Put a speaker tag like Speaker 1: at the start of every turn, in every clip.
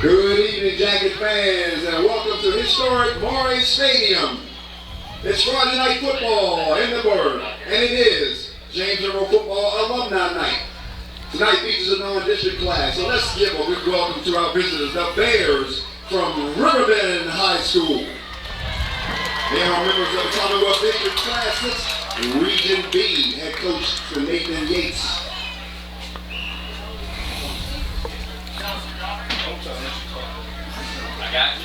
Speaker 1: Good evening, Jacket fans, and welcome to historic Monroe Stadium. It's Friday Night Football in the Word, and it is James Monroe Football Alumni Night. Tonight features a non-district class, so let's give a good welcome to our visitors, the Bears from Riverbend High School. They are members of the Commonwealth District Class 6, Region B, head coach Nathan Yates.
Speaker 2: I got you.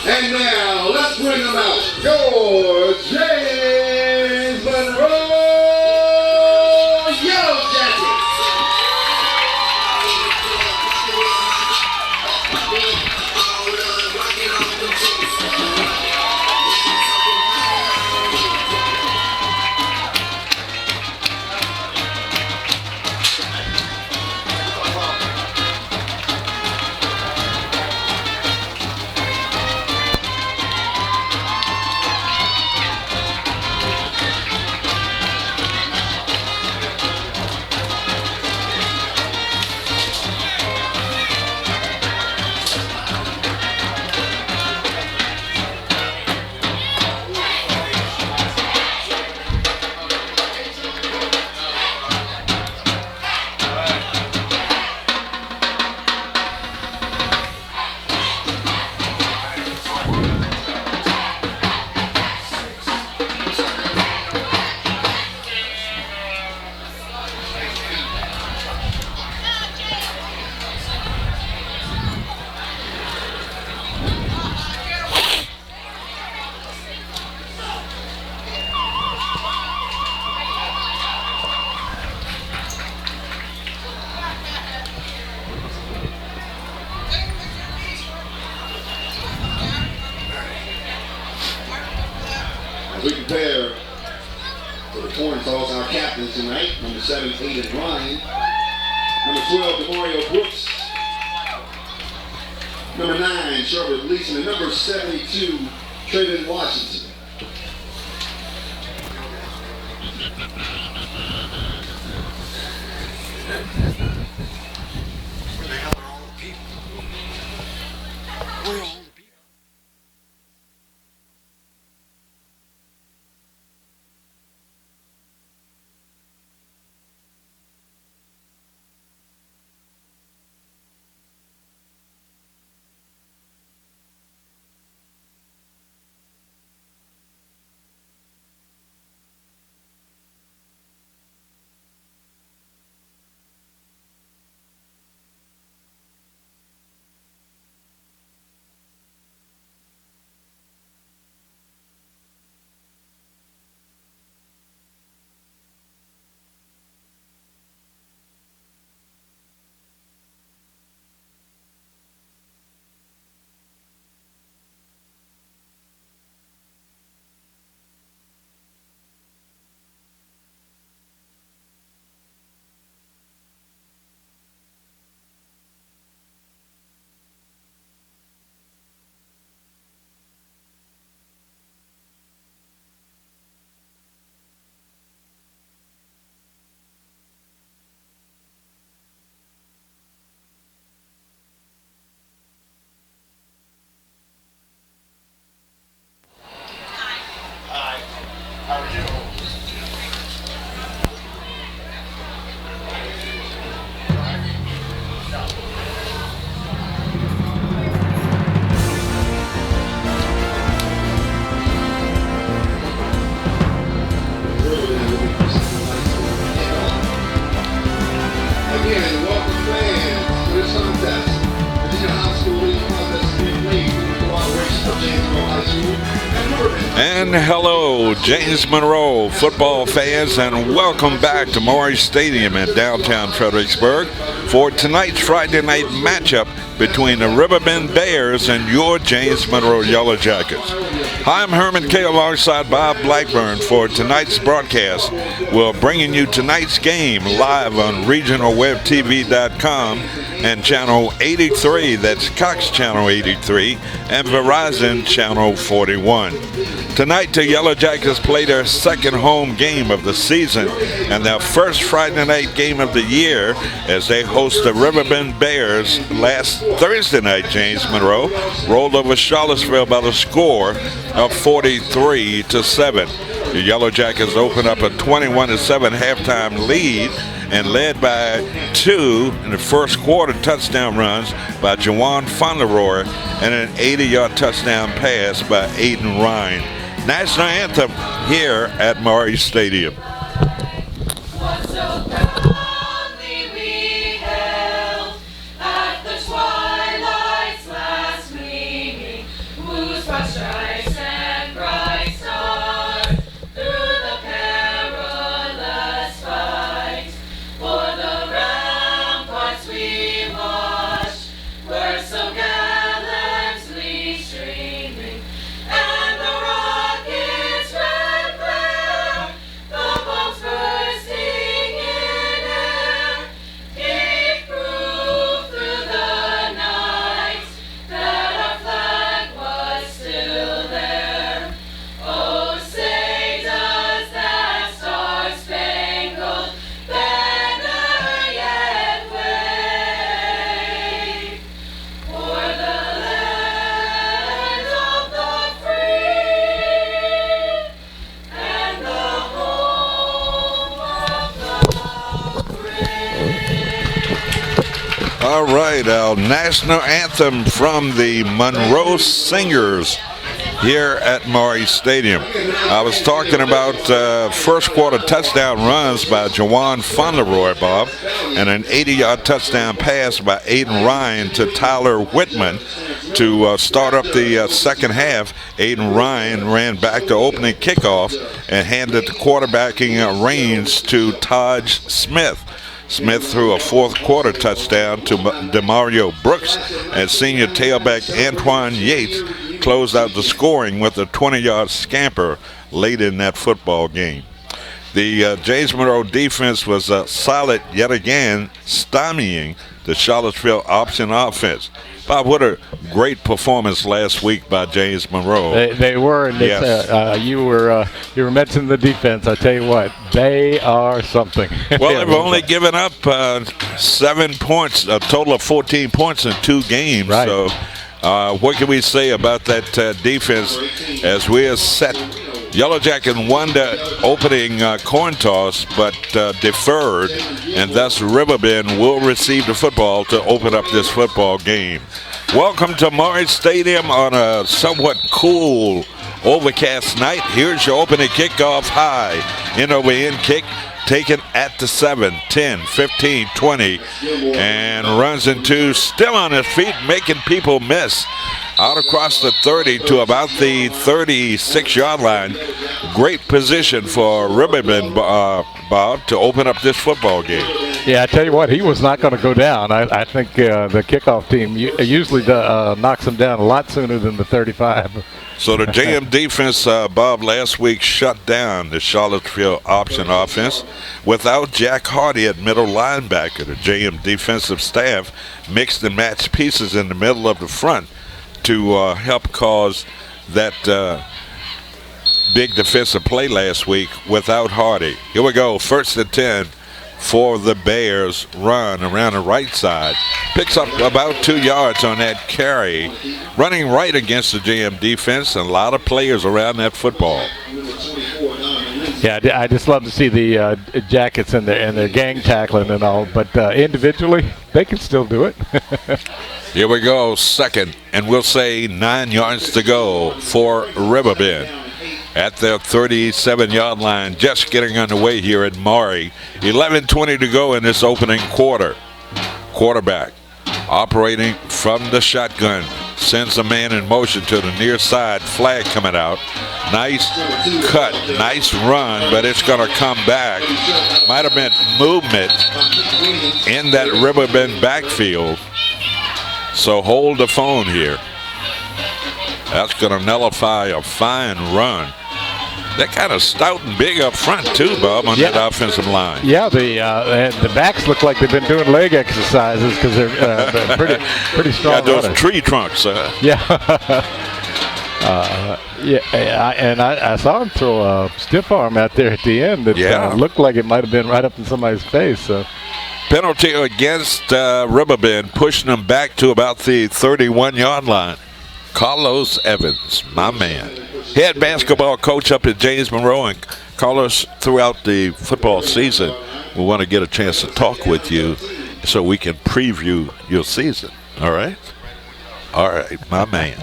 Speaker 1: And now, let's bring them out. Your James Monroe Yellow Jackets. As we prepare for the coin toss, our captains tonight, number 7, Aiden Ryan, number 12, Demario Brooks, number 9, Sherwood Leeson, and number 72, Trayvon Washington.
Speaker 3: Where the hell are all the people? Where are all the people?
Speaker 2: And hello, James Monroe football fans, and welcome back to Monroe Stadium in downtown Fredericksburg for tonight's Friday night matchup between the Riverbend Bears and your James Monroe Yellow Jackets. Hi, I'm Herman K. alongside Bob Blackburn for tonight's broadcast. We're bringing you tonight's game live on regionalwebtv.com and Channel 83, that's Cox Channel 83, and Verizon Channel 41. Tonight, the Yellow Jackets play their second home game of the season and their first Friday night game of the year as they host the Riverbend Bears. Last Thursday night, James Monroe rolled over Charlottesville by the score of 43-7. The Yellow Jackets open up a 21-7 halftime lead and led by 2 in the first quarter touchdown runs by Jawan Fauntleroy and an 80-yard touchdown pass by Aiden Ryan. National anthem here at Monroe Stadium. All right, our national anthem from the Monroe Singers here at Monroe Stadium. I was talking about first quarter touchdown runs by Jawan Fauntleroy, Bob, and an 80-yard touchdown pass by Aiden Ryan to Tyler Whitman to start up the second half. Aiden Ryan ran back to opening kickoff and handed the quarterbacking reins to Taj Smith. Smith threw a fourth quarter touchdown to Demario Brooks, and senior tailback Antoine Yates closed out the scoring with a 20-yard scamper late in that football game. The James Monroe defense was solid yet again, stymieing the Charlottesville option offense. Bob, what a great performance last week by James Monroe.
Speaker 4: They were, and yes. You were mentioning the defense. I tell you what, they are something.
Speaker 2: Well, they've only given up 7 points, a total of 14 points in 2 games.
Speaker 4: Right.
Speaker 2: So what can we say about that defense as we are set? Yellow Jacket won the opening coin toss, but deferred, and thus Riverbend will receive the football to open up this football game. Welcome to Monroe Stadium on a somewhat cool, overcast night. Here's your opening kickoff high. End-over-end kick taken at the 7, 10, 15, 20, and runs into, still on his feet, making people miss. Out across the 30 to about the 36-yard line. Great position for Riverbend, Bob, to open up this football game.
Speaker 4: Yeah, I tell you what, he was not going to go down. I think the kickoff team usually knocks him down a lot sooner than the 35.
Speaker 2: So the JM defense, Bob, last week shut down the Charlottesville option offense. Without Jack Hardy at middle linebacker, the JM defensive staff mixed and matched pieces in the middle of the front to help cause that big defensive play last week without Hardy. Here we go, 1st and 10 for the Bears. Run around the right side. Picks up about 2 yards on that carry. Running right against the JM defense, and a lot of players around that football.
Speaker 4: Yeah, I just love to see the Jackets and their gang tackling and all, but individually, they can still do it.
Speaker 2: Here we go, 2nd, and we'll say 9 yards to go for Riverbend. At their 37-yard line, just getting underway here at Monroe. 11:20 to go in this opening quarter. Quarterback operating from the shotgun. Sends a man in motion to the near side. Flag coming out. Nice cut, nice run, but it's going to come back. Might have been movement in that Riverbend backfield. So hold the phone here. That's going to nullify a fine run. They're kind of stout and big up front too, Bob, on that offensive line.
Speaker 4: Yeah, the backs look like they've been doing leg exercises because they're pretty strong.
Speaker 2: Got those
Speaker 4: runners.
Speaker 2: tree trunks.
Speaker 4: Yeah. I saw him throw a stiff arm out there at the end that looked like it might have been right up in somebody's face. So.
Speaker 2: Penalty against Riverbend, pushing them back to about the 31-yard line. Carlos Evans, my man. Head basketball coach up at James Monroe, and Carlos, throughout the football season, we want to get a chance to talk with you so we can preview your season. All right? All right, my man.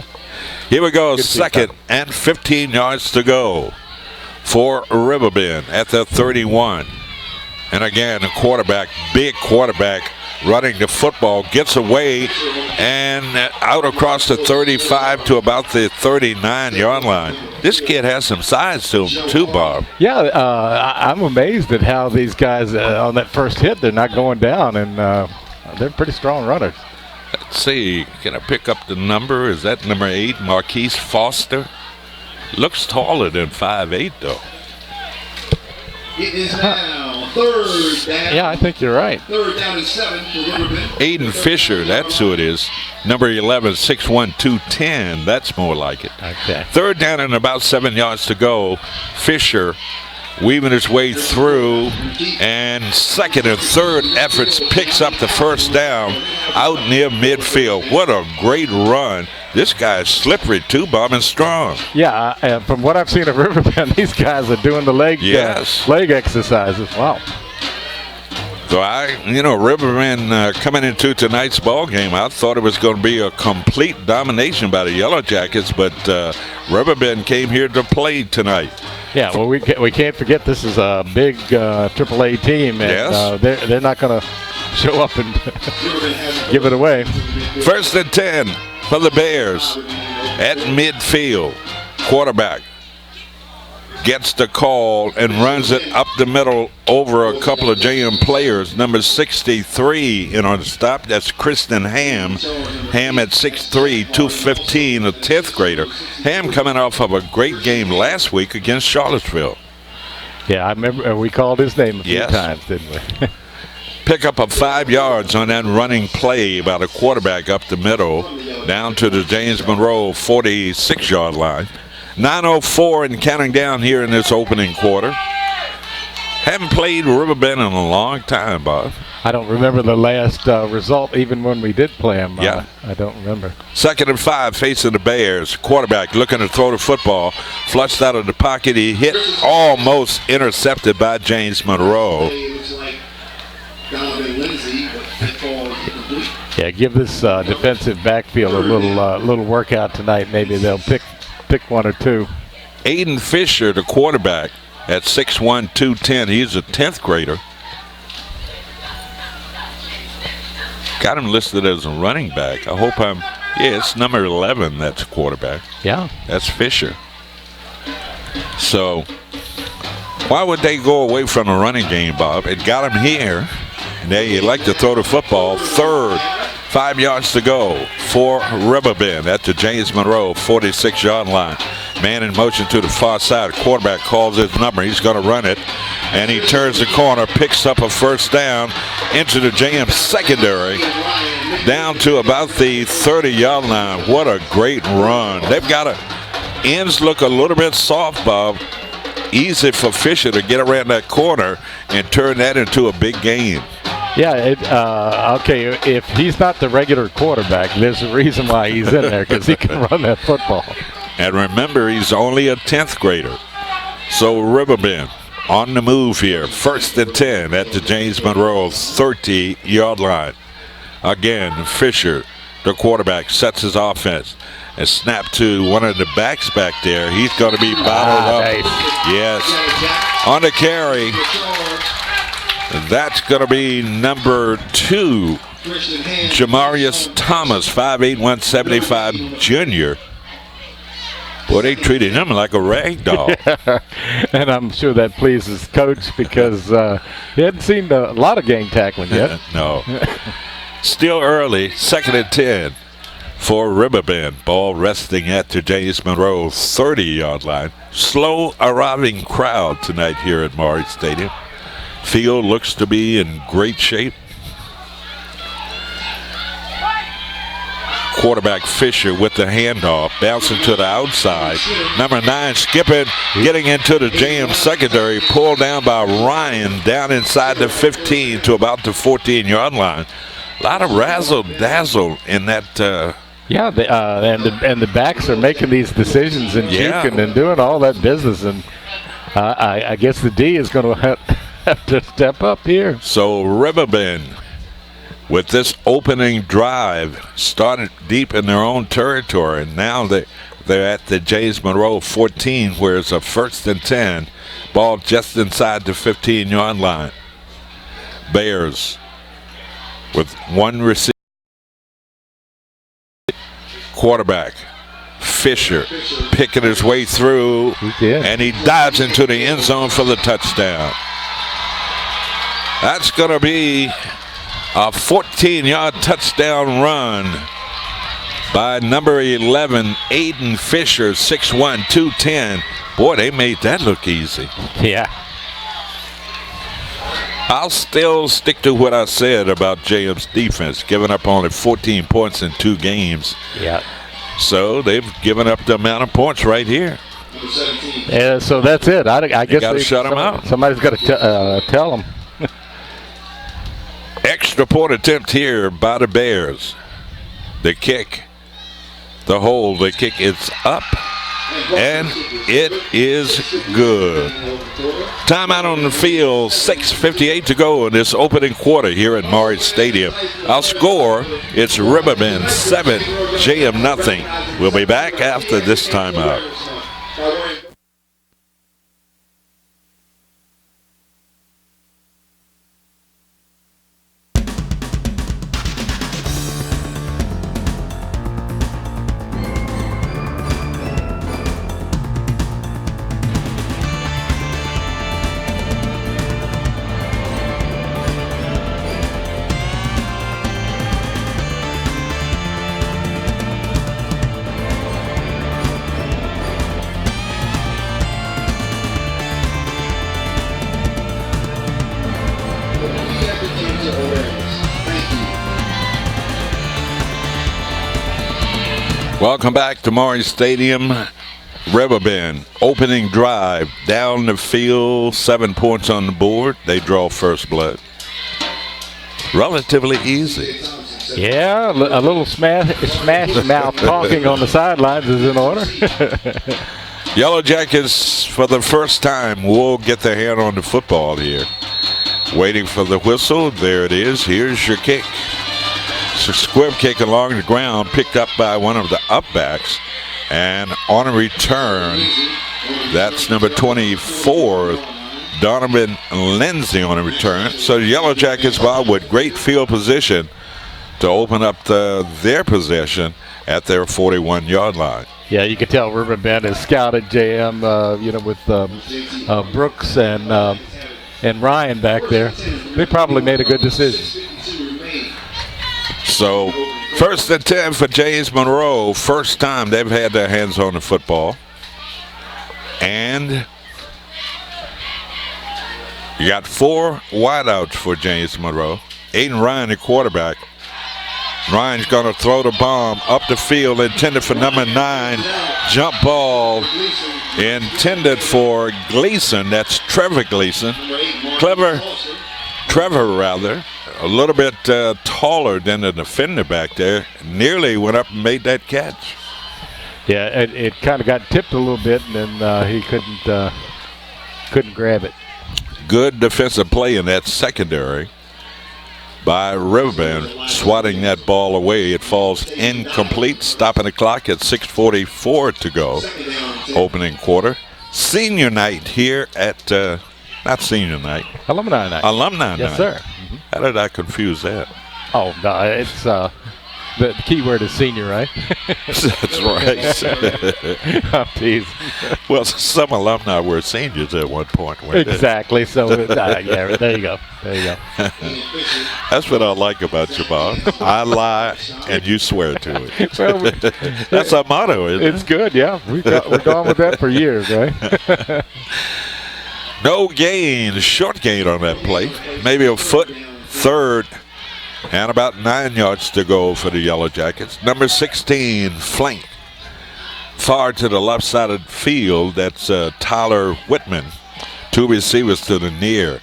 Speaker 2: Here we go, second and 15 yards to go for Riverbend at the 31. And again, a quarterback, big quarterback, running the football, gets away and out across the 35 to about the 39-yard line. This kid has some size to him too, Bob.
Speaker 4: Yeah, I'm amazed at how these guys on that first hit, they're not going down, and they're pretty strong runners.
Speaker 2: Let's see, can I pick up the number? Is that number 8, Marquise Foster? Looks taller than 5'8", though.
Speaker 1: It is now third down.
Speaker 4: Yeah, I think you're right.
Speaker 1: Third down and 7 for Riverbend.
Speaker 2: Aiden Fisher, that's who it is. Number 11, 6'1", 210. That's more like it.
Speaker 4: Okay.
Speaker 2: Third down and about 7 yards to go. Fisher weaving his way through, and second and third efforts picks up the first down out near midfield. What a great run. This guy is slippery too, Bob, and strong.
Speaker 4: Yeah, from what I've seen of Riverbend, these guys are doing the leg exercises. Wow.
Speaker 2: So Riverbend coming into tonight's ball game, I thought it was going to be a complete domination by the Yellow Jackets, but Riverbend came here to play tonight.
Speaker 4: Yeah, well, we can't forget this is a big AAA team, and they're not going to show up and give it away.
Speaker 2: First and 10 for the Bears at midfield. Quarterback gets the call and runs it up the middle over a couple of JM players. Number 63 in on the stop, that's Kristen Ham. Ham at 6'3", 215, a 10th grader. Ham coming off of a great game last week against Charlottesville.
Speaker 4: Yeah, I remember we called his name a few times, didn't we?
Speaker 2: Pick up of 5 yards on that running play about a quarterback up the middle down to the James Monroe 46-yard line. 9:04 and counting down here in this opening quarter. Haven't played Riverbend in a long time, Bob.
Speaker 4: I don't remember the last result, even when we did play them.
Speaker 2: Yeah.
Speaker 4: I don't remember.
Speaker 2: Second and 5 facing the Bears. Quarterback looking to throw the football. Flushed out of the pocket. He hit, almost intercepted by James Monroe.
Speaker 4: Yeah, give this defensive backfield a little workout tonight. Maybe they'll pick one or two.
Speaker 2: Aiden Fisher, the quarterback, at 6'1", 210. He's a 10th grader. Got him listed as a running back. I hope it's number 11 that's quarterback.
Speaker 4: Yeah.
Speaker 2: That's Fisher. So why would they go away from a running game, Bob? It got him here. They like to throw the football. Third, 5 yards to go for Riverbend at the James Monroe 46-yard line. Man in motion to the far side. Quarterback calls his number. He's going to run it. And he turns the corner, picks up a first down into the JM secondary down to about the 30-yard line. What a great run. They've got ends look a little bit soft, Bob. Easy for Fisher to get around that corner and turn that into a big gain.
Speaker 4: Yeah, okay, if he's not the regular quarterback, there's a reason why he's in there, because he can run that football.
Speaker 2: And remember, he's only a 10th grader. So Riverbend on the move here. First and 10 at the James Monroe 30-yard line. Again, Fisher, the quarterback, sets his offense. And snap to one of the backs back there. He's going to be bottled up.
Speaker 4: Nice.
Speaker 2: Yes. On the carry. That's going to be number 2 Jamarius Thomas, 5'8", 175 junior. Boy, they treated him like a rag doll.
Speaker 4: And I'm sure that pleases Coach because he hadn't seen a lot of gang tackling yet.
Speaker 2: No. Still early, 2nd and 10 for Riverbend. Ball resting at the James Monroe 30-yard line. Slow arriving crowd tonight here at Maury Stadium. Field looks to be in great shape. Quarterback Fisher with the handoff, bouncing to the outside. Number 9 skipping, getting into the JM secondary, pulled down by Ryan down inside the 15 to about the 14-yard line. A lot of razzle-dazzle in that.
Speaker 4: Yeah, and the backs are making these decisions and juking and doing all that business, and I guess the D is going to have to step up here.
Speaker 2: So Riverbend, with this opening drive, started deep in their own territory, and now they're at the James Monroe 14, where it's a 1st and 10. Ball just inside the 15-yard line. Bears with one receiver. Quarterback Fisher picking his way through, and he dives into the end zone for the touchdown. That's going to be a 14-yard touchdown run by number 11, Aiden Fisher, 6'1", 210. Boy, they made that look easy.
Speaker 4: Yeah.
Speaker 2: I'll still stick to what I said about JM's defense, giving up only 14 points in 2 games.
Speaker 4: Yeah.
Speaker 2: So they've given up the amount of points right here.
Speaker 4: Yeah, so that's it. I guess
Speaker 2: got to shut them out.
Speaker 4: Somebody's got to tell them.
Speaker 2: Extra point attempt here by the Bears. The kick, the hold, the kick, it's up, and it is good. Timeout on the field, 6:58 to go in this opening quarter here at Maury Stadium. Our score, it's Riverbend 7, JM nothing. We'll be back after this timeout. Welcome back to Maury Stadium. Riverbend, opening drive, down the field, 7 points on the board. They draw first blood. Relatively easy.
Speaker 4: Yeah, a little smash mouth talking on the sidelines is in order.
Speaker 2: Yellow Jackets, for the first time, will get their hand on the football here. Waiting for the whistle. There it is. Here's your kick. It's a squib kick along the ground, picked up by one of the upbacks. And on a return, that's number 24, Donovan Lindsay on a return. So the Yellow Jackets, Bob, with great field position to open up their possession at their 41-yard line.
Speaker 4: Yeah, you can tell Riverbend has scouted JM, with Brooks and Ryan back there. They probably made a good decision.
Speaker 2: So, 1st and 10 for James Monroe. First time they've had their hands on the football. And you got 4 wideouts for James Monroe. Aiden Ryan, the quarterback. Ryan's going to throw the bomb up the field, intended for number 9. Jump ball intended for Gleason. That's Trevor Gleason. Trevor, a little bit taller than the defender back there. Nearly went up and made that catch.
Speaker 4: Yeah, it kind of got tipped a little bit, and then he couldn't grab it.
Speaker 2: Good defensive play in that secondary by Riverbend, swatting that ball away. It falls incomplete, stopping the clock at 6:44 to go. Opening quarter. Senior night here at, not senior night.
Speaker 4: Alumni night.
Speaker 2: Alumni night.
Speaker 4: Yes, sir.
Speaker 2: How did I confuse that?
Speaker 4: Oh, no, it's the key word is senior, right?
Speaker 2: That's right.
Speaker 4: I'm teasing.
Speaker 2: Well, some alumni were seniors at one point. weren't they?
Speaker 4: Exactly. So, yeah, there you go. There you go.
Speaker 2: That's what I like about you, Bob. I lie and you swear to it.
Speaker 4: Well,
Speaker 2: That's our motto, isn't
Speaker 4: it's good, yeah. We're gone with that for years, right?
Speaker 2: No gain, short gain on that play. Maybe a foot, third, and about 9 yards to go for the Yellow Jackets. Number 16, flank. Far to the left side of the field, that's Tyler Whitman. 2 receivers to the near.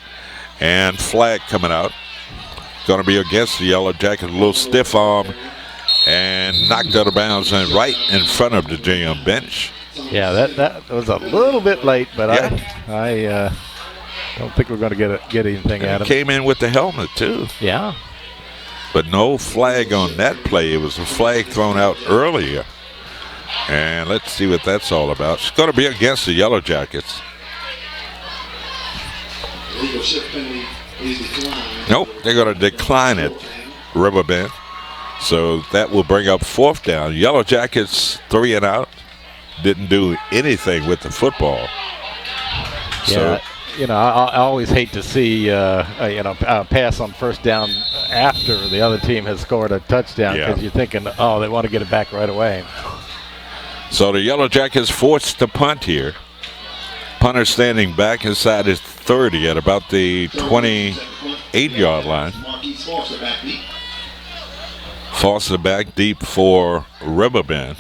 Speaker 2: And flag coming out. Going to be against the Yellow Jackets. A little stiff arm. And knocked out of bounds and right in front of the JM bench.
Speaker 4: Yeah, that was a little bit late, but
Speaker 2: Yeah.
Speaker 4: I don't think we're going to get anything out of it.
Speaker 2: Came in with the helmet, too.
Speaker 4: Yeah.
Speaker 2: But no flag on that play. It was a flag thrown out earlier. And let's see what that's all about. It's going to be against the Yellow Jackets. Nope, they're going to decline it, Riverbend. So that will bring up 4th down. Yellow Jackets 3 and out. Didn't do anything with the football.
Speaker 4: Yeah, I always hate to see pass on first down after the other team has scored a touchdown because you're thinking, oh, they want to get it back right away.
Speaker 2: So the Yellow Jackets forced to punt here. Punter standing back inside his 30 at about the 28-yard line. Foster back deep for Riverbend.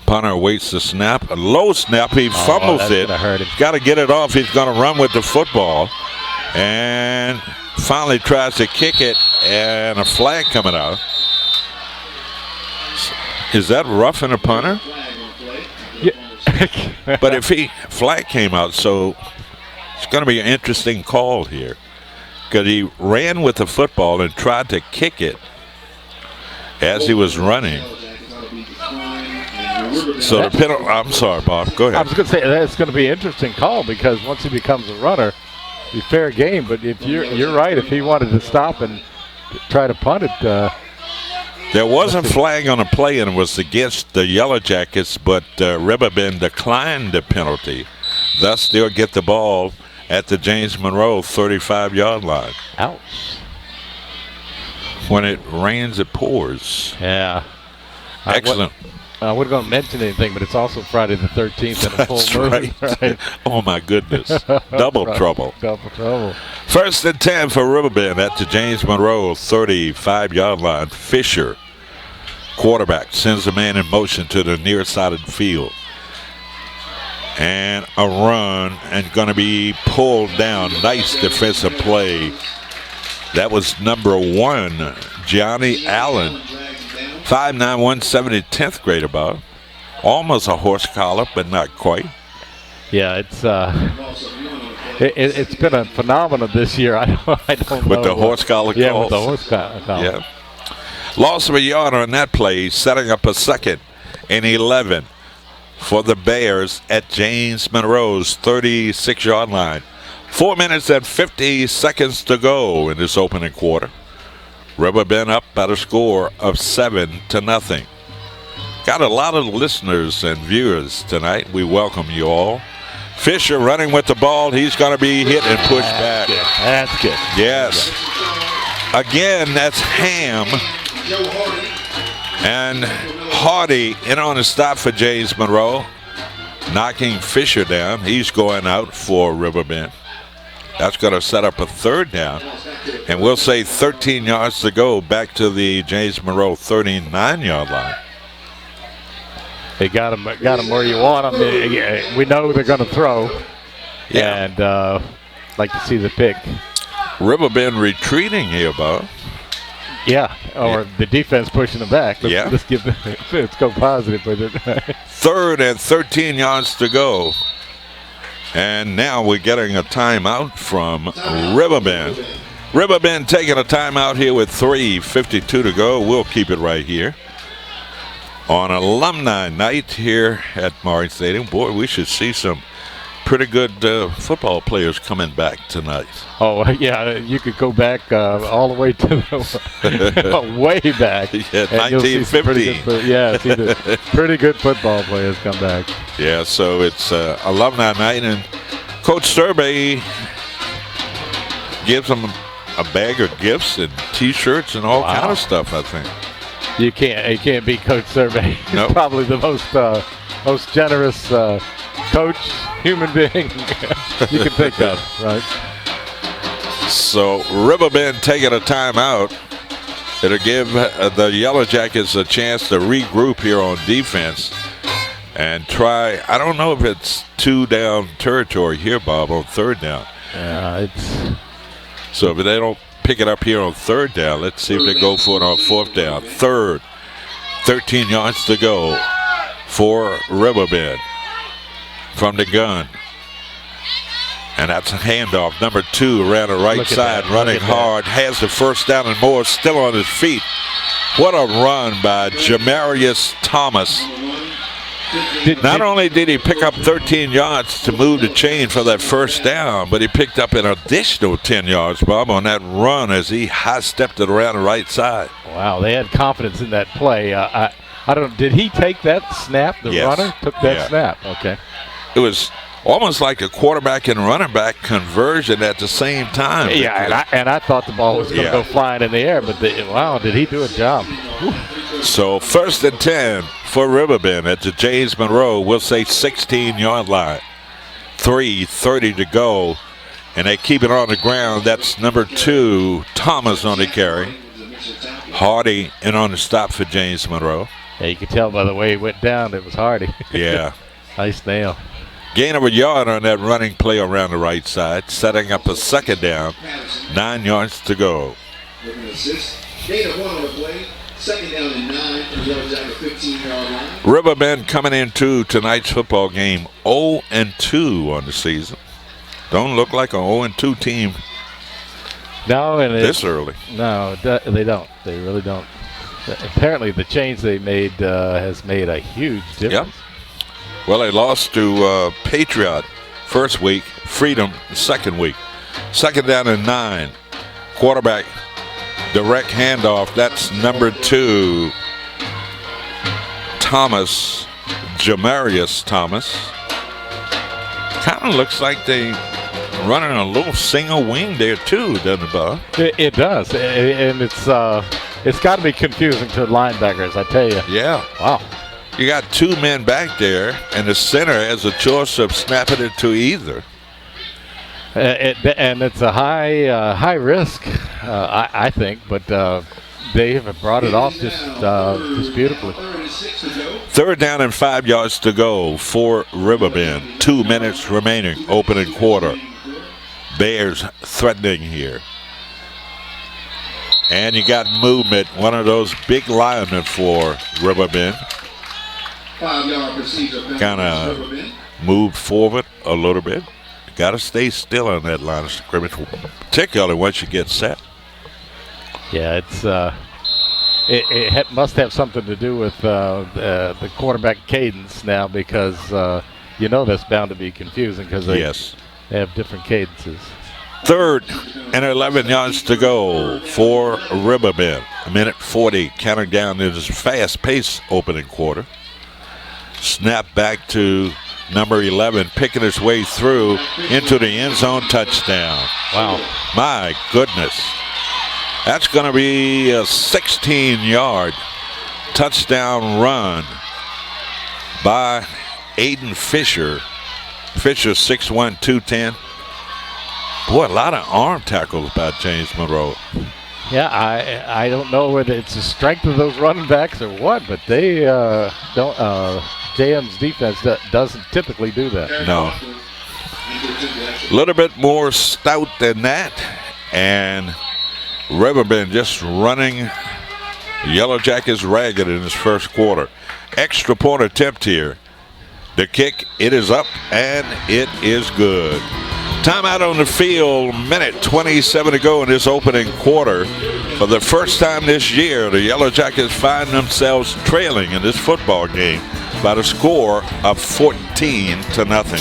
Speaker 2: Punter waits the snap. A low snap. He fumbles it. Got to get it off. He's going to run with the football. And finally tries to kick it. And a flag coming out. Is that roughing a punter?
Speaker 4: Yeah.
Speaker 2: But if flag came out, so it's going to be an interesting call here. Because he ran with the football and tried to kick it as he was running. So the penalty. I'm sorry, Bob. Go ahead.
Speaker 4: I was going to say that's going to be an interesting call because once he becomes a runner, it's fair game. But if you're right, if he wanted to stop and try to punt it,
Speaker 2: there wasn't flag on the play, and it was against the Yellow Jackets, but Riverbend declined the penalty. Thus, they'll get the ball at the James Monroe 35-yard line.
Speaker 4: Ouch.
Speaker 2: When it rains, it pours.
Speaker 4: Yeah.
Speaker 2: Excellent.
Speaker 4: I wasn't going to mention anything, but it's also Friday the 13th and a full moon. Right.
Speaker 2: Oh, my goodness. Double trouble.
Speaker 4: Double trouble.
Speaker 2: 1st and 10 for Riverbend at the James Monroe 35-yard line. Fisher, quarterback, sends a man in motion to the near side of the field. And a run and going to be pulled down. Nice defensive play. That was number 1, Johnny Allen. 5'9", 170, 10th grade about. Almost a horse collar, but not quite.
Speaker 4: Yeah, it's been a phenomenon this year. I don't know.
Speaker 2: With the horse collar calls.
Speaker 4: Yeah, with the horse collar.
Speaker 2: Yeah. Loss of a yard on that play, setting up a 2nd and 11 for the Bears at James Monroe's 36-yard line. 4 minutes and 50 seconds to go in this opening quarter. Riverbend up by a score of 7-0. Got a lot of listeners and viewers tonight. We welcome you all. Fisher running with the ball. He's going to be hit and pushed back.
Speaker 4: Good. That's good.
Speaker 2: Yes. Again, that's Ham. And Hardy in on the stop for James Monroe. Knocking Fisher down. He's going out for Riverbend. That's going to set up a 3rd down. And we'll say 13 yards to go back to the James Monroe 39-yard line.
Speaker 4: They got him where you want them. We know they're going to throw.
Speaker 2: Yeah.
Speaker 4: And like to see the pick.
Speaker 2: Riverbend retreating here, Bob.
Speaker 4: Yeah, or the defense pushing them back. Let's go positive with it.
Speaker 2: 3rd and 13 yards to go. And now we're getting a timeout from Riverbend. Riverbend taking a timeout here with 3:52 to go. We'll keep it right here on alumni night here at Monroe Stadium. Boy, we should see some pretty good football players coming back tonight.
Speaker 4: Oh, yeah, you could go back all the way to the way back.
Speaker 2: Yeah,
Speaker 4: and you'll see some
Speaker 2: 1915.
Speaker 4: see the pretty good football players come back.
Speaker 2: Yeah, so it's alumni night, and Coach Survey gives them a bag of gifts and T-shirts and all kind of stuff, I think.
Speaker 4: You can't beat Coach Survey. He's
Speaker 2: Nope.
Speaker 4: probably the most generous coach, human being you can think of, right?
Speaker 2: So Riverbend taking a timeout. It'll give the Yellow Jackets a chance to regroup here on defense and try. I don't know if it's 2-down territory here, Bob, on 3rd down. So if they don't pick it up here on 3rd down, let's see if they go for it on 4th down. 3rd, 13 yards to go for Riverbend from the gun. And that's a handoff. Number 2 around the right side, running hard, has the 1st down, and Moore still on his feet. What a run by Jamarius Thomas. Not only did he pick up 13 yards to move the chain for that 1st down, but he picked up an additional 10 yards, Bob, on that run as he high-stepped it around the right side.
Speaker 4: Wow, they had confidence in that play. I don't. Did he take that snap? The runner took that snap. Okay.
Speaker 2: It was almost like a quarterback and running back conversion at the same time.
Speaker 4: Yeah, and I thought the ball was going to go flying in the air, but wow, did he do a job?
Speaker 2: So 1st and 10 for Riverbend at the James Monroe, we'll say 16-yard line. 3:30 to go, and they keep it on the ground. That's number 2, Thomas on the carry. Hardy in on the stop for James Monroe.
Speaker 4: Yeah, you could tell by the way he went down, it was Hardy.
Speaker 2: Yeah.
Speaker 4: Nice nail.
Speaker 2: Gain of a yard on that running play around the right side, setting up a 2nd down. 9 yards to go.
Speaker 1: With an assist. Gain of 1 on the play. 2nd down and 9 from the Yellow Jacket 15-yard line.
Speaker 2: Riverbend coming into tonight's football game 0-2 on the season. Don't look like an 0-2 team.
Speaker 4: No, and
Speaker 2: this early.
Speaker 4: No, they don't. They really don't. Apparently, the change they made has made a huge difference.
Speaker 2: Yep. Well, they lost to Patriot first week, Freedom second week. 2nd down and 9. Quarterback direct handoff. That's number 2, Thomas, Jamarius Thomas. Kind of looks like they running a little single wing there too, doesn't it, Bob?
Speaker 4: It does, and it's got to be confusing to linebackers, I tell you.
Speaker 2: Yeah.
Speaker 4: Wow.
Speaker 2: You got 2 men back there, and the center has a choice of snapping it to either.
Speaker 4: And it's a high risk, I think, but they have brought it off just beautifully.
Speaker 2: 3rd down and 5 yards to go for Riverbend. 2 minutes remaining, opening quarter. Bears threatening here. And you got movement, one of those big linemen for Riverbend.
Speaker 1: 5-yard procedure.
Speaker 2: Kind of moved forward a little bit. Got to stay still on that line of scrimmage, particularly once you get set.
Speaker 4: Yeah, it must have something to do with the quarterback cadence now, because that's bound to be confusing because they have different cadences.
Speaker 2: 3rd and 11 yards to go for Riverbend. 1:40 counting down this fast-paced opening quarter. Snap back to number 11, picking his way through into the end zone, touchdown.
Speaker 4: Wow.
Speaker 2: My goodness. That's going to be a 16-yard touchdown run by Aiden Fisher. Fisher 6'1", 210. Boy, a lot of arm tackles by James Monroe.
Speaker 4: Yeah, I don't know whether it's the strength of those running backs or what, but they don't. JM's defense doesn't typically do that.
Speaker 2: No. A little bit more stout than that, and Riverbend just running Yellow Jackets ragged in his first quarter. Extra point attempt here. The kick, it is up, and it is good. Timeout on the field, 1:27 to go in this opening quarter. For the first time this year, the Yellow Jackets find themselves trailing in this football game by the score of 14-0.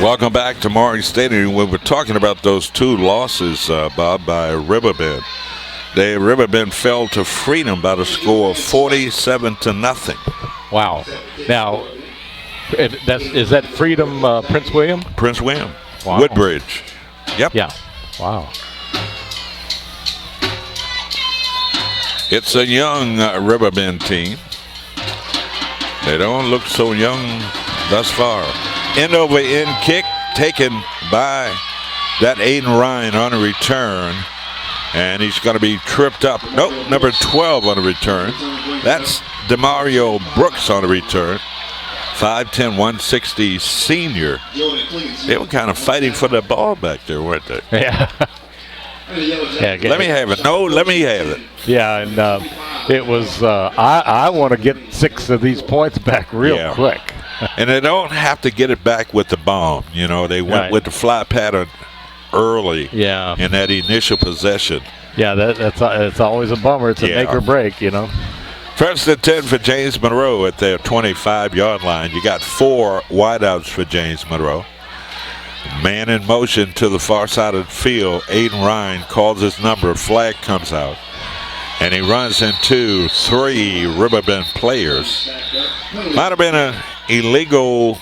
Speaker 2: Welcome back to Maury Stadium. We were talking about those two losses, Bob, by Riverbend. Riverbend fell to Freedom by the score of 47-0.
Speaker 4: Wow. Now, is that Freedom Prince William?
Speaker 2: Prince William.
Speaker 4: Wow.
Speaker 2: Woodbridge. Yep.
Speaker 4: Yeah. Wow.
Speaker 2: It's a young Riverbend team. They don't look so young thus far. End over end kick taken by that Aiden Ryan on a return. And he's going to be tripped up. Nope, number 12 on a return. That's Demario Brooks on a return. 5'10", 160 senior. They were kind of fighting for the ball back there, weren't they?
Speaker 4: Yeah.
Speaker 2: Let me have it. No, let me have it.
Speaker 4: Yeah, and it was, I want to get 6 of these points back real quick.
Speaker 2: And they don't have to get it back with the bomb. You know, they went with the fly pattern early in that initial possession.
Speaker 4: Yeah, that's always a bummer. It's a make or break, you know.
Speaker 2: First and 10 for James Monroe at their 25-yard line. You got 4 wideouts for James Monroe. Man in motion to the far side of the field. Aiden Ryan calls his number. Flag comes out. And he runs into 3 Riverbend players. Might have been an illegal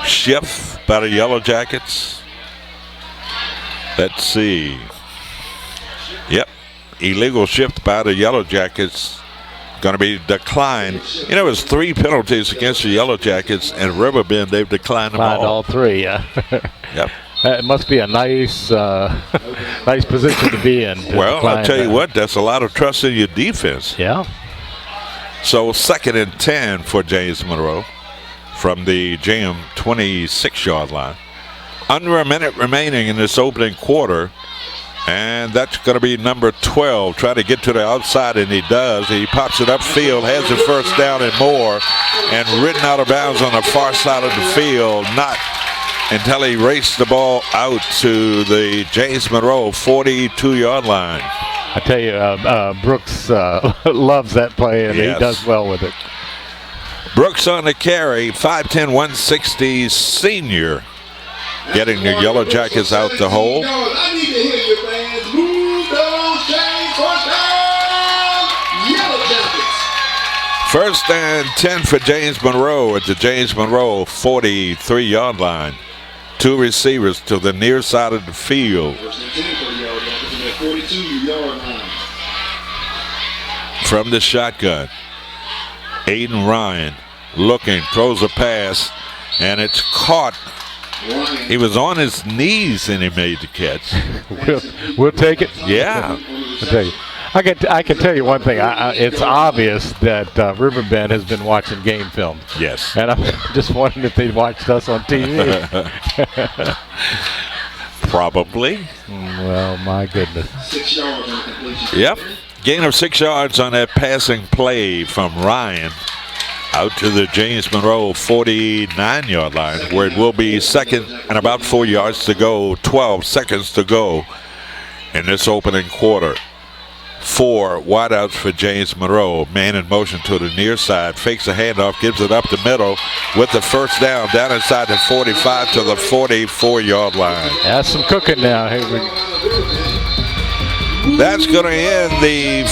Speaker 2: shift by the Yellow Jackets. Let's see. Yep. Illegal shift by the Yellow Jackets. Going to be declined. You know, it was 3 penalties against the Yellow Jackets, and Riverbend, they've declined them all.
Speaker 4: All 3, yeah.
Speaker 2: Yep.
Speaker 4: It must be a nice nice position to be in.
Speaker 2: Well, I'll tell you what, that's a lot of trust in your defense.
Speaker 4: Yeah.
Speaker 2: So 2nd and 10 for James Monroe from the JM 26-yard line. Under a minute remaining in this opening quarter. And that's going to be number 12. Try to get to the outside, and he does. He pops it upfield, has the first down and more, and ridden out of bounds on the far side of the field. Not until he raced the ball out to the James Monroe 42-yard line.
Speaker 4: I tell you, Brooks loves that play, and he does well with it.
Speaker 2: Brooks on the carry, 5'10", 160 senior. Getting the Yellow Jackets out the hole.
Speaker 1: I need to hear you fans. Move those chains. First down. Yellow Jackets.
Speaker 2: First and 10 for James Monroe at the James Monroe 43-yard line. 2 receivers to the near side of the field.
Speaker 1: First and 10 for the Yellow Jackets in their 42-yard line.
Speaker 2: From the shotgun, Aiden Ryan looking, throws a pass, and it's caught. He was on his knees and he made the catch.
Speaker 4: We'll take it.
Speaker 2: Yeah.
Speaker 4: I'll tell you. I can tell you one thing. It's obvious that Riverbend has been watching game film.
Speaker 2: Yes.
Speaker 4: And I'm just wondering if they watched us on TV.
Speaker 2: Probably.
Speaker 4: Well, my goodness.
Speaker 1: 6 yards on completion.
Speaker 2: Yep. Gain of 6 yards on that passing play from Ryan. Out to the James Monroe 49-yard line, where it will be 2nd and about 4 yards to go, 12 seconds to go in this opening quarter. 4 wideouts for James Monroe. Man in motion to the near side, fakes a handoff, gives it up the middle with the first down inside the 45 to the 44-yard line.
Speaker 4: That's some cooking now.
Speaker 2: That's going to end the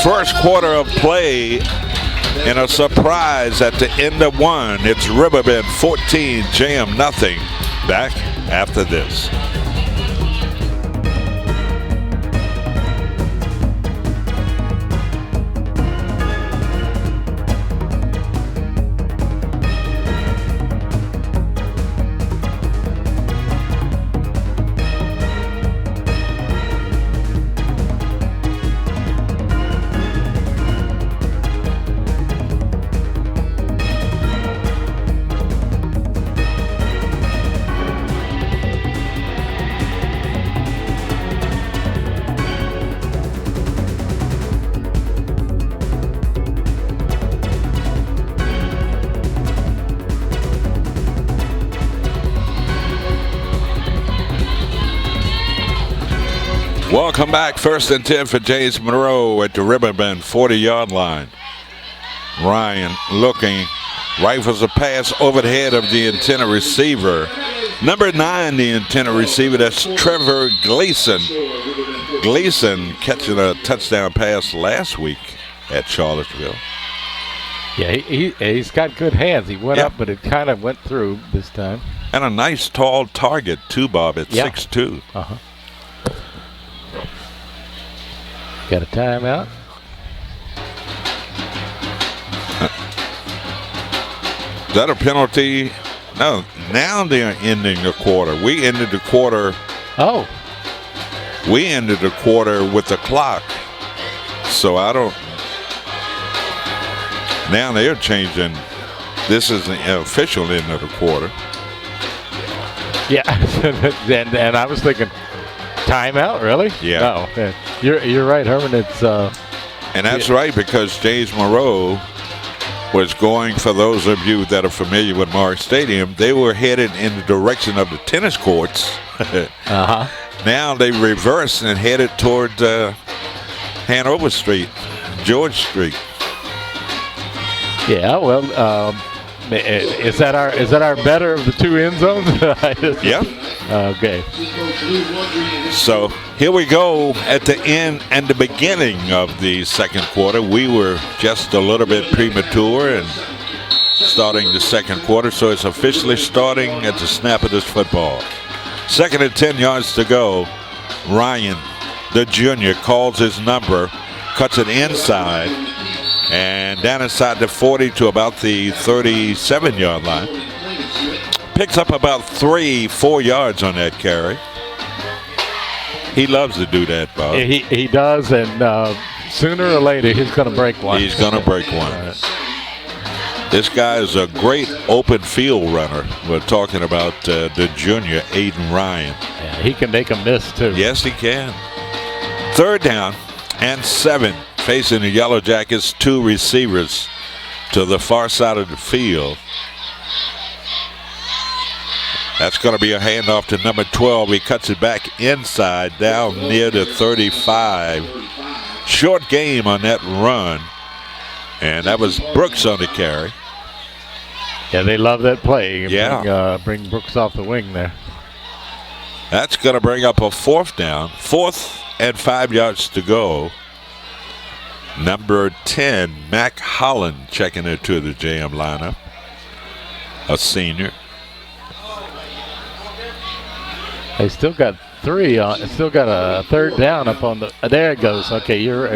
Speaker 2: first quarter of play. In a surprise at the end of 1, it's Riverbend 14, JM nothing. Back after this. Welcome back. 1st and 10 for James Monroe at the Riverbend 40-yard line. Ryan looking, Rifles a pass over the head of the intended receiver. Number 9, the intended receiver, that's Trevor Gleason. Gleason catching a touchdown pass last week at Charlottesville.
Speaker 4: Yeah, he's got good hands. He went up, but it kind of went through this time.
Speaker 2: And a nice tall target, too, Bob, at 6'2".
Speaker 4: Uh-huh. Got a timeout.
Speaker 2: Is that a penalty? No, now they're ending the quarter. We ended the quarter.
Speaker 4: Oh.
Speaker 2: We ended the quarter with the clock. So I don't. Now they're changing. This is the official end of the quarter.
Speaker 4: Yeah, and I was thinking, timeout, really?
Speaker 2: Yeah.
Speaker 4: No, you're right, Herman. It's
Speaker 2: and that's right, because James Monroe was going, for those of you that are familiar with Morris Stadium, they were headed in the direction of the tennis courts.
Speaker 4: Uh-huh.
Speaker 2: Now they reversed and headed toward Hanover Street, George Street.
Speaker 4: Yeah, well, is that our better of the two end zones?
Speaker 2: Yeah.
Speaker 4: Okay.
Speaker 2: So here we go at the end and the beginning of the second quarter. We were just a little bit premature and starting the second quarter, so it's officially starting at the snap of this football. 2nd and 10 yards to go. Ryan, the junior, calls his number, cuts it inside, and down inside the 40 to about the 37-yard line. Picks up about 3-4 yards on that carry. He loves to do that, Bob.
Speaker 4: He does, and sooner or later he's going to break one.
Speaker 2: He's going to break one. This guy is a great open field runner. We're talking about the junior, Aiden Ryan.
Speaker 4: Yeah, he can make a miss, too.
Speaker 2: Yes, he can. 3rd down and 7. Facing the Yellow Jackets, 2 receivers to the far side of the field. That's going to be a handoff to number 12. He cuts it back inside, down near the 35. Short game on that run. And that was Brooks on the carry.
Speaker 4: Yeah, they love that play.
Speaker 2: Yeah.
Speaker 4: Bring Brooks off the wing there.
Speaker 2: That's going to bring up a 4th down. 4th and 5 yards to go. Number 10, Mac Holland, checking into the JM lineup. A senior.
Speaker 4: They still got 3 on. Still got a 3rd down up on the. There it goes. Okay, you're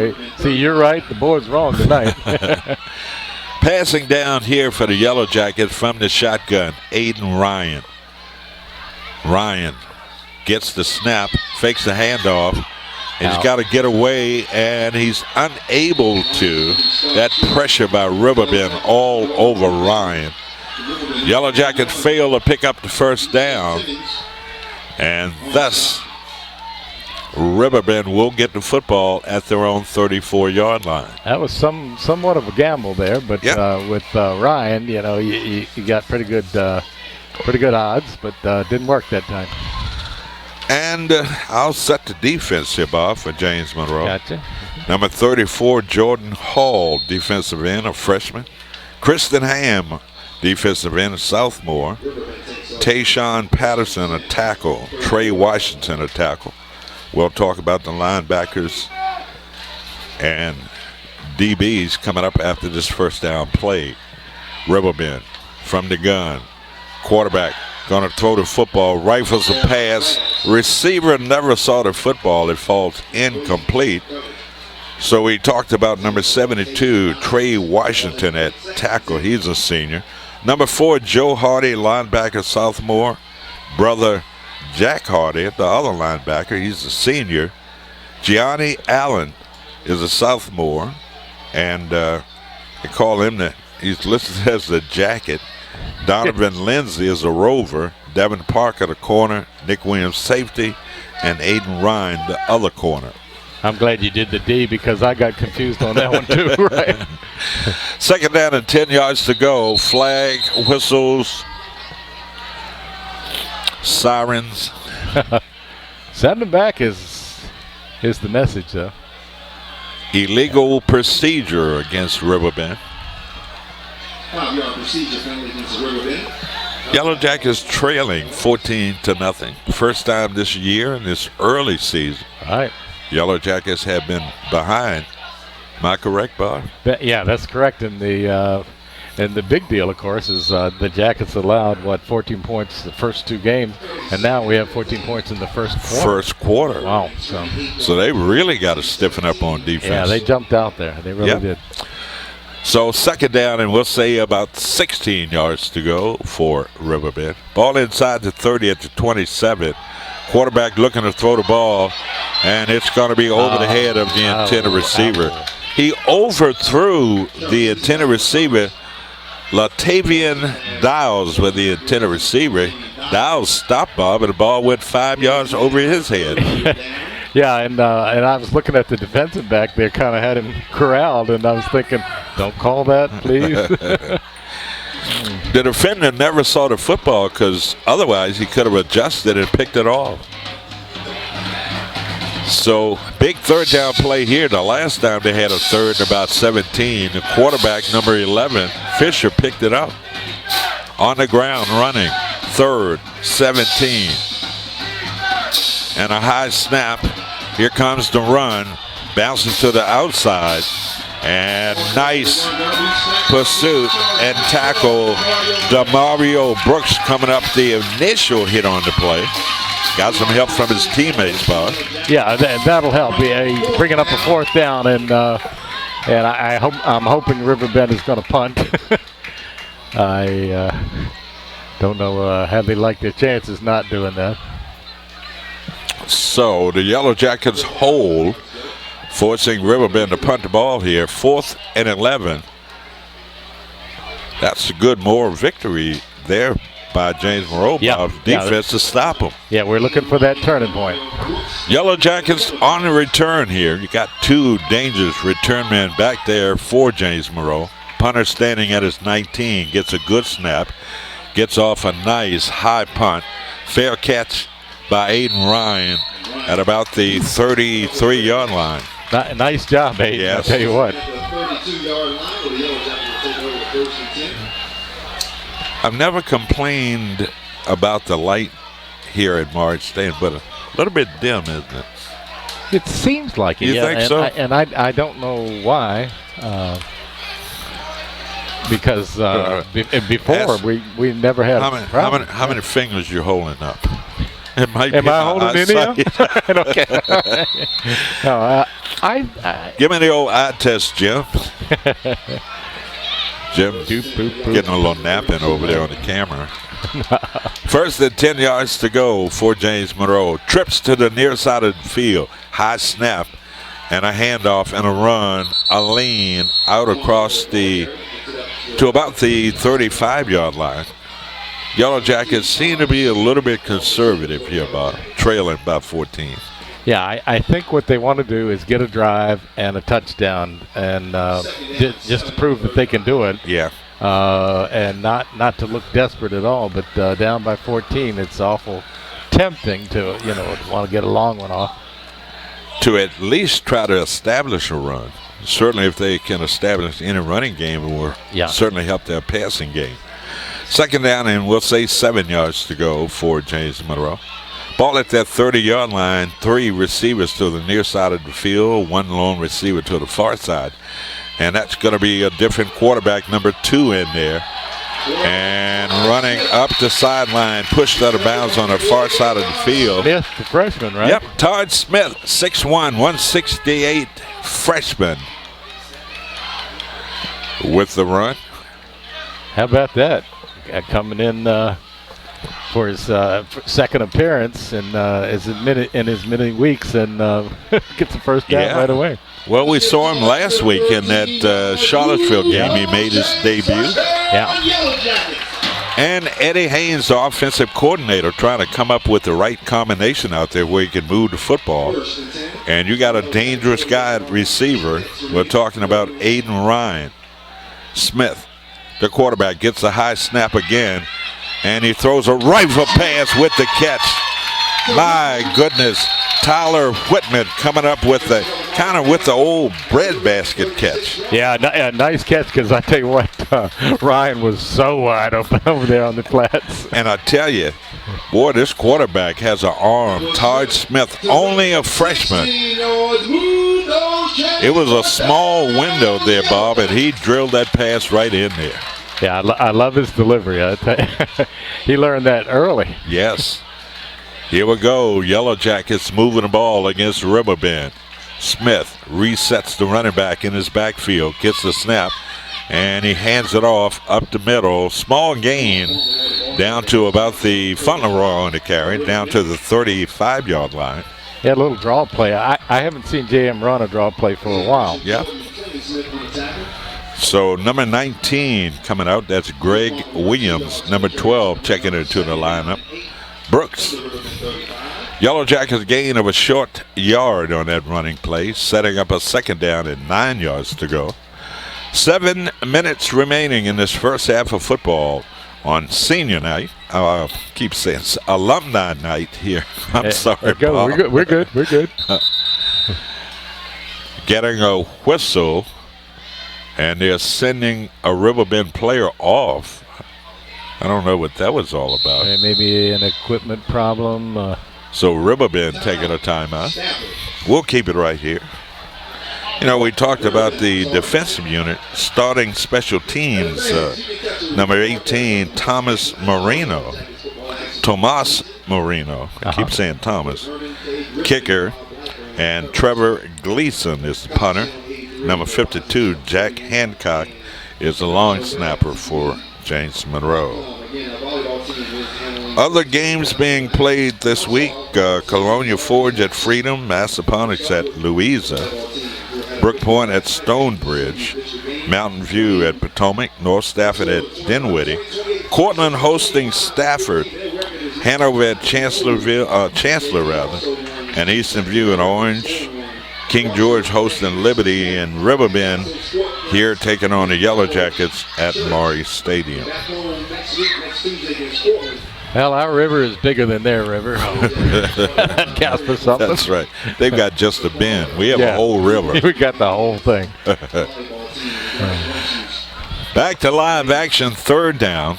Speaker 4: right. The board's wrong tonight.
Speaker 2: Passing down here for the Yellow Jackets from the shotgun, Aiden Ryan. Ryan gets the snap, fakes the handoff. He's got to get away, and he's unable to. That pressure by Riverbend all over Ryan. Yellow Jackets fail to pick up the 1st down, and thus Riverbend will get the football at their own 34-yard line.
Speaker 4: That was somewhat of a gamble there, but with Ryan, you got pretty good odds, but didn't work that time.
Speaker 2: And I'll set the defense here, Bob, for James Monroe.
Speaker 4: Gotcha.
Speaker 2: Number 34, Jordan Hall, defensive end, a freshman. Kristen Ham, defensive end, a sophomore. Tayshawn Patterson, a tackle. Trey Washington, a tackle. We'll talk about the linebackers and DBs coming up after this 1st down play. Riverbend from the gun. Quarterback going to throw the football, rifles a pass. Receiver never saw the football. It falls incomplete. So we talked about number 72, Trey Washington at tackle. He's a senior. Number 4, Joe Hardy, linebacker, sophomore. Brother Jack Hardy, the other linebacker, he's a senior. Gianni Allen is a sophomore. And they call him he's listed as the jacket. Donovan Lindsay is a rover. Devin Parker, the corner. Nick Williams, safety. And Aiden Ryan, the other corner.
Speaker 4: I'm glad you did the D because I got confused on that one too. Right.
Speaker 2: 2nd down and 10 yards to go. Flag, whistles, sirens.
Speaker 4: Send them back is the message, though.
Speaker 2: Illegal procedure against Riverbend.
Speaker 1: 5-yard procedure penalty against the Riverbend.
Speaker 2: Yellow Jackets trailing 14-0. First time this year in this early season.
Speaker 4: All right.
Speaker 2: Yellow Jackets have been behind. Am I correct, Bob?
Speaker 4: Yeah, that's correct. And the big deal, of course, is the Jackets allowed 14 points the first 2 games, and now we have 14 points in the first quarter.
Speaker 2: First quarter.
Speaker 4: Wow.
Speaker 2: So they really got to stiffen up on defense.
Speaker 4: Yeah, they jumped out there. They really did.
Speaker 2: So second down, and we'll say about 16 yards to go for Riverbend. Ball inside the 30 at the 27. Quarterback looking to throw the ball, and it's going to be over the head of the intended receiver. He overthrew the intended receiver. Latavian Dials with the intended receiver. Dials stopped Bob, and the ball went 5 yards over his head.
Speaker 4: Yeah, and I was looking at the defensive back there, kind of had him corralled, and I was thinking, don't call that, please.
Speaker 2: The defender never saw the football because otherwise he could have adjusted and picked it off. So big third down play here. The last time they had a third and about 17. The quarterback, number 11, Fisher, picked it up. On the ground running. Third, 17. And a high snap. Here comes the run. Bounces to the outside. And nice pursuit and tackle. Demario Brooks coming up the initial hit on the play. Got some help from his teammates, Bob.
Speaker 4: Yeah, that'll help. He's bringing up a fourth down, and I'm hoping Riverbend is going to punt. I don't know how they like their chances not doing that.
Speaker 2: So the Yellow Jackets hold, forcing Riverbend to punt the ball here. 4th and 11. That's a good moral victory there by James Monroe. Defense to stop him.
Speaker 4: Yeah, we're looking for that turning point.
Speaker 2: Yellow Jackets on the return here. You got 2 dangerous return men back there for James Monroe. Punter standing at his 19 gets a good snap, gets off a nice high punt. Fair catch by Aiden Ryan at about the 33-yard line.
Speaker 4: Nice job, Aiden.
Speaker 2: Yes.
Speaker 4: I'll tell you what.
Speaker 2: I've never complained about the light here at Morris Stadium, but a little bit dim, isn't it?
Speaker 4: It seems like it.
Speaker 2: You think so?
Speaker 4: I don't know why. Because before we never had
Speaker 2: how many fingers you holding up? It might
Speaker 4: Am
Speaker 2: be
Speaker 4: I holding any up? Okay. No,
Speaker 2: give me the old eye test, Jim. Jim getting a little nap in over there on the camera. First and 10 yards to go for James Monroe. Trips to the near side of the field. High snap and a handoff and a run. A lean out across to about the 35-yard line. Yellow Jackets seem to be a little bit conservative here, Bob, trailing by 14.
Speaker 4: Yeah, I think what they want to do is get a drive and a touchdown, and just to prove that they can do it.
Speaker 2: Yeah.
Speaker 4: And not to look desperate at all, but down by 14, it's awful tempting to want to get a long one off.
Speaker 2: To at least try to establish a run. Certainly, if they can establish any running game, it will certainly help their passing game. Second down, and we'll say 7 yards to go for James Monroe. Ball at that 30-yard line. 3 receivers to the near side of the field. 1 lone receiver to the far side. And that's going to be a different quarterback, number 2 in there. And running up the sideline, pushed out of bounds on the far side of the field.
Speaker 4: Smith, the freshman, right?
Speaker 2: Yep, Todd Smith, 6'1", 168 freshman. With the run.
Speaker 4: How about that? Coming in for his second appearance and is admitted in his many weeks and gets the first down right away.
Speaker 2: Well, we saw him last week in that Charlottesville game. He made his debut.
Speaker 4: Yeah.
Speaker 2: And Eddie Haynes, the offensive coordinator, trying to come up with the right combination out there where he can move the football. And you got a dangerous guy at receiver. We're talking about Aiden Ryan. Smith, the quarterback, gets a high snap again. And he throws a rifle pass with the catch. My goodness. Tyler Whitman coming up with the kind of with the old breadbasket catch.
Speaker 4: Yeah, nice catch, because I tell you what, Ryan was so wide open over there on the flats.
Speaker 2: And I tell you, boy, this quarterback has an arm. Todd Smith, only a freshman. It was a small window there, Bob, and he drilled that pass right in there.
Speaker 4: Yeah, I love his delivery. I tell you. He learned that early.
Speaker 2: Yes. Here we go. Yellow Jackets moving the ball against Riverbend. Smith resets the running back in his backfield, gets the snap, and he hands it off up the middle. Small gain down to about the Fauntleroy on the carry, down to the 35-yard line.
Speaker 4: Yeah, a little draw play. I haven't seen JM run a draw play for a while.
Speaker 2: Yep. So number 19 coming out, that's Greg Williams. Number 12 checking into the lineup, Brooks. Yellow Jackets gain of a short yard on that running play, setting up a second down and 9 yards to go. 7 minutes remaining in this first half of football on senior night. I keep saying alumni night here. I'm sorry, Bob.
Speaker 4: We're good.
Speaker 2: Getting a whistle, and they're sending a Riverbend player off. I don't know what that was all about.
Speaker 4: Maybe an equipment problem.
Speaker 2: So Riverbend taking a timeout. We'll keep it right here. You know, we talked about the defensive unit starting special teams. Number 18, Tomas Marino. I keep saying Thomas. Kicker. And Trevor Gleason is the punter. Number 52, Jack Hancock, is the long snapper for James Monroe. Other games being played this week, Colonia Forge at Freedom, Massaponax at Louisa, Brook Point at Stonebridge, Mountain View at Potomac, North Stafford at Dinwiddie, Cortland hosting Stafford, Hanover at Chancellor, and Eastern View at Orange, King George hosting Liberty, and Riverbend here taking on the Yellow Jackets at Maury Stadium.
Speaker 4: Well, our river is bigger than their river. That counts for something.
Speaker 2: That's right. They've got just a bend. We have a whole river.
Speaker 4: We got the whole thing.
Speaker 2: Back to live action, third down.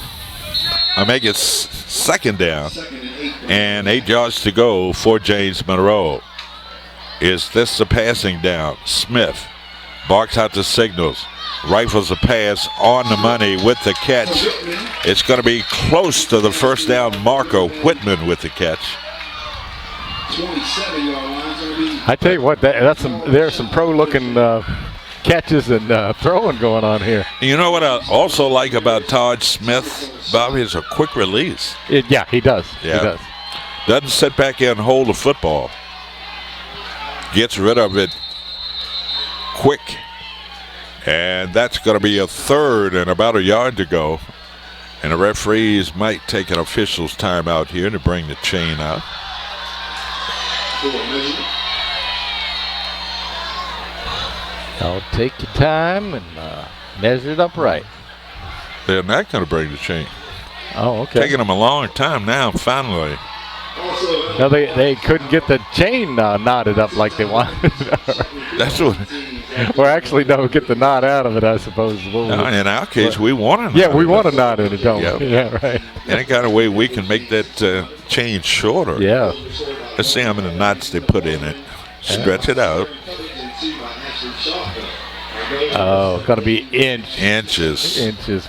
Speaker 2: I make it second down, and 8 yards to go for James Monroe. Is this the passing down? Smith barks out the signals, rifles a pass on the money with the catch. It's going to be close to the first down marker. Whitman with the catch.
Speaker 4: I tell you what, there's some pro-looking catches and throwing going on here.
Speaker 2: You know what I also like about Todd Smith, Bobby, is a quick release.
Speaker 4: He does. Yeah. He does.
Speaker 2: Doesn't sit back here and hold the football. Gets rid of it quick. And that's going to be a third and about a yard to go. And the referees might take an official's timeout here to bring the chain out.
Speaker 4: I'll take your time and measure it up right.
Speaker 2: They're not going to bring the chain.
Speaker 4: Oh, okay.
Speaker 2: Taking them a long time now, finally.
Speaker 4: No, they couldn't get the chain knotted up like they wanted.
Speaker 2: That's what.
Speaker 4: Or actually, no, get the knot out of it, I suppose.
Speaker 2: No, in our case, we want a knot.
Speaker 4: Yeah, we want a knot in it, don't
Speaker 2: we?
Speaker 4: Yeah, right.
Speaker 2: Any kind of way we can make that chain shorter.
Speaker 4: Yeah.
Speaker 2: Let's see how many knots they put in it. Stretch it out.
Speaker 4: Oh, going to be inches.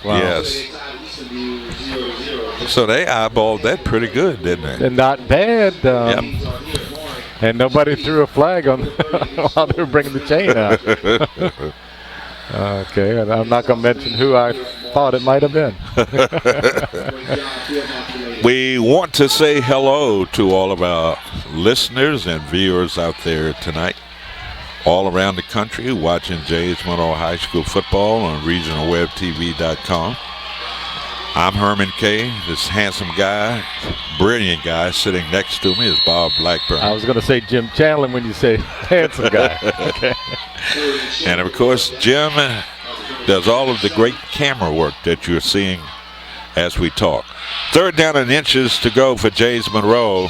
Speaker 4: Wow.
Speaker 2: Yes. So they eyeballed that pretty good, didn't they?
Speaker 4: And not bad.
Speaker 2: Yep.
Speaker 4: And nobody threw a flag on while they were bringing the chain out. Okay, and I'm not going to mention who I thought it might have been.
Speaker 2: We want to say hello to all of our listeners and viewers out there tonight, all around the country, watching James Monroe High School football on regionalwebtv.com. I'm Herman Kay. This handsome guy, brilliant guy, sitting next to me is Bob Blackburn.
Speaker 4: I was going to say Jim Chandler when you say handsome guy. Okay.
Speaker 2: And, of course, Jim does all of the great camera work that you're seeing as we talk. Third down and inches to go for James Monroe.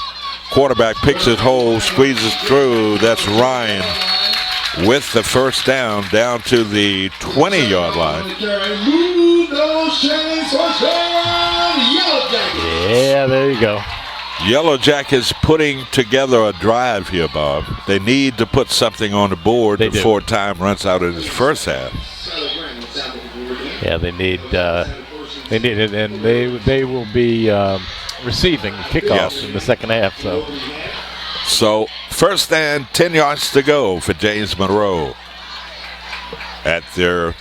Speaker 2: Quarterback picks his hole, squeezes through. That's Ryan. with the first down to the 20-yard line.
Speaker 1: Move those chains, first down, Yellow Jackets.
Speaker 4: Yeah, there you go.
Speaker 2: Yellow Jackets putting together a drive here, Bob. They need to put something on the board before time runs out in this first half.
Speaker 4: Yeah, they need it, and they will be receiving kickoffs in the second half.
Speaker 2: So first and 10 yards to go for James Monroe at their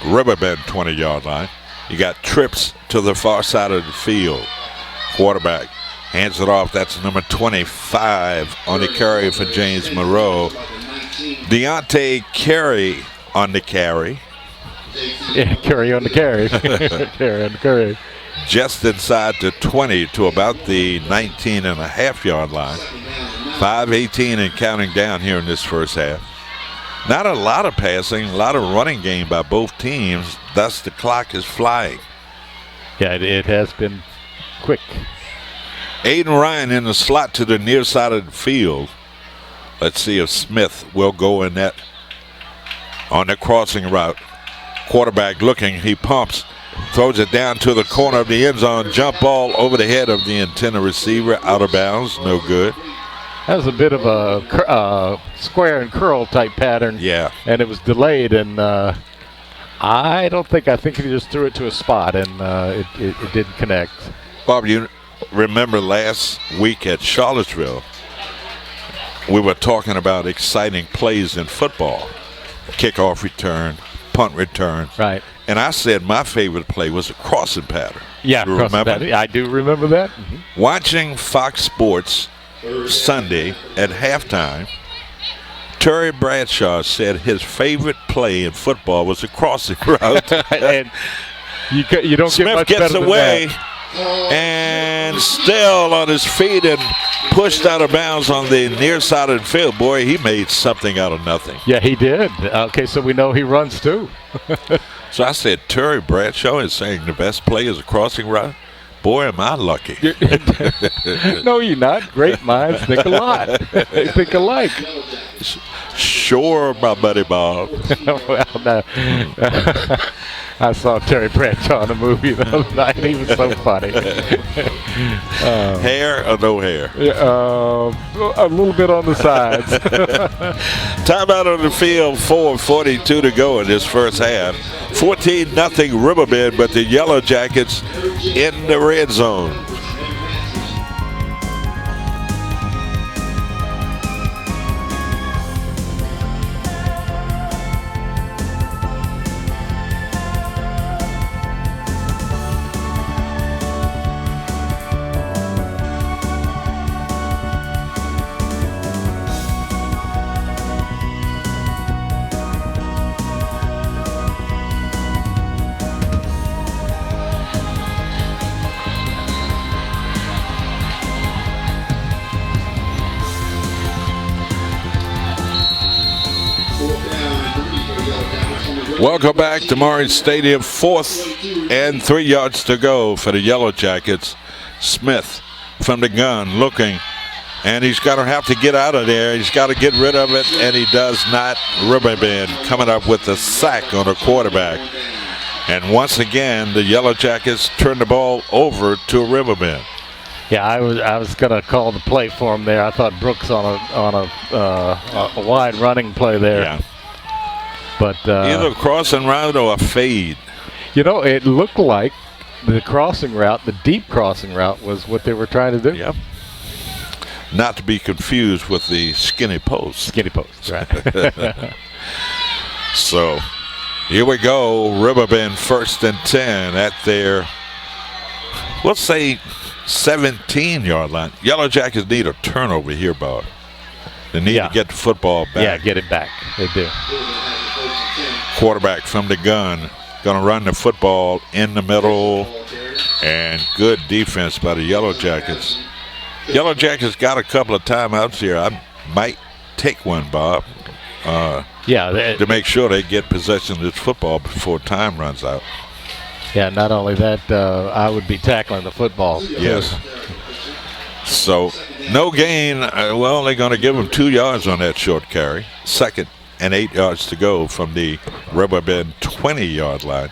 Speaker 2: Riverbend 20-yard line. You got trips to the far side of the field. Quarterback hands it off. That's number 25 on the carry for James Monroe. Deontay Carey on the carry.
Speaker 4: Yeah, carry on the carry. Carry on the carry.
Speaker 2: Just inside the 20 to about the 19.5-yard line. 5:18 and counting down here in this first half. Not a lot of passing, a lot of running game by both teams. Thus, the clock is flying.
Speaker 4: Yeah, it has been quick.
Speaker 2: Aiden Ryan in the slot to the near side of the field. Let's see if Smith will go in that on the crossing route. Quarterback looking, he pumps, throws it down to the corner of the end zone. Jump ball over the head of the intended receiver, out of bounds, no good.
Speaker 4: That was a bit of a square and curl type pattern.
Speaker 2: Yeah.
Speaker 4: And it was delayed, and I think he just threw it to a spot, and it didn't connect.
Speaker 2: Bob, you remember last week at Charlottesville, we were talking about exciting plays in football. Kickoff return, punt return.
Speaker 4: Right.
Speaker 2: And I said my favorite play was a crossing pattern.
Speaker 4: Yeah,
Speaker 2: you remember?
Speaker 4: I do remember that. Mm-hmm.
Speaker 2: Watching Fox Sports Sunday at halftime, Terry Bradshaw said his favorite play in football was a crossing route.
Speaker 4: And you don't
Speaker 2: Smith
Speaker 4: get much
Speaker 2: gets
Speaker 4: better than
Speaker 2: away
Speaker 4: that.
Speaker 2: And still on his feet and pushed out of bounds on the near side of the field. Boy, he made something out of nothing.
Speaker 4: Yeah, he did. Okay, so we know he runs too.
Speaker 2: So I said, Terry Bradshaw is saying the best play is a crossing route. Boy, am I lucky.
Speaker 4: No, you're not. Great minds think a lot. They think alike.
Speaker 2: Sure, my buddy Bob.
Speaker 4: Well, no. I saw Terry Bradshaw in a movie the other night. He was so funny.
Speaker 2: Hair or no hair?
Speaker 4: A little bit on the sides.
Speaker 2: Timeout on the field, 4:42 to go in this first half. 14-0 Riverbend, but the Yellow Jackets in the red zone. Welcome back to Monroe Stadium. 4th and 3 yards to go for the Yellow Jackets. Smith from the gun looking, and he's going to have to get out of there. He's got to get rid of it, and he does not. Riverbend coming up with a sack on the quarterback. And once again, the Yellow Jackets turn the ball over to Riverbend.
Speaker 4: Yeah, I was gonna call the play for him there. I thought Brooks on a wide running play there.
Speaker 2: Yeah.
Speaker 4: But
Speaker 2: either crossing route or a fade.
Speaker 4: You know, it looked like the crossing route, the deep crossing route, was what they were trying to do.
Speaker 2: Yep. Not to be confused with the skinny post.
Speaker 4: Skinny post, right.
Speaker 2: So, here we go. Riverbend 1st and 10 at their, let's say, 17-yard line. Yellow Jackets need a turnover here, Bob. They need to get the football back.
Speaker 4: Yeah, get it back. They do.
Speaker 2: Quarterback from the gun. Going to run the football in the middle. And good defense by the Yellow Jackets. Yellow Jackets got a couple of timeouts here. I might take one, Bob. To make sure they get possession of this football before time runs out.
Speaker 4: Yeah, not only that, I would be tackling the football.
Speaker 2: Yes. So no gain. Well, they're going to give him 2 yards on that short carry. 2nd and 8 yards to go from the Riverbend 20-yard line.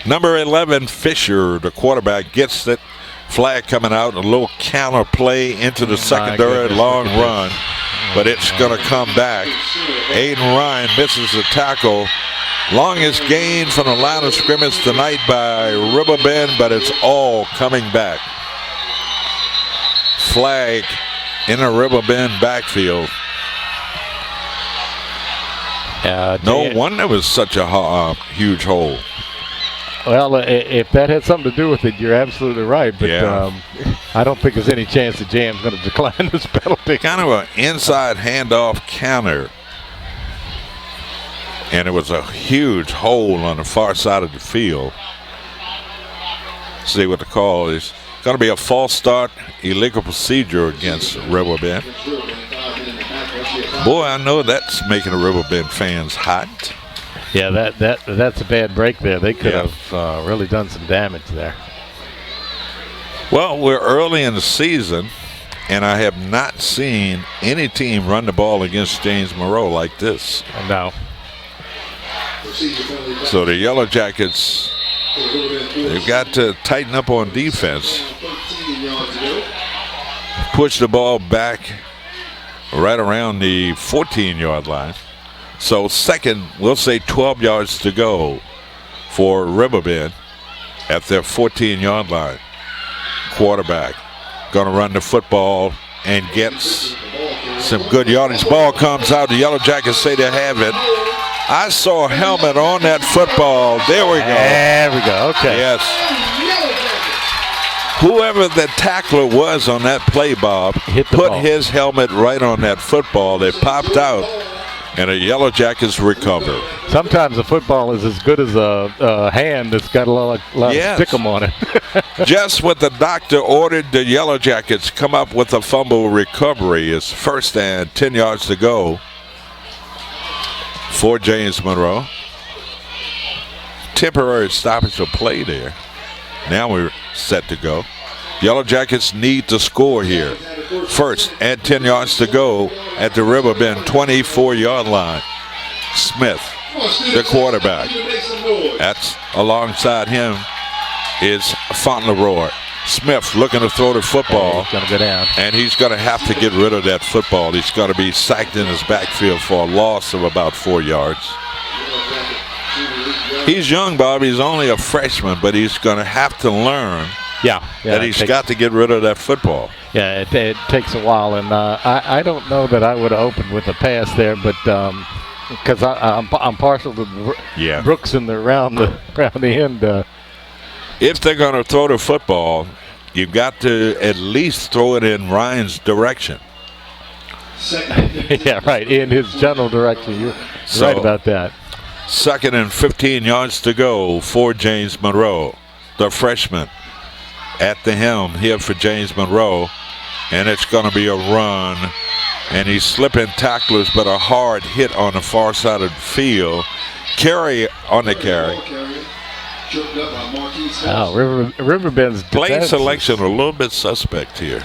Speaker 2: Number 11, Fisher, the quarterback, gets it. Flag coming out, a little counter play into the secondary, long run, but it's going to come back. Aiden Ryan misses the tackle. Longest gain from the line of scrimmage tonight by Riverbend, but it's all coming back. Flag in the Riverbend backfield. No wonder it was such a huge hole.
Speaker 4: Well, if that had something to do with it, you're absolutely right. But I don't think there's any chance that JM's going to decline this penalty.
Speaker 2: Kind of an inside handoff counter. And it was a huge hole on the far side of the field. See what the call is. Going to be a false start, illegal procedure against Riverbend. Boy, I know that's making the Riverbend fans hot.
Speaker 4: Yeah, that's a bad break there. They could have really done some damage there.
Speaker 2: Well, we're early in the season, and I have not seen any team run the ball against James Monroe like this.
Speaker 4: No.
Speaker 2: So the Yellow Jackets, they've got to tighten up on defense. Push the ball back right around the 14-yard line. So 2nd, we'll say 12 yards to go for Riverbend at their 14-yard line. Quarterback going to run the football and gets some good yardage. Ball comes out. The Yellow Jackets say they have it. I saw a helmet on that football. There we go.
Speaker 4: There we go. Okay.
Speaker 2: Yes. Whoever the tackler was on that play, Bob, put his helmet right on that football. They popped out, and the Yellow Jackets recover.
Speaker 4: Sometimes a football is as good as a hand that's got a lot of stickum on it.
Speaker 2: Just what the doctor ordered the Yellow Jackets come up with a fumble recovery. It's 1st and 10 yards to go for James Monroe. Temporary stoppage of play there. Now we're set to go. Yellow Jackets need to score here. 1st and 10 yards to go at the Riverbend 24-yard line. Smith, the quarterback. That's alongside him is Fauntleroy. Smith looking to throw the football.
Speaker 4: He's going to go down.
Speaker 2: And he's going to have to get rid of that football. He's going to be sacked in his backfield for a loss of about 4 yards. He's young, Bob. He's only a freshman, but he's going to have to learn that he's got to get rid of that football.
Speaker 4: Yeah, it takes a while, and I don't know that I would have opened with a pass there, but because I'm partial to Brooks in the around the end.
Speaker 2: If they're going to throw the football, you've got to at least throw it in Ryan's direction.
Speaker 4: Yeah, right, in his general direction. You're right about that.
Speaker 2: 2nd and 15 yards to go for James Monroe, the freshman at the helm here for James Monroe, and it's going to be a run, and he's slipping tacklers, but a hard hit on the far side of the field. Carry on the carry.
Speaker 4: Riverbend's
Speaker 2: play selection a little bit suspect here.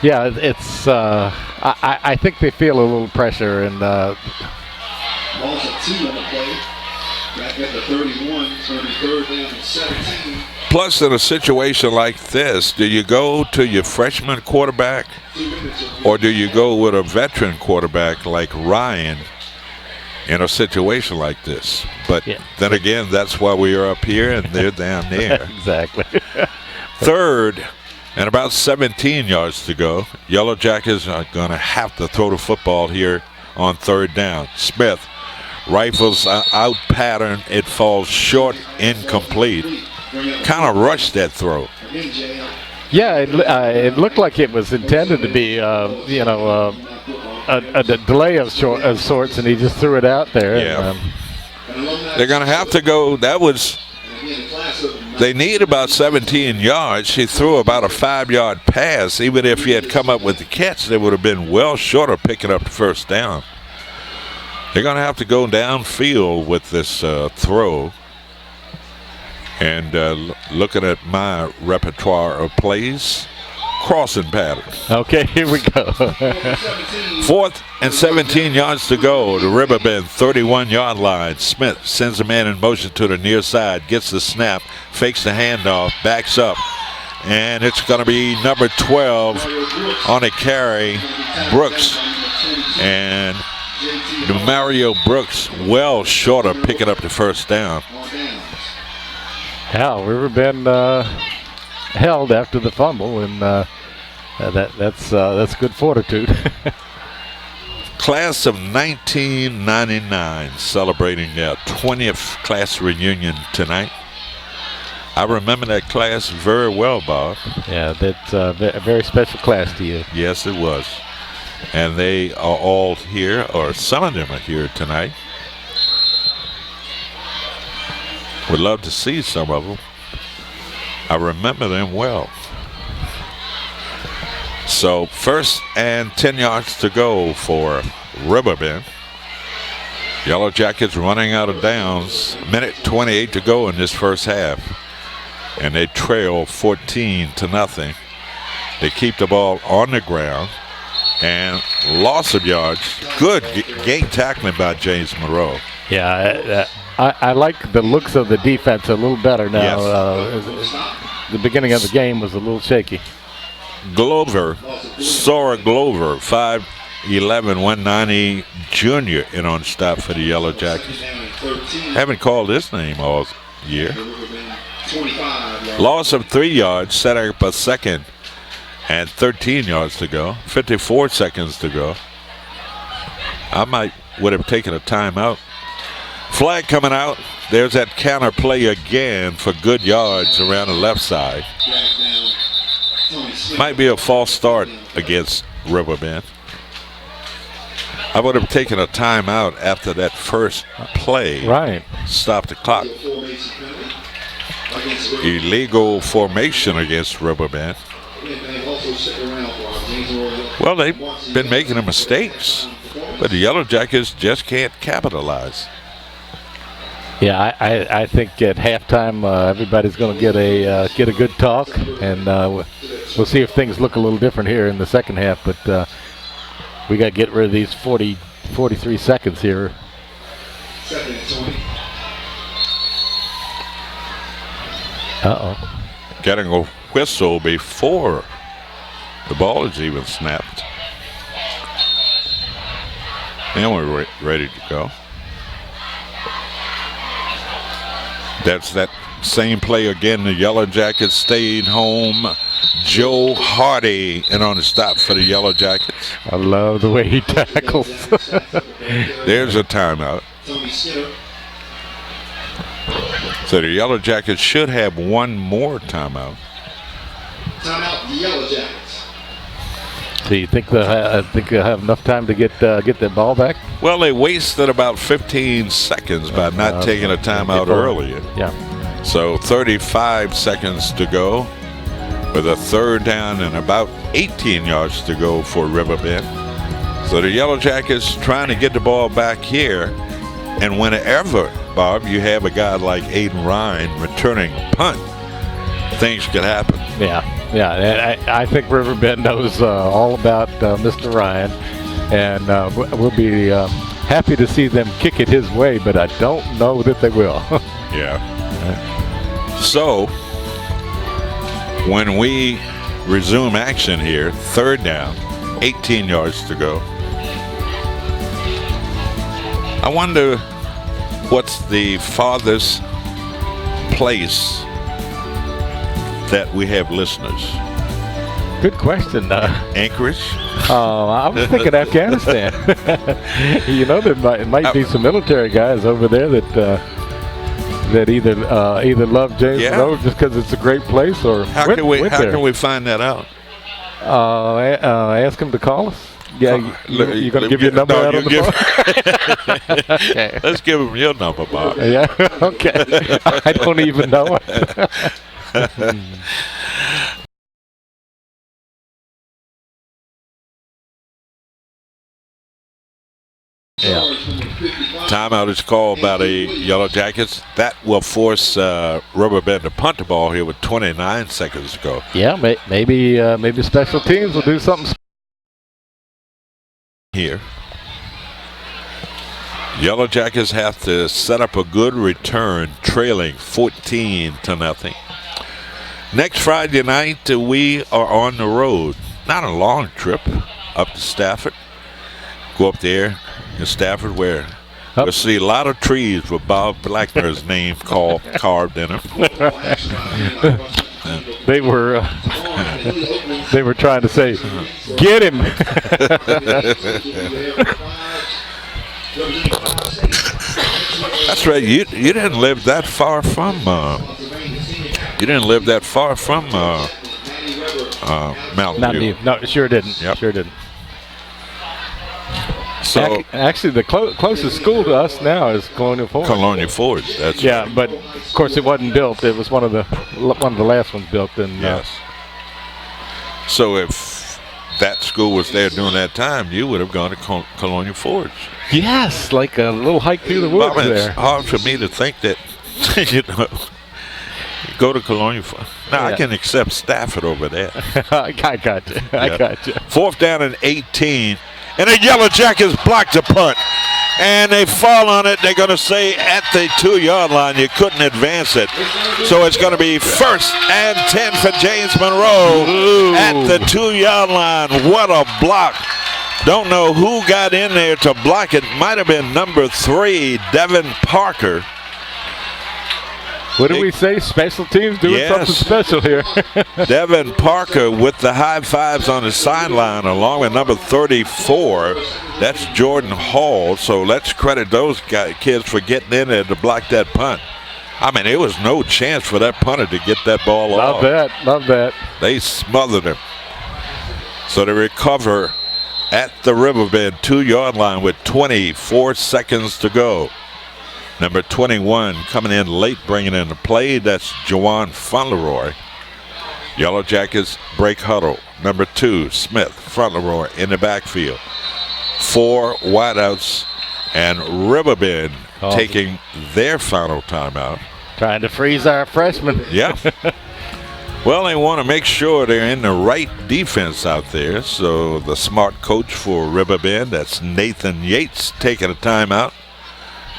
Speaker 4: Yeah, it's I think they feel a little pressure, and
Speaker 1: Ball's at 2 on the play. Back at the 31, so 3rd down and 17.
Speaker 2: Plus, in a situation like this, do you go to your freshman quarterback, or do you go with a veteran quarterback like Ryan in a situation like this? But then again, that's why we are up here and they're down there.
Speaker 4: Exactly.
Speaker 2: 3rd and about 17 yards to go. Yellow Jackets are going to have to throw the football here on 3rd down. Smith rifles out pattern. It falls short, incomplete. Kind of rushed that throw.
Speaker 4: Yeah, it looked like it was intended to be, a delay of sorts, and he just threw it out there.
Speaker 2: Yeah. They're going to have to go. They need about 17 yards. He threw about a 5-yard pass. Even if he had come up with the catch, they would have been well short of picking up the 1st down. They're going to have to go downfield with this throw. And looking at my repertoire of plays, crossing pattern.
Speaker 4: Okay, here we go.
Speaker 2: 4th and 17 yards to go. The Riverbend 31-yard line. Smith sends a man in motion to the near side, gets the snap, fakes the handoff, backs up, and it's going to be number 12 on a carry, Brooks. And Mario Brooks well short of picking up the first down.
Speaker 4: Yeah, Riverbend held after the fumble, and that's good fortitude.
Speaker 2: Class of 1999 celebrating their 20th class reunion tonight. I remember that class very well, Bob.
Speaker 4: Yeah, that's a very special class to you.
Speaker 2: Yes, it was. And they are all here, or some of them are here tonight. Would love to see some of them. I remember them well. So 1st and 10 yards to go for Riverbend. Yellow Jackets running out of downs. 1:28 to go in this first half. And they trail 14-0. They keep the ball on the ground. And loss of yards. Good game tackling by James Monroe.
Speaker 4: Yeah, I like the looks of the defense a little better now.
Speaker 2: Yes.
Speaker 4: The beginning of the game was a little shaky.
Speaker 2: Glover, Sora Glover, 5'11", 190 junior in on stop for the Yellow Jackets. Haven't called his name all year. Loss of 3 yards, set up a second and 13 yards to go. 54 seconds to go. I would have taken a timeout. Flag coming out. There's that counter play again for good yards around the left side. Might be a false start against Riverbend. I would have taken a timeout after that first play.
Speaker 4: Right.
Speaker 2: Stop the clock. Illegal formation against Riverbend. Well, they've been making the mistakes, but the Yellow Jackets just can't capitalize.
Speaker 4: Yeah, I think at halftime everybody's going to get a good talk, and we'll see if things look a little different here in the second half. But we got to get rid of these 43 seconds here.
Speaker 2: Getting a whistle before the ball is even snapped. And we're ready to go. That's that same play again. The Yellow Jackets stayed home. Joe Hardy in on the stop for the Yellow Jackets.
Speaker 4: I love the way he tackles.
Speaker 2: There's a timeout. So the Yellow Jackets should have one more timeout.
Speaker 1: Timeout, the Yellow Jackets.
Speaker 4: So you think they'll have enough time to get that ball back?
Speaker 2: Well, they wasted about 15 seconds by not taking a timeout earlier.
Speaker 4: Yeah.
Speaker 2: So 35 seconds to go with a third down and about 18 yards to go for Riverbend. So the Yellow Jackets trying to get the ball back here. And whenever, Bob, you have a guy like Aiden Ryan returning a punt, things could happen.
Speaker 4: Yeah. I think Riverbend knows all about Mr. Ryan, and we'll be happy to see them kick it his way, but I don't know that they will.
Speaker 2: Yeah. So when we resume action here, third down, 18 yards to go. I wonder what's the farthest place that we have listeners.
Speaker 4: Good question.
Speaker 2: Anchorage?
Speaker 4: I was thinking Afghanistan. You know, there might be some military guys over there that either love James Monroe just because it's a great place, or
Speaker 2: how can we find that out?
Speaker 4: Ask him to call us. Yeah, you're going to give your number out on the phone? Okay.
Speaker 2: Let's give him your number, Bob.
Speaker 4: Yeah, okay. I don't even know it. Yeah.
Speaker 2: Timeout is called by the Yellow Jackets. That will force Riverbend to punt the ball here with 29 seconds to go.
Speaker 4: Yeah, maybe special teams will do something
Speaker 2: here. Yellow Jackets have to set up a good return, trailing 14-0. Next Friday night, we are on the road. Not a long trip up to Stafford. Go up there in Stafford where we'll see a lot of trees with Bob Blackner's name carved in them.
Speaker 4: They were trying to say, get him.
Speaker 2: That's right. You didn't live that far from Mountain View.
Speaker 4: No, sure didn't.
Speaker 2: Yep.
Speaker 4: Sure didn't.
Speaker 2: So
Speaker 4: actually, the closest school to us now is Colonial Forge.
Speaker 2: Colonial Forge. That's
Speaker 4: yeah,
Speaker 2: right.
Speaker 4: but of course it wasn't built. It was one of the last ones built. And
Speaker 2: yes. So if that school was there during that time, you would have gone to Colonial Forge.
Speaker 4: Yes, like a little hike through the woods there.
Speaker 2: It's hard for me to think that go to Colonial Forge. Now I can accept Stafford over there.
Speaker 4: I got you. I got you.
Speaker 2: 4th down and 18. And the Yellow Jackets blocked the punt. And they fall on it. They're going to say at the 2-yard line you couldn't advance it. So it's going to be 1st and 10 for James Monroe at the 2-yard line. What a block. Don't know who got in there to block it. Might have been number 3, Devin Parker.
Speaker 4: What do we say? Special teams doing something special here.
Speaker 2: Devin Parker with the high fives on the sideline along with number 34. That's Jordan Hall. So let's credit those kids for getting in there to block that punt. I mean, there was no chance for that punter to get that ball off.
Speaker 4: Love that.
Speaker 2: They smothered him. So they recover at the Riverbend 2-yard line with 24 seconds to go. Number 21 coming in late, bringing in the play. That's Jawan Fauntleroy. Yellow Jackets break huddle. Number 2, Smith, Fauntleroy in the backfield. 4 wideouts, and Riverbend taking their final timeout.
Speaker 4: Trying to freeze our freshmen.
Speaker 2: Yeah. Well, they want to make sure they're in the right defense out there. So the smart coach for Riverbend, that's Nathan Yates, taking a timeout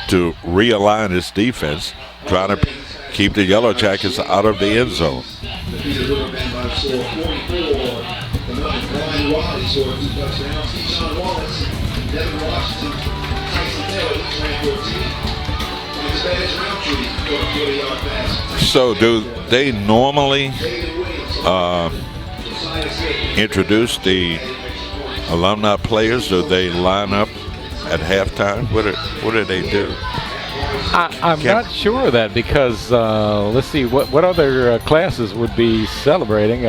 Speaker 2: to realign his defense, trying to keep the Yellow Jackets out of the end zone. So do they normally introduce the alumni players? Do they line up at halftime? What do they do?
Speaker 4: I'm not sure of that because let's see what other classes would be celebrating.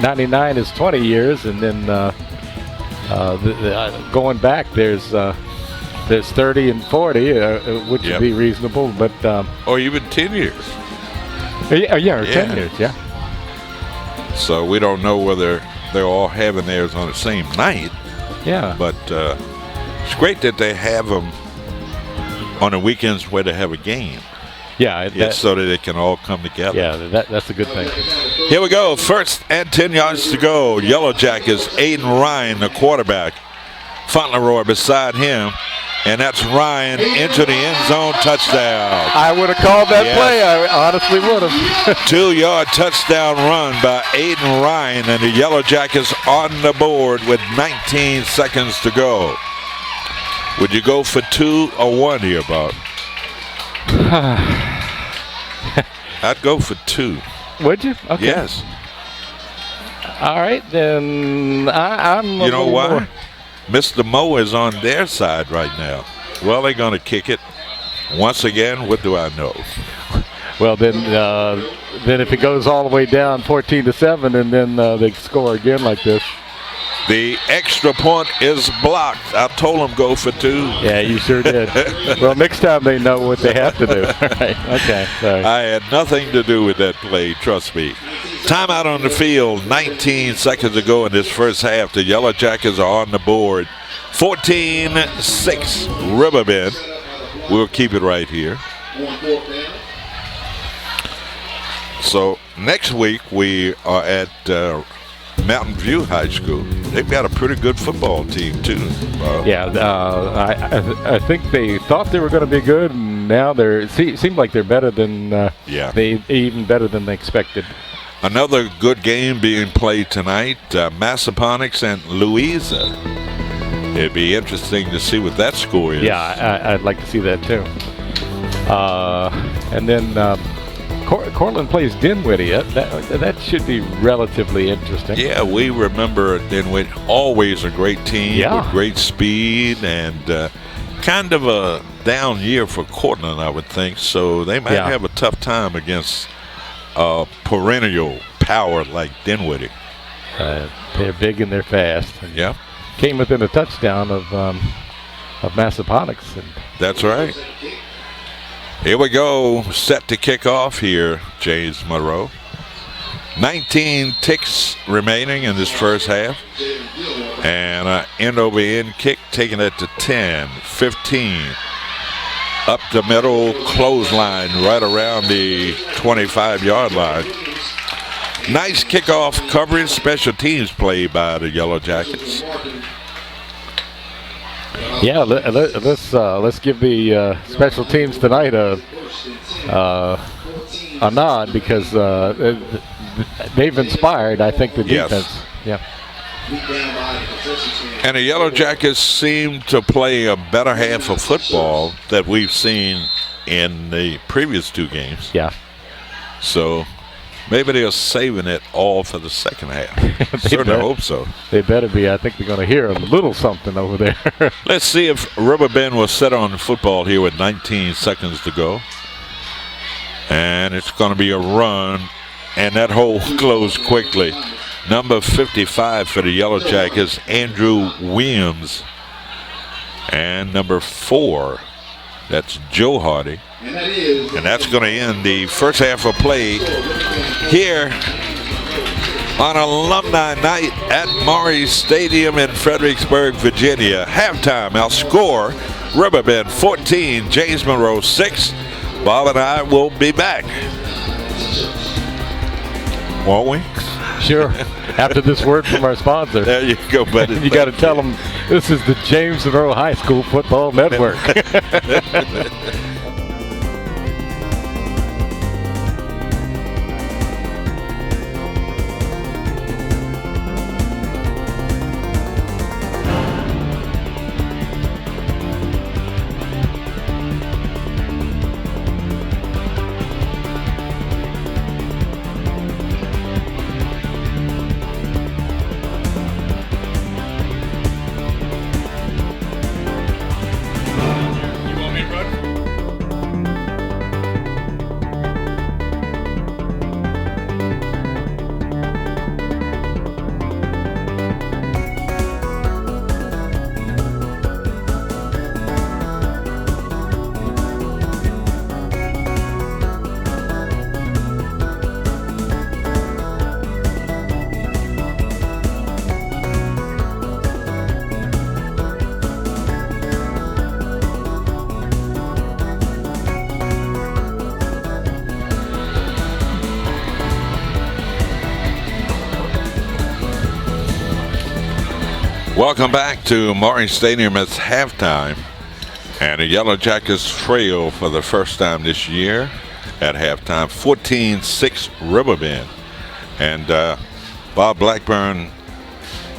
Speaker 4: 99 is 20 years, and then going back there's 30 and 40, which would be reasonable, but
Speaker 2: or even 10 years.
Speaker 4: Yeah, 10 years, yeah.
Speaker 2: So we don't know whether they're all having theirs on the same night.
Speaker 4: Yeah.
Speaker 2: But it's great that they have them on the weekends where they have a game.
Speaker 4: Yeah.
Speaker 2: So that they can all come together.
Speaker 4: Yeah, that's a good thing.
Speaker 2: Here we go. 1st and 10 yards to go. Yellow Jackets, Aiden Ryan, the quarterback. Fauntleroy beside him. And that's Ryan into the end zone, touchdown.
Speaker 4: I would have called that play. I honestly would have.
Speaker 2: 2-yard touchdown run by Aiden Ryan, and the Yellow Jackets on the board with 19 seconds to go. Would you go for 2 or 1 here, Bob? I'd go for 2.
Speaker 4: Would you? Okay.
Speaker 2: Yes.
Speaker 4: All right, then I'm.
Speaker 2: You know why? Mr. Moe is on their side right now. Well, they're going to kick it. Once again, what do I know?
Speaker 4: Well, then if it goes all the way down 14-7 and then they score again like this.
Speaker 2: The extra point is blocked. I told them go for 2.
Speaker 4: Yeah, you sure did. Well, next time they know what they have to do. Right. Okay. Sorry.
Speaker 2: I had nothing to do with that play, trust me. Timeout on the field, 19 seconds to go in this first half. The Yellow Jackets are on the board 14-6 Riverbend. We'll keep it right here. So next week we are at Mountain View High School. They've got a pretty good football team too.
Speaker 4: Yeah, I think they thought they were going to be good, and now seem like they're better than they even better than they expected.
Speaker 2: Another good game being played tonight, Massaponax and Louisa. It'd be interesting to see what that score is.
Speaker 4: Yeah, I'd like to see that too. And then Cortland plays Dinwiddie. That should be relatively interesting.
Speaker 2: Yeah, we remember Dinwiddie, always a great team with great speed, and kind of a down year for Cortland, I would think. So they might have a tough time against perennial power like Dinwiddie.
Speaker 4: They're big and they're fast.
Speaker 2: Yeah.
Speaker 4: Came within a touchdown of Massaponax.
Speaker 2: That's right. Here we go, set to kick off here, James Monroe. 19 ticks remaining in this first half. And an end-over-end kick, taking it to 10, 15. Up the middle, clothesline right around the 25-yard line. Nice kickoff coverage, special teams play by the Yellow Jackets.
Speaker 4: Yeah, let's give the special teams tonight a nod, because they've inspired, I think, the defense.
Speaker 2: Yes. And the Yellow Jackets seem to play a better half of football that we've seen in the previous two games.
Speaker 4: Yeah.
Speaker 2: So maybe they're saving it all for the second half. Certainly hope so.
Speaker 4: They better be. I think we're going to hear a little something over there.
Speaker 2: Let's see if Riverbend will set on the football here with 19 seconds to go. And it's going to be a run, and that hole closed quickly. Number 55 for the Yellow Jackets, Andrew Williams. And number 4, that's Joe Hardy. And that's going to end the first half of play here on Alumni Night at Maury Stadium in Fredericksburg, Virginia. Halftime, our score, Riverbend 14, James Monroe 6. Bob and I will be back. Won't we?
Speaker 4: Sure. After this word from our sponsor.
Speaker 2: There you go, buddy.
Speaker 4: You got to tell them this is the James Monroe High School Football Network.
Speaker 2: Welcome back to Maury Stadium. It's halftime, and the Yellow Jackets trail for the first time this year at halftime, 14-6 Riverbend. And Bob Blackburn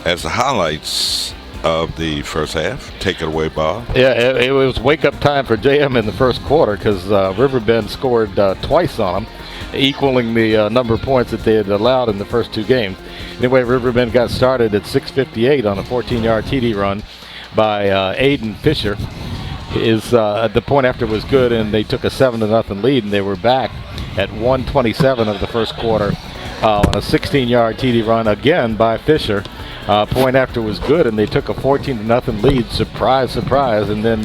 Speaker 2: has the highlights of the first half. Take it away, Bob.
Speaker 4: Yeah, it was wake-up time for JM in the first quarter, because Riverbend scored twice on them, equaling the number of points that they had allowed in the first two games. Anyway, Riverbend got started at 6:58 on a 14-yard TD run by Aiden Fisher. The point after was good, and they took a 7-0 lead, and they were back at 1:27 of the first quarter on a 16-yard TD run again by Fisher. Point after was good, and they took a 14-0 lead. Surprise, surprise. And then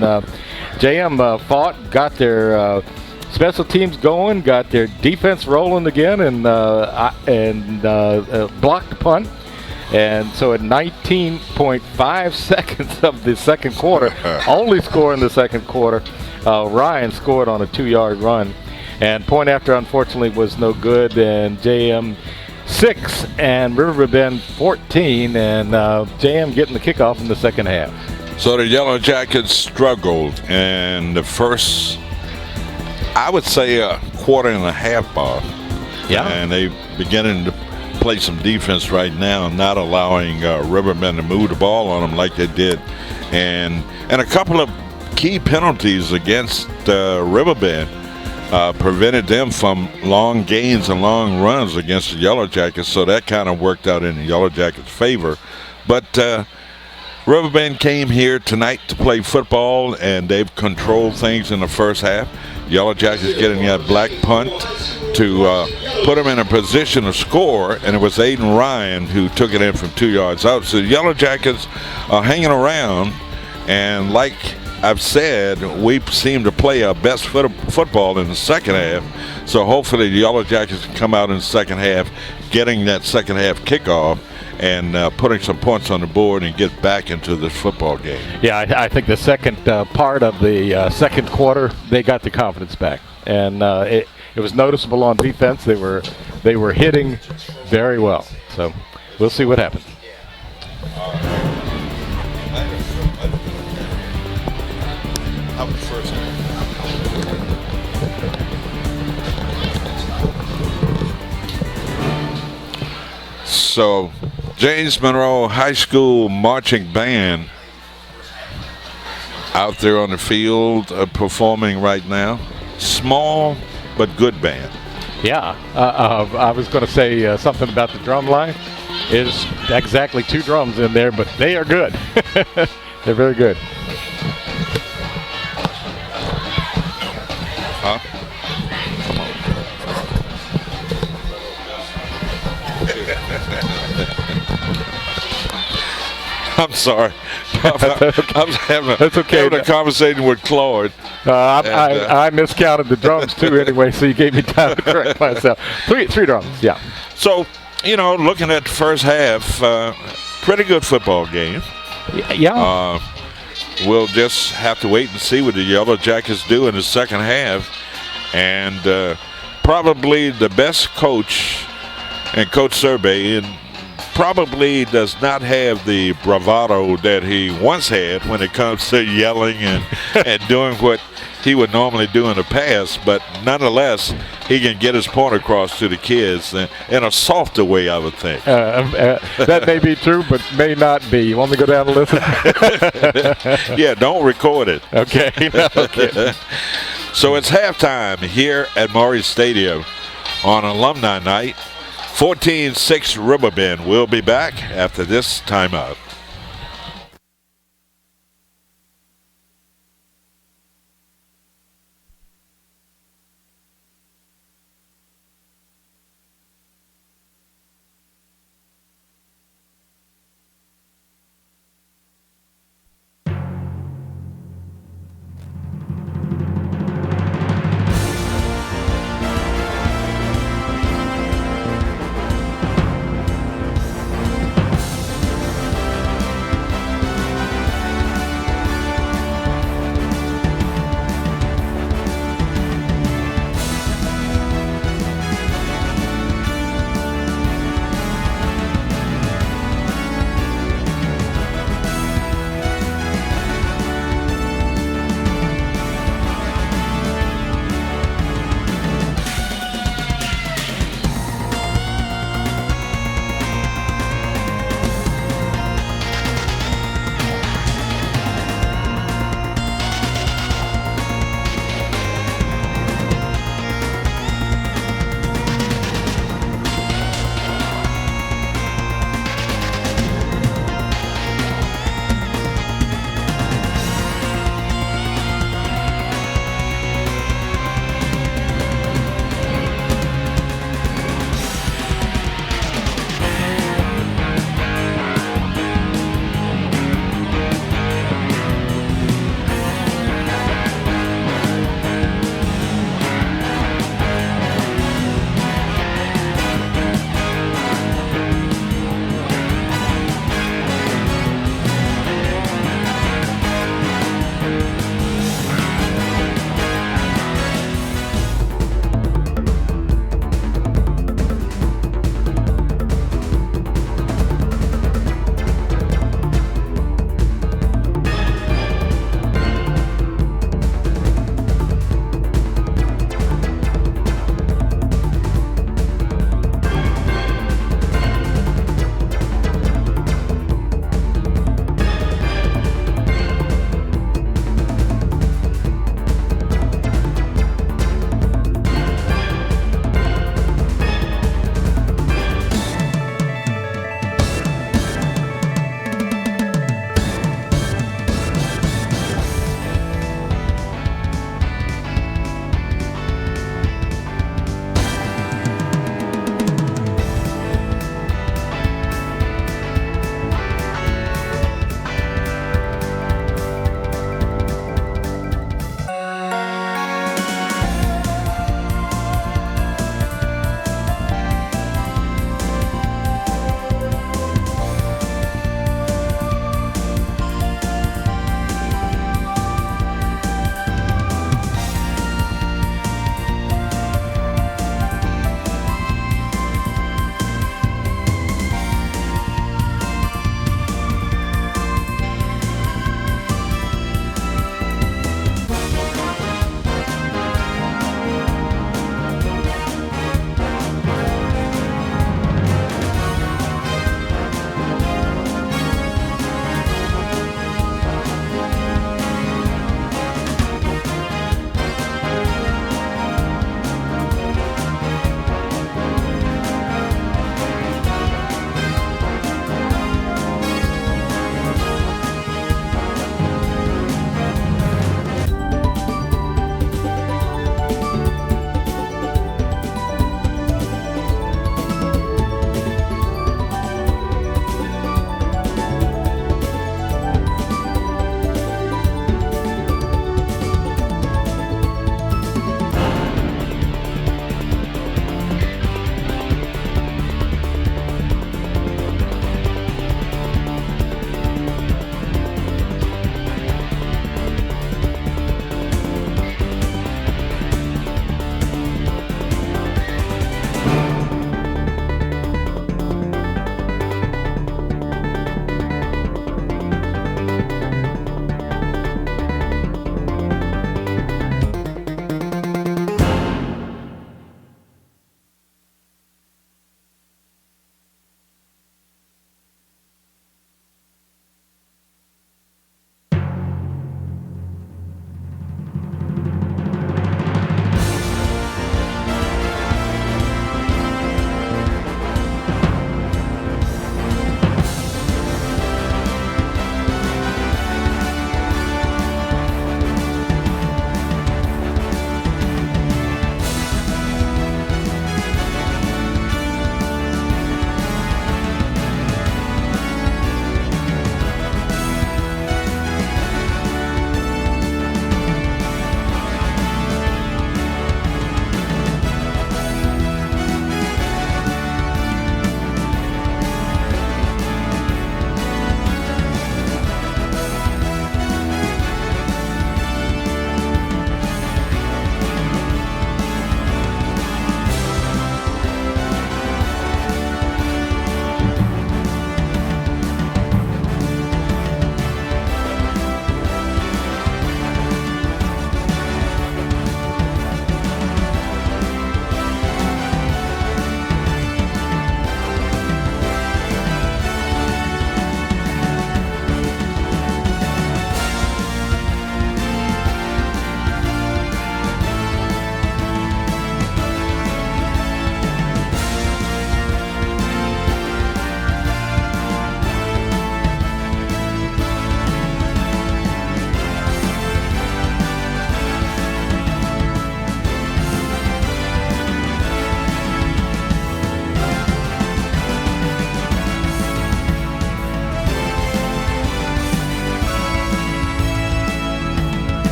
Speaker 4: JM fought, got their special teams going, got their defense rolling again, and blocked the punt. And so at 19.5 seconds of the second quarter, only score in the second quarter, Ryan scored on a 2-yard run. And point after, unfortunately, was no good. And JM 6 and Riverbend 14. And JM getting the kickoff in the second half.
Speaker 2: So the Yellow Jackets struggled in the first, I would say, a quarter and a half, Bob.
Speaker 4: Yeah.
Speaker 2: And they beginning to play some defense right now, not allowing Riverbend to move the ball on them like they did. And a couple of key penalties against Riverbend prevented them from long gains and long runs against the Yellow Jackets, so that kind of worked out in the Yellow Jackets' favor. But Riverbend came here tonight to play football, and they've controlled things in the first half. Yellow Jackets getting that black punt to put them in a position to score, and it was Aiden Ryan who took it in from 2 yards out. So the Yellow Jackets are hanging around, and like I've said, we seem to play our best football in the second half. So hopefully the Yellow Jackets can come out in the second half, getting that second half kickoff, and putting some points on the board and get back into this football game.
Speaker 4: Yeah, I think the second part of the second quarter, they got the confidence back, and it was noticeable on defense. They were hitting very well. So we'll see what happens.
Speaker 2: So, James Monroe High School marching band out there on the field performing right now. Small but good band.
Speaker 4: Yeah, I was going to say something about the drum line. Is exactly 2 drums in there, but they are good. They're very good.
Speaker 2: Huh? I'm sorry. I was having a conversation with Claude.
Speaker 4: I miscounted the drums too anyway, so you gave me time to correct myself. Three drums, yeah.
Speaker 2: So, looking at the first half, pretty good football game.
Speaker 4: Yeah.
Speaker 2: We'll just have to wait and see what the Yellow Jackets do in the second half. And probably the best coach, and Coach Survey, probably does not have the bravado that he once had when it comes to yelling and doing what he would normally do in the past, but nonetheless, he can get his point across to the kids in a softer way, I would think.
Speaker 4: That may be true, but may not be. You want me to go down and listen?
Speaker 2: Yeah, don't record it.
Speaker 4: Okay. Okay.
Speaker 2: So it's halftime here at Morris Stadium on Alumni Night. 14-6 Riverbend. We'll be back after this timeout.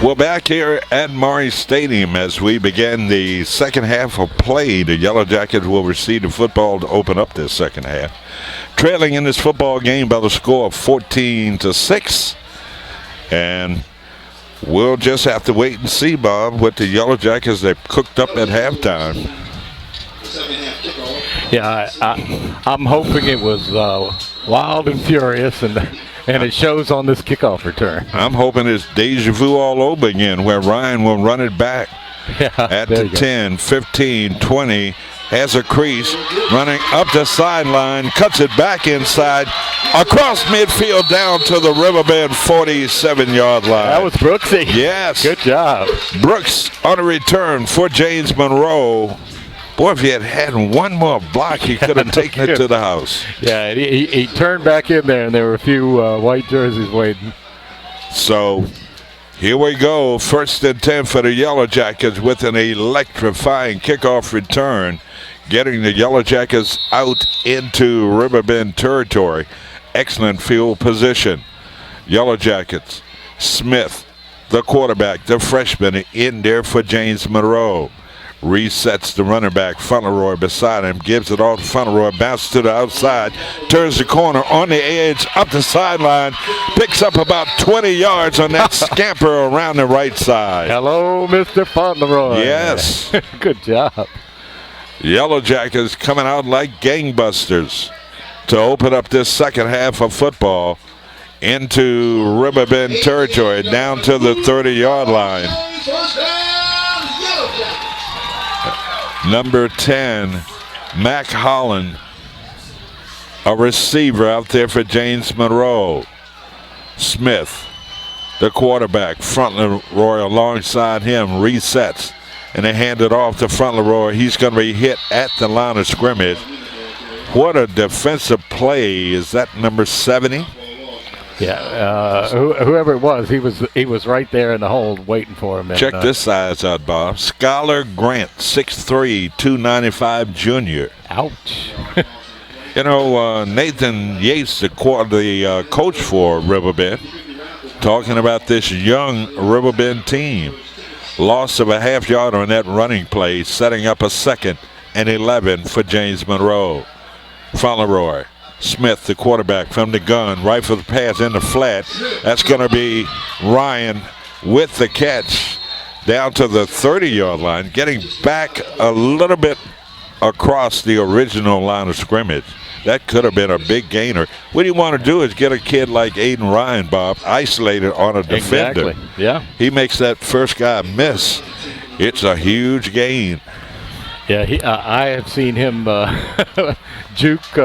Speaker 2: We're back here at Monroe Stadium as we begin the second half of play. The Yellow Jackets will receive the football to open up this second half. Trailing in this football game by the score of 14-6. And we'll just have to wait and see, Bob, what the Yellow Jackets they've cooked up at halftime.
Speaker 4: Yeah, I'm hoping it was wild and furious, and it shows on this kickoff return.
Speaker 2: I'm hoping it's deja vu all over again, where Ryan will run it back at the 10, 15, 20, has a crease, running up the sideline, cuts it back inside, across midfield down to the Riverbend 47-yard line.
Speaker 4: That was Brooksy.
Speaker 2: Yes.
Speaker 4: Good job.
Speaker 2: Brooks on a return for James Monroe. Boy, if he had one more block, he could have taken it to the house.
Speaker 4: Yeah, he turned back in there, and there were a few white jerseys waiting.
Speaker 2: So here we go. 1st and 10 for the Yellow Jackets with an electrifying kickoff return, getting the Yellow Jackets out into Riverbend territory. Excellent field position. Yellow Jackets, Smith, the quarterback, the freshman, in there for James Monroe. Resets the running back, Fauntleroy beside him, gives it off to Fauntleroy, bounces to the outside, turns the corner on the edge, up the sideline, picks up about 20 yards on that scamper around the right side.
Speaker 4: Hello, Mr. Fauntleroy.
Speaker 2: Yes.
Speaker 4: Good job.
Speaker 2: Yellow Jackets coming out like gangbusters to open up this second half of football into Riverbend territory, down to the 30-yard line. Number 10, Mac Holland, a receiver out there for James Monroe. Smith, the quarterback, Fauntleroy alongside him, resets, and they hand it off to Fauntleroy. He's going to be hit at the line of scrimmage. What a defensive play. Is that number 70?
Speaker 4: Yeah, whoever it was, he was right there in the hole waiting for him.
Speaker 2: Check this size out, Bob. Skylar Grant, 6'3", 295 junior.
Speaker 4: Ouch.
Speaker 2: You know, Nathan Yates, the coach for Riverbend, talking about this young Riverbend team. Loss of a half yard on that running play, setting up a 2nd and 11 for James Monroe. Fauntleroy. Smith, the quarterback, from the gun, rifle the pass in the flat. That's going to be Ryan with the catch down to the 30-yard line, getting back a little bit across the original line of scrimmage. That could have been a big gainer. What you want to do is get a kid like Aiden Ryan, Bob, isolated on a defender.
Speaker 4: Exactly. Yeah.
Speaker 2: He makes that first guy miss. It's a huge gain.
Speaker 4: Yeah, I have seen him juke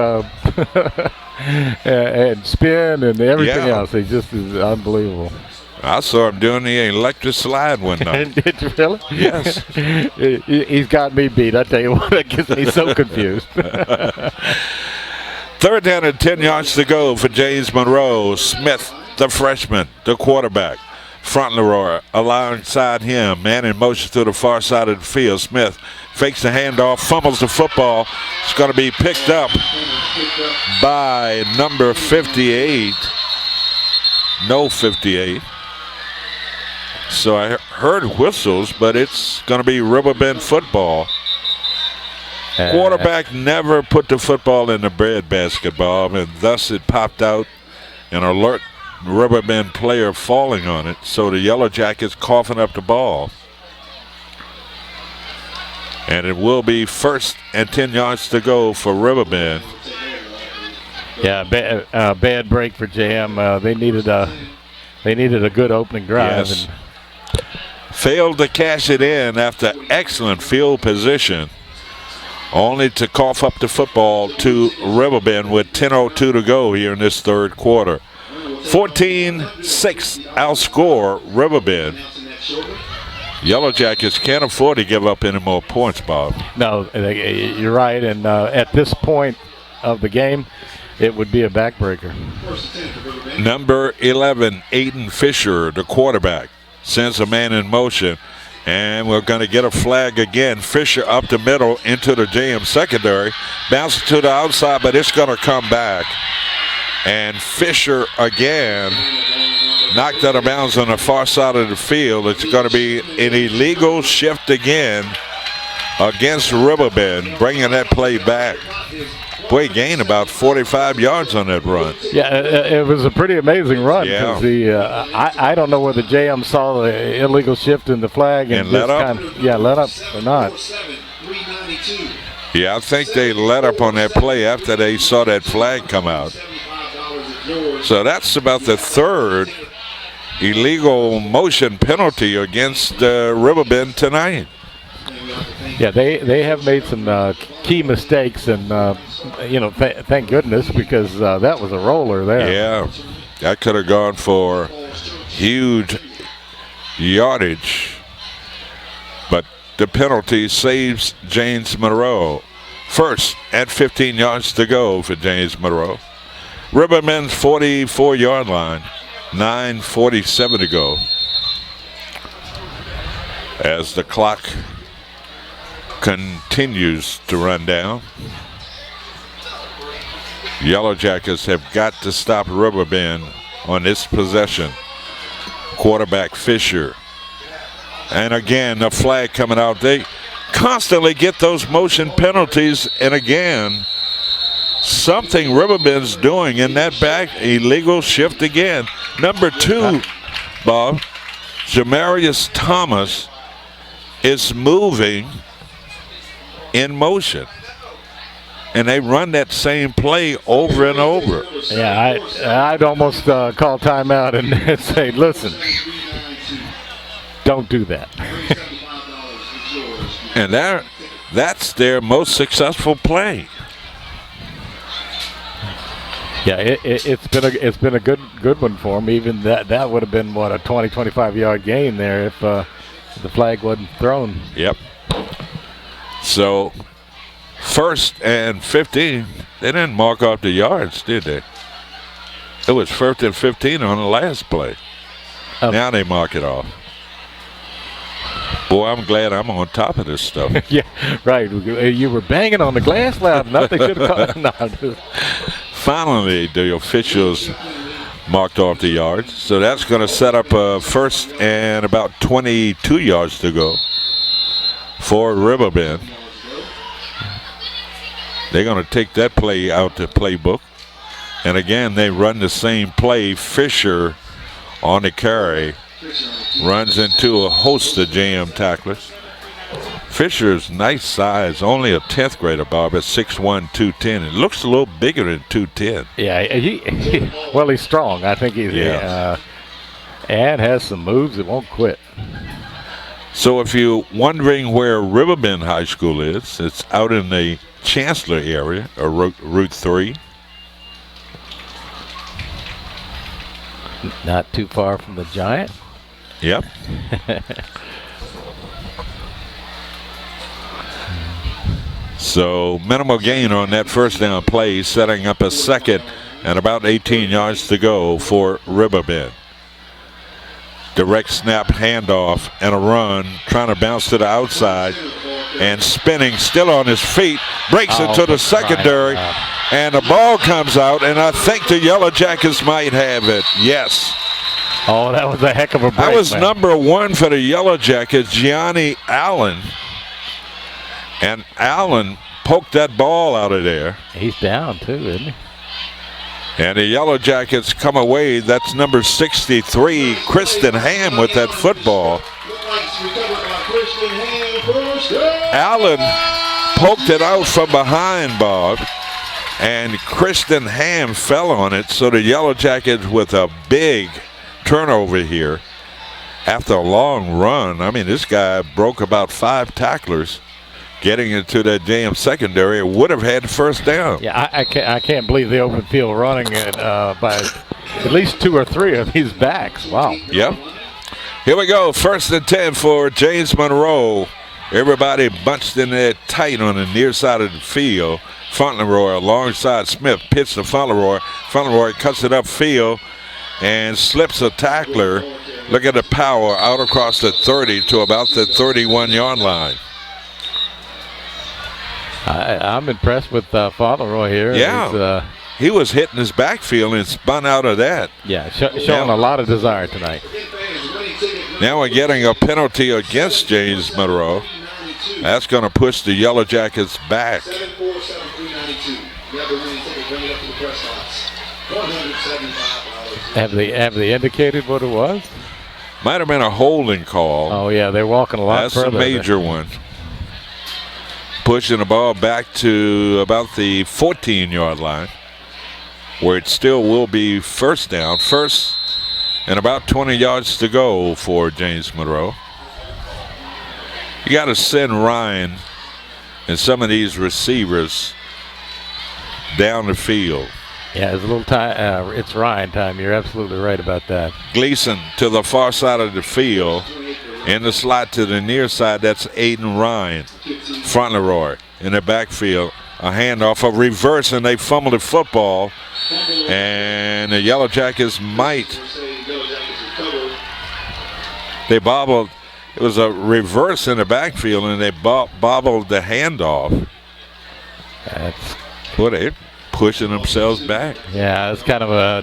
Speaker 4: and spin and everything else. He just is unbelievable.
Speaker 2: I saw him doing the electric slide one night.
Speaker 4: Did you really?
Speaker 2: Yes.
Speaker 4: He's got me beat. I tell you what, that gets me so confused.
Speaker 2: 3rd down and 10 yards to go for James Monroe. Smith, the freshman, the quarterback. Fauntleroy alongside him, man in motion to the far side of the field. Smith fakes the handoff, fumbles the football. It's going to be picked up by number 58. No 58. So I heard whistles, but it's going to be Riverbend football. Quarterback never put the football in the breadbasket, Bob, and thus it popped out an alert Riverbend player falling on it. So the Yellow Jackets coughing up the ball. And it will be 1st and 10 yards to go for Riverbend.
Speaker 4: Yeah, bad break for JM. They needed a good opening drive.
Speaker 2: Yes. Failed to cash it in after excellent field position, only to cough up the football to Riverbend with 10:02 to go here in this 3rd quarter. 14-6 outscore Riverbend. Yellow Jackets can't afford to give up any more points, Bob.
Speaker 4: No, you're right. And at this point of the game, it would be a backbreaker.
Speaker 2: Number 11, Aiden Fisher, the quarterback, sends a man in motion. And we're going to get a flag again. Fisher up the middle into the JM secondary. Bounces to the outside, but it's going to come back. And Fisher again knocked out of bounds on the far side of the field. It's going to be an illegal shift again against Riverbend, bringing that play back. Boy, he gained about 45 yards on that run.
Speaker 4: Yeah, it was a pretty amazing run.
Speaker 2: Yeah.
Speaker 4: I don't know whether JM saw the illegal shift in the flag and
Speaker 2: let up.
Speaker 4: Let up or not.
Speaker 2: Yeah, I think they let up on that play after they saw that flag come out. So that's about the third illegal motion penalty against Riverbend tonight.
Speaker 4: Yeah, they have made some key mistakes, and thank goodness, because that was a roller there.
Speaker 2: Yeah, that could have gone for huge yardage, but the penalty saves James Monroe. First and 15 yards to go for James Monroe. Riverbend's 44-yard line, 9:47 to go. As the clock continues to run down, Yellow Jackets have got to stop Riverbend on this possession. Quarterback Fisher. And again, the flag coming out. They constantly get those motion penalties, and again, something Riverbend's doing in that back. Illegal shift again. Number 2, Bob, Jamarius Thomas is moving in motion, and they run that same play over and over.
Speaker 4: Yeah, I'd almost call timeout and say, listen, don't do that.
Speaker 2: And that's their most successful play.
Speaker 4: Yeah, it's been a good one for them. Even that would have been a 20-25 yard gain there if the flag wasn't thrown.
Speaker 2: Yep. So, first and 15, they didn't mark off the yards, did they? It was first and 15 on the last play. Now they mark it off. Boy, I'm glad I'm on top of this stuff.
Speaker 4: Yeah, right. You were banging on the glass loud enough. They should have called.
Speaker 2: Finally, the officials marked off the yards. So that's going to set up a first and about 22 yards to go for Riverbend. They're going to take that play out the playbook. And again, they run the same play. Fisher on the carry runs into a host of JM tacklers. Fisher's nice size, only a 10th grader, Bob, at 6'1", 210. It looks a little bigger than 210.
Speaker 4: Yeah, he's strong. I think he's and has some moves that won't quit.
Speaker 2: So if you're wondering where Riverbend High School is, it's out in the Chancellor area, or Route 3.
Speaker 4: Not too far from the Giant.
Speaker 2: Yep. So minimal gain on that first down play, setting up a second and about 18 yards to go for Riverbend. Direct snap handoff and a run, trying to bounce to the outside and spinning, still on his feet, breaks into the secondary, and the ball comes out, and I think the Yellow Jackets might have it. Yes.
Speaker 4: Oh, that was a heck of a break.
Speaker 2: That was number 1 for the Yellow Jackets, Gianni Allen. And Allen poked that ball out of there.
Speaker 4: He's down too, isn't he?
Speaker 2: And the Yellow Jackets come away. That's number 63, Kristen Ham, with that football. Allen poked it out from behind, Bob. And Kristen Ham fell on it. So the Yellow Jackets with a big turnover here after a long run. I mean, this guy broke about 5 tacklers getting into that JM secondary. It would have had first down.
Speaker 4: Yeah, I can't believe the open field running it by at least 2 or 3 of these backs. Wow.
Speaker 2: Yep. Here we go. First and 10 for James Monroe. Everybody bunched in there tight on the near side of the field. Fauntleroy alongside Smith. Pitch to Fauntleroy. Fauntleroy cuts it upfield and slips a tackler. Look at the power out across the 30 to about the 31-yard line.
Speaker 4: I'm impressed with Fauntleroy here.
Speaker 2: Yeah. he was hitting his backfield and spun out of that.
Speaker 4: Yeah, showing a lot of desire tonight.
Speaker 2: Now we're getting a penalty against James Monroe. That's going to push the Yellow Jackets back.
Speaker 4: Have they indicated what it was?
Speaker 2: Might have been a holding call.
Speaker 4: Oh yeah, they're walking a lot further.
Speaker 2: That's a major one. Pushing the ball back to about the 14-yard line, where it still will be first down. First and about 20 yards to go for James Monroe. You got to send Ryan and some of these receivers down the field.
Speaker 4: Yeah, it's a little time. It's Ryan time. You're absolutely right about that. Gleason
Speaker 2: to the far side of the field. In the slot to the near side, that's Aiden Ryan. Fauntleroy in the backfield. A handoff, a reverse, and they fumbled the football. And the Yellow Jackets might. They bobbled. It was a reverse in the backfield, and they bobbled the handoff.
Speaker 4: That's
Speaker 2: what they pushing themselves back.
Speaker 4: Yeah, it's kind of a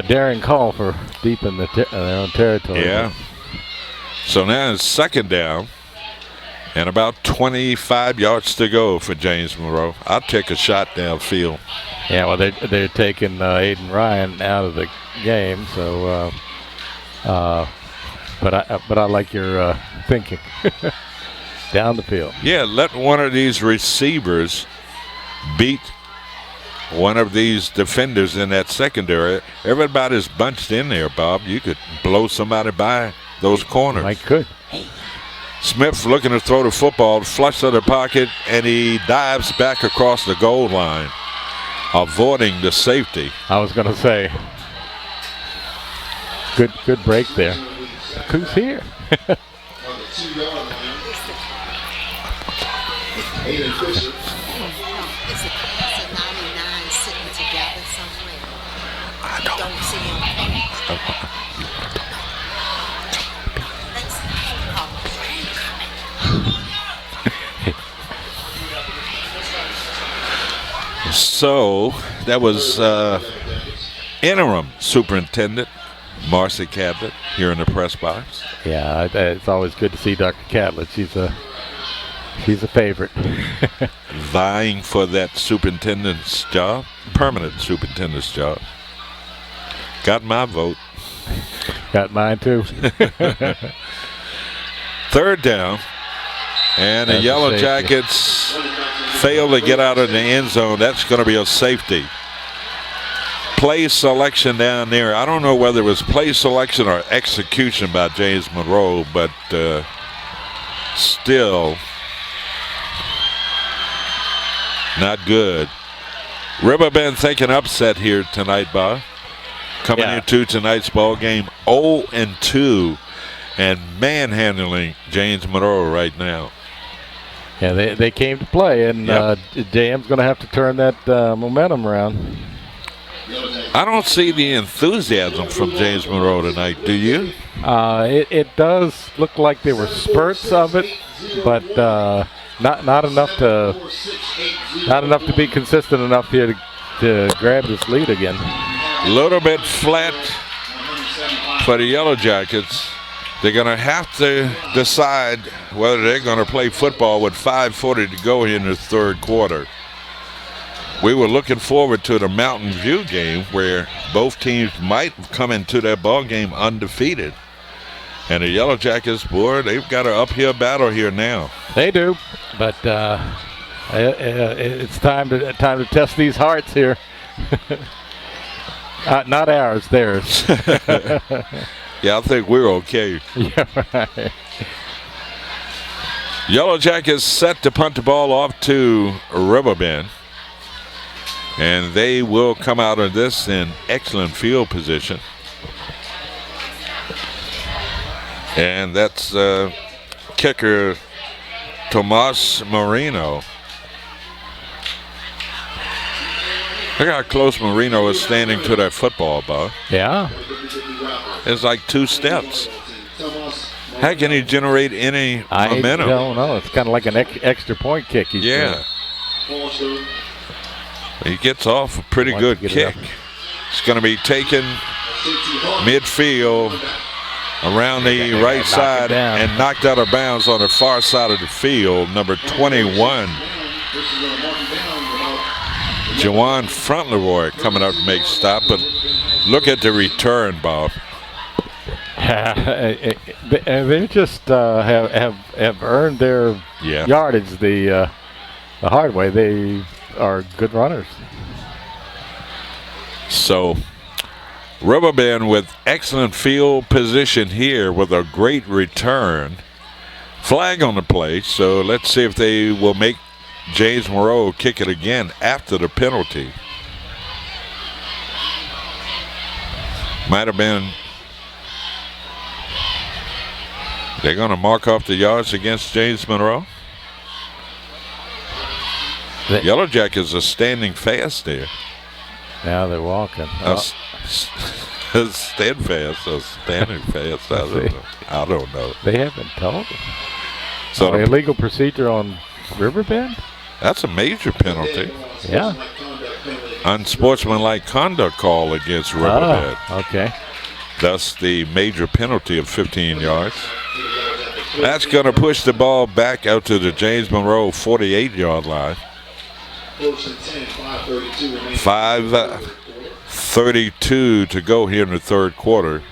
Speaker 4: daring call for deep in their own territory.
Speaker 2: Yeah. So now it's second down and about 25 yards to go for James Monroe. I'll take a shot downfield.
Speaker 4: Yeah, well, they're taking Aiden Ryan out of the game, so but I like your thinking. Down the field.
Speaker 2: Yeah, let one of these receivers beat one of these defenders in that secondary. Everybody's bunched in there, Bob. You could blow somebody by those corners.
Speaker 4: I could.
Speaker 2: Smith looking to throw the football, flush to the pocket, and he dives back across the goal line, avoiding the safety.
Speaker 4: I was going to say, good break there. Who's here?
Speaker 2: So that was interim superintendent Marcy Catlett here in the press box.
Speaker 4: Yeah, it's always good to see Dr. Catlett. She's a favorite.
Speaker 2: Vying for that superintendent's job, permanent superintendent's job. Got my vote.
Speaker 4: Got mine too.
Speaker 2: Third down, and the Yellow Jackets fail to get out of the end zone. That's going to be a safety. Play selection down there. I don't know whether it was play selection or execution by James Monroe, but still not good. Riverbend thinking upset here tonight, Bob. Coming into tonight's ball game 0-2 and manhandling James Monroe right now.
Speaker 4: Yeah, they came to play, and JM's going to have to turn that momentum around.
Speaker 2: I don't see the enthusiasm from James Monroe tonight. Do you?
Speaker 4: It does look like there were spurts of it, but not enough to be consistent enough here to grab this lead again.
Speaker 2: A little bit flat for the Yellow Jackets. They're going to have to decide whether they're going to play football with 5:40 to go in the third quarter. We were looking forward to the Mountain View game where both teams might come into that ball game undefeated. And the Yellow Jackets, boy, they've got an uphill battle here now.
Speaker 4: They do, but it's time to test these hearts here. Not ours, theirs.
Speaker 2: Yeah, I think we're okay.
Speaker 4: Yeah, right.
Speaker 2: Yellow Jackets set to punt the ball off to Riverbend. And they will come out of this in excellent field position. And that's kicker Tomas Marino. Look how close Marino is standing to that football, Bob.
Speaker 4: Yeah.
Speaker 2: It's like 2 steps. How can he generate any momentum?
Speaker 4: I don't know. It's kind of like an extra point kick.
Speaker 2: Yeah. He gets off a pretty good kick. It's going to be taken midfield around the right side and knocked out of bounds on the far side of the field. Number 21, Jawan Frontleroy, coming up to make stop. But look at the return, Bob.
Speaker 4: They just have earned their yardage the hard way. They are good runners.
Speaker 2: So Riverbend with excellent field position here with a great return. Flag on the play, so let's see if they will make James Monroe kick it again after the penalty. Might have been. They're going to mark off the yards against James Monroe. Yellow Jackets are standing fast there.
Speaker 4: Now they're walking.
Speaker 2: Steadfast or standing fast. I don't know.
Speaker 4: They haven't told them.
Speaker 2: So
Speaker 4: illegal procedure on Riverbend?
Speaker 2: That's a major penalty.
Speaker 4: Yeah.
Speaker 2: Unsportsmanlike conduct call against Riverbend.
Speaker 4: Okay.
Speaker 2: Thus the major penalty of 15 yards. That's going to push the ball back out to the James Monroe 48-yard line. 5:32 to go here in the third quarter.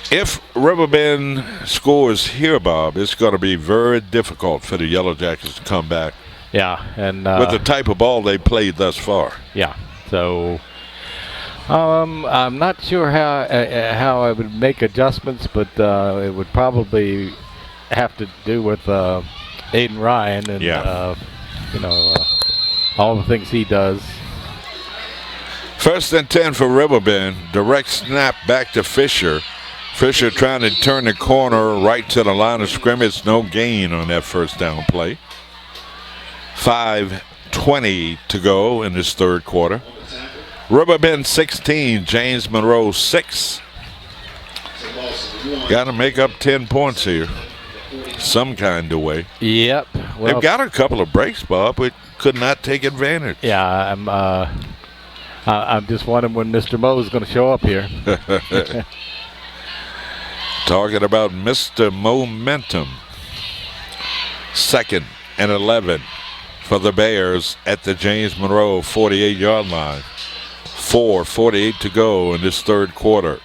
Speaker 2: If Riverbend scores here, Bob, it's going to be very difficult for the Yellow Jackets to come back.
Speaker 4: Yeah, and
Speaker 2: with the type of ball they played thus far.
Speaker 4: Yeah, so I'm not sure how I would make adjustments, but it would probably have to do with Aiden Ryan and all the things he does.
Speaker 2: 1st and 10 for Riverbend. Direct snap back to Fisher. Fisher trying to turn the corner right to the line of scrimmage. No gain on that first down play. 5:20 to go in this third quarter. Riverbend 16, James Monroe 6. Got to make up 10 points here, some kind of way.
Speaker 4: Yep. Well,
Speaker 2: they've got a couple of breaks, Bob, but could not take advantage.
Speaker 4: Yeah, I'm just wondering when Mr. Moe is going to show up here.
Speaker 2: Talking about Mr. Momentum. 2nd and 11 for the Bears at the James Monroe 48-yard line. 4:48 to go in this third quarter.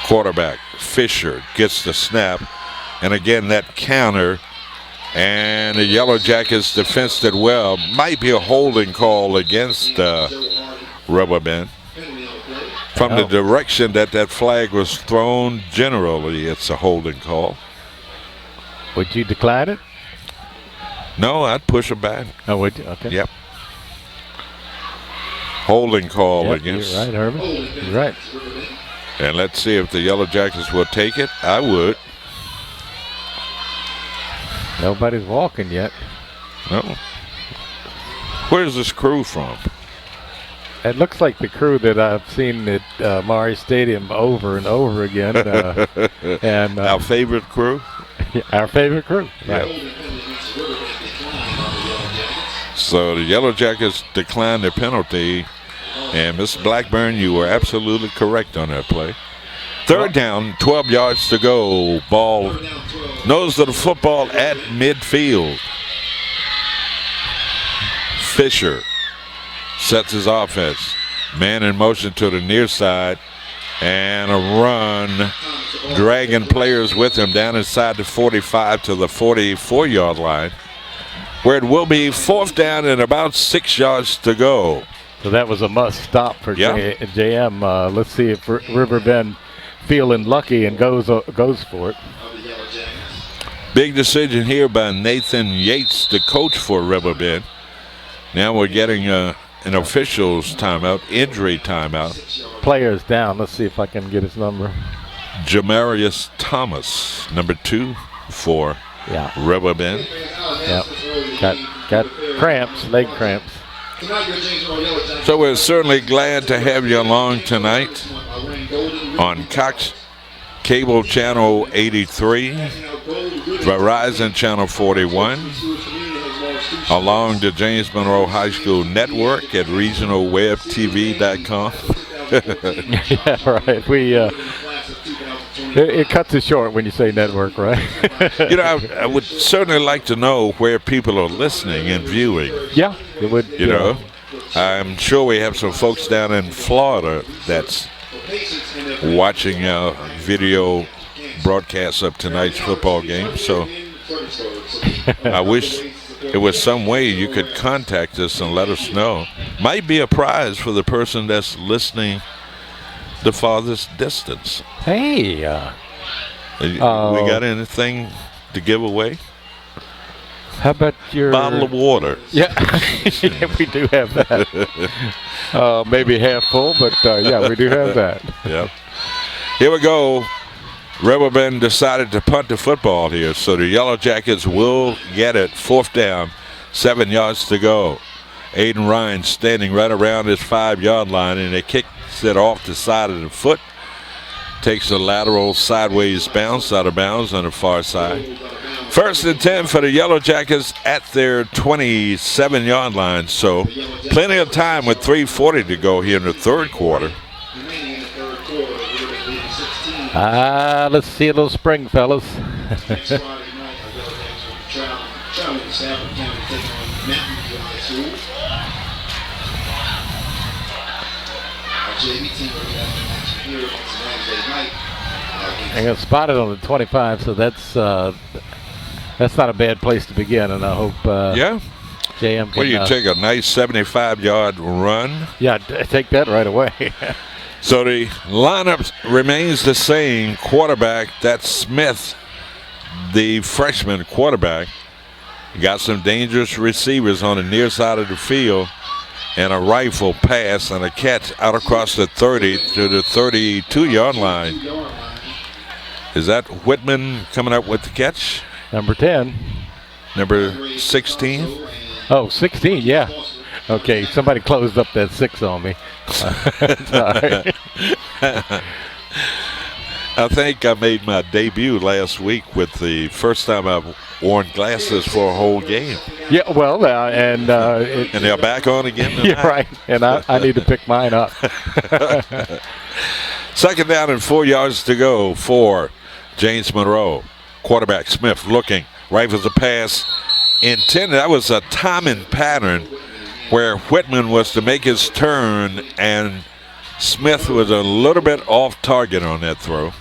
Speaker 2: Quarterback Fisher gets the snap, and again that counter, and the Yellow Jackets defense did well. Might be a holding call against Riverbend. From the direction that flag was thrown, generally it's a holding call.
Speaker 4: Would you decline it?
Speaker 2: No, I'd push it back.
Speaker 4: Oh, would you? Okay.
Speaker 2: Yep. Holding call against.
Speaker 4: You're right, Herman. You're right.
Speaker 2: And let's see if the Yellow Jackets will take it. I would.
Speaker 4: Nobody's walking yet.
Speaker 2: No. Where's this crew from?
Speaker 4: It looks like the crew that I've seen at Monroe Stadium over and over again. And
Speaker 2: our favorite crew?
Speaker 4: Our favorite crew.
Speaker 2: Yeah. So the Yellow Jackets declined their penalty. And Miss Blackburn, you were absolutely correct on that play. Third down, 12 yards to go. Ball nose of the football at midfield. Fisher sets his offense. Man in motion to the near side. And a run. Dragging players with him down inside the 45 to the 44-yard line, where it will be 4th down and about 6 yards to go.
Speaker 4: So that was a must stop for JM. Let's see if Riverbend feeling lucky and goes for it.
Speaker 2: Big decision here by Nathan Yates, the coach for Riverbend. Now we're getting an official's timeout, injury timeout.
Speaker 4: Players down. Let's see if I can get his number.
Speaker 2: Jamarius Thomas, number 2 for Riverbend.
Speaker 4: Yep. Got cramps, leg cramps.
Speaker 2: So we're certainly glad to have you along tonight on Cox Cable Channel 83, Verizon Channel 41, along the James Monroe High School network at regionalwebtv.com.
Speaker 4: Yeah, right. It cuts it short when you say network, right?
Speaker 2: I would certainly like to know where people are listening and viewing.
Speaker 4: Yeah, it would.
Speaker 2: You know, I'm sure we have some folks down in Florida that's watching video broadcasts of tonight's football game. So I wish there was some way you could contact us and let us know. Might be a prize for the person that's listening the farthest distance.
Speaker 4: Hey.
Speaker 2: We got anything to give away?
Speaker 4: How about your
Speaker 2: bottle of water?
Speaker 4: Yeah, yeah, we do have that. Maybe half full, but yeah, we do have that.
Speaker 2: Yep. Here we go. Riverbend decided to punt the football here, so the Yellow Jackets will get it. 4th down, 7 yards to go. Aiden Ryan standing right around his 5-yard line, and they kicks it off the side of the foot. Takes a lateral sideways bounce out of bounds on the far side. 1st and 10 for the Yellow Jackets at their 27-yard line. So plenty of time with 3:40 to go here in the 3rd quarter.
Speaker 4: Let's see a little spring, fellas. I got spotted on the 25, so that's not a bad place to begin, and I hope JM can.
Speaker 2: Well, you take a nice 75-yard run.
Speaker 4: Yeah, take that right away.
Speaker 2: So the lineup remains the same. Quarterback, that's Smith, the freshman quarterback. Got some dangerous receivers on the near side of the field, and a rifle pass and a catch out across the 30 to the 32-yard line. Is that Whitman coming up with the catch?
Speaker 4: Number 10.
Speaker 2: Number 16?
Speaker 4: Oh, 16, yeah. Okay, somebody closed up that 6 on me. Sorry.
Speaker 2: I think I made my debut last week with the first time I've worn glasses for a whole game.
Speaker 4: Yeah, well, and
Speaker 2: they're back on again tonight.
Speaker 4: Yeah, right. And I need to pick mine up.
Speaker 2: 2nd down and 4 yards to go for James Monroe. Quarterback Smith looking, rifles a pass intended. That was a timing pattern where Whitman was to make his turn, and Smith was a little bit off target on that throw.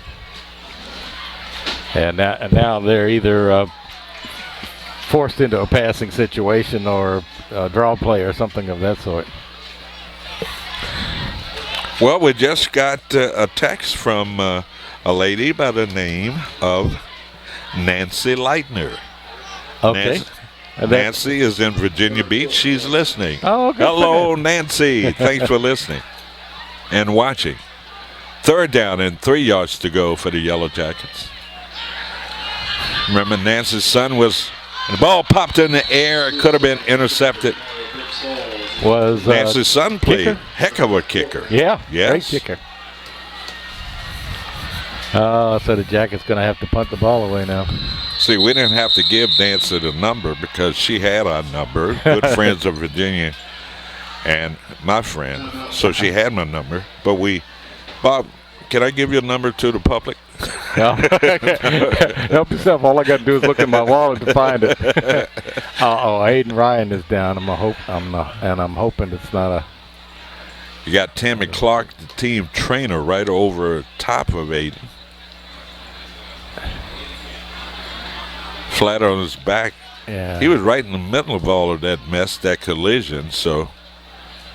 Speaker 2: And
Speaker 4: now they're either forced into a passing situation or a draw play or something of that sort.
Speaker 2: Well, we just got a text from a lady by the name of Nancy Leitner.
Speaker 4: Okay.
Speaker 2: Nancy is in Virginia Beach. She's listening.
Speaker 4: Oh, good.
Speaker 2: Hello, Nancy. Thanks for listening and watching. 3rd down and 3 yards to go for the Yellow Jackets. Remember, Nancy's son the ball popped in the air. It could have been intercepted.
Speaker 4: Was
Speaker 2: Nancy's son played
Speaker 4: kicker?
Speaker 2: Heck of a kicker.
Speaker 4: Yeah,
Speaker 2: yes.
Speaker 4: Great kicker. So the Jackets going to have to punt the ball away now.
Speaker 2: See, we didn't have to give Nancy the number because she had our number. Good friends of Virginia and my friend. So she had my number. But Bob, can I give your number to the public?
Speaker 4: No. Help yourself. All I got to do is look in my wallet to find it. Aiden Ryan is down. I'm hoping it's not a.
Speaker 2: You got Tammy Clark, the team trainer, right over top of Aiden. Flat on his back.
Speaker 4: Yeah.
Speaker 2: He was right in the middle of all of that mess, that collision, so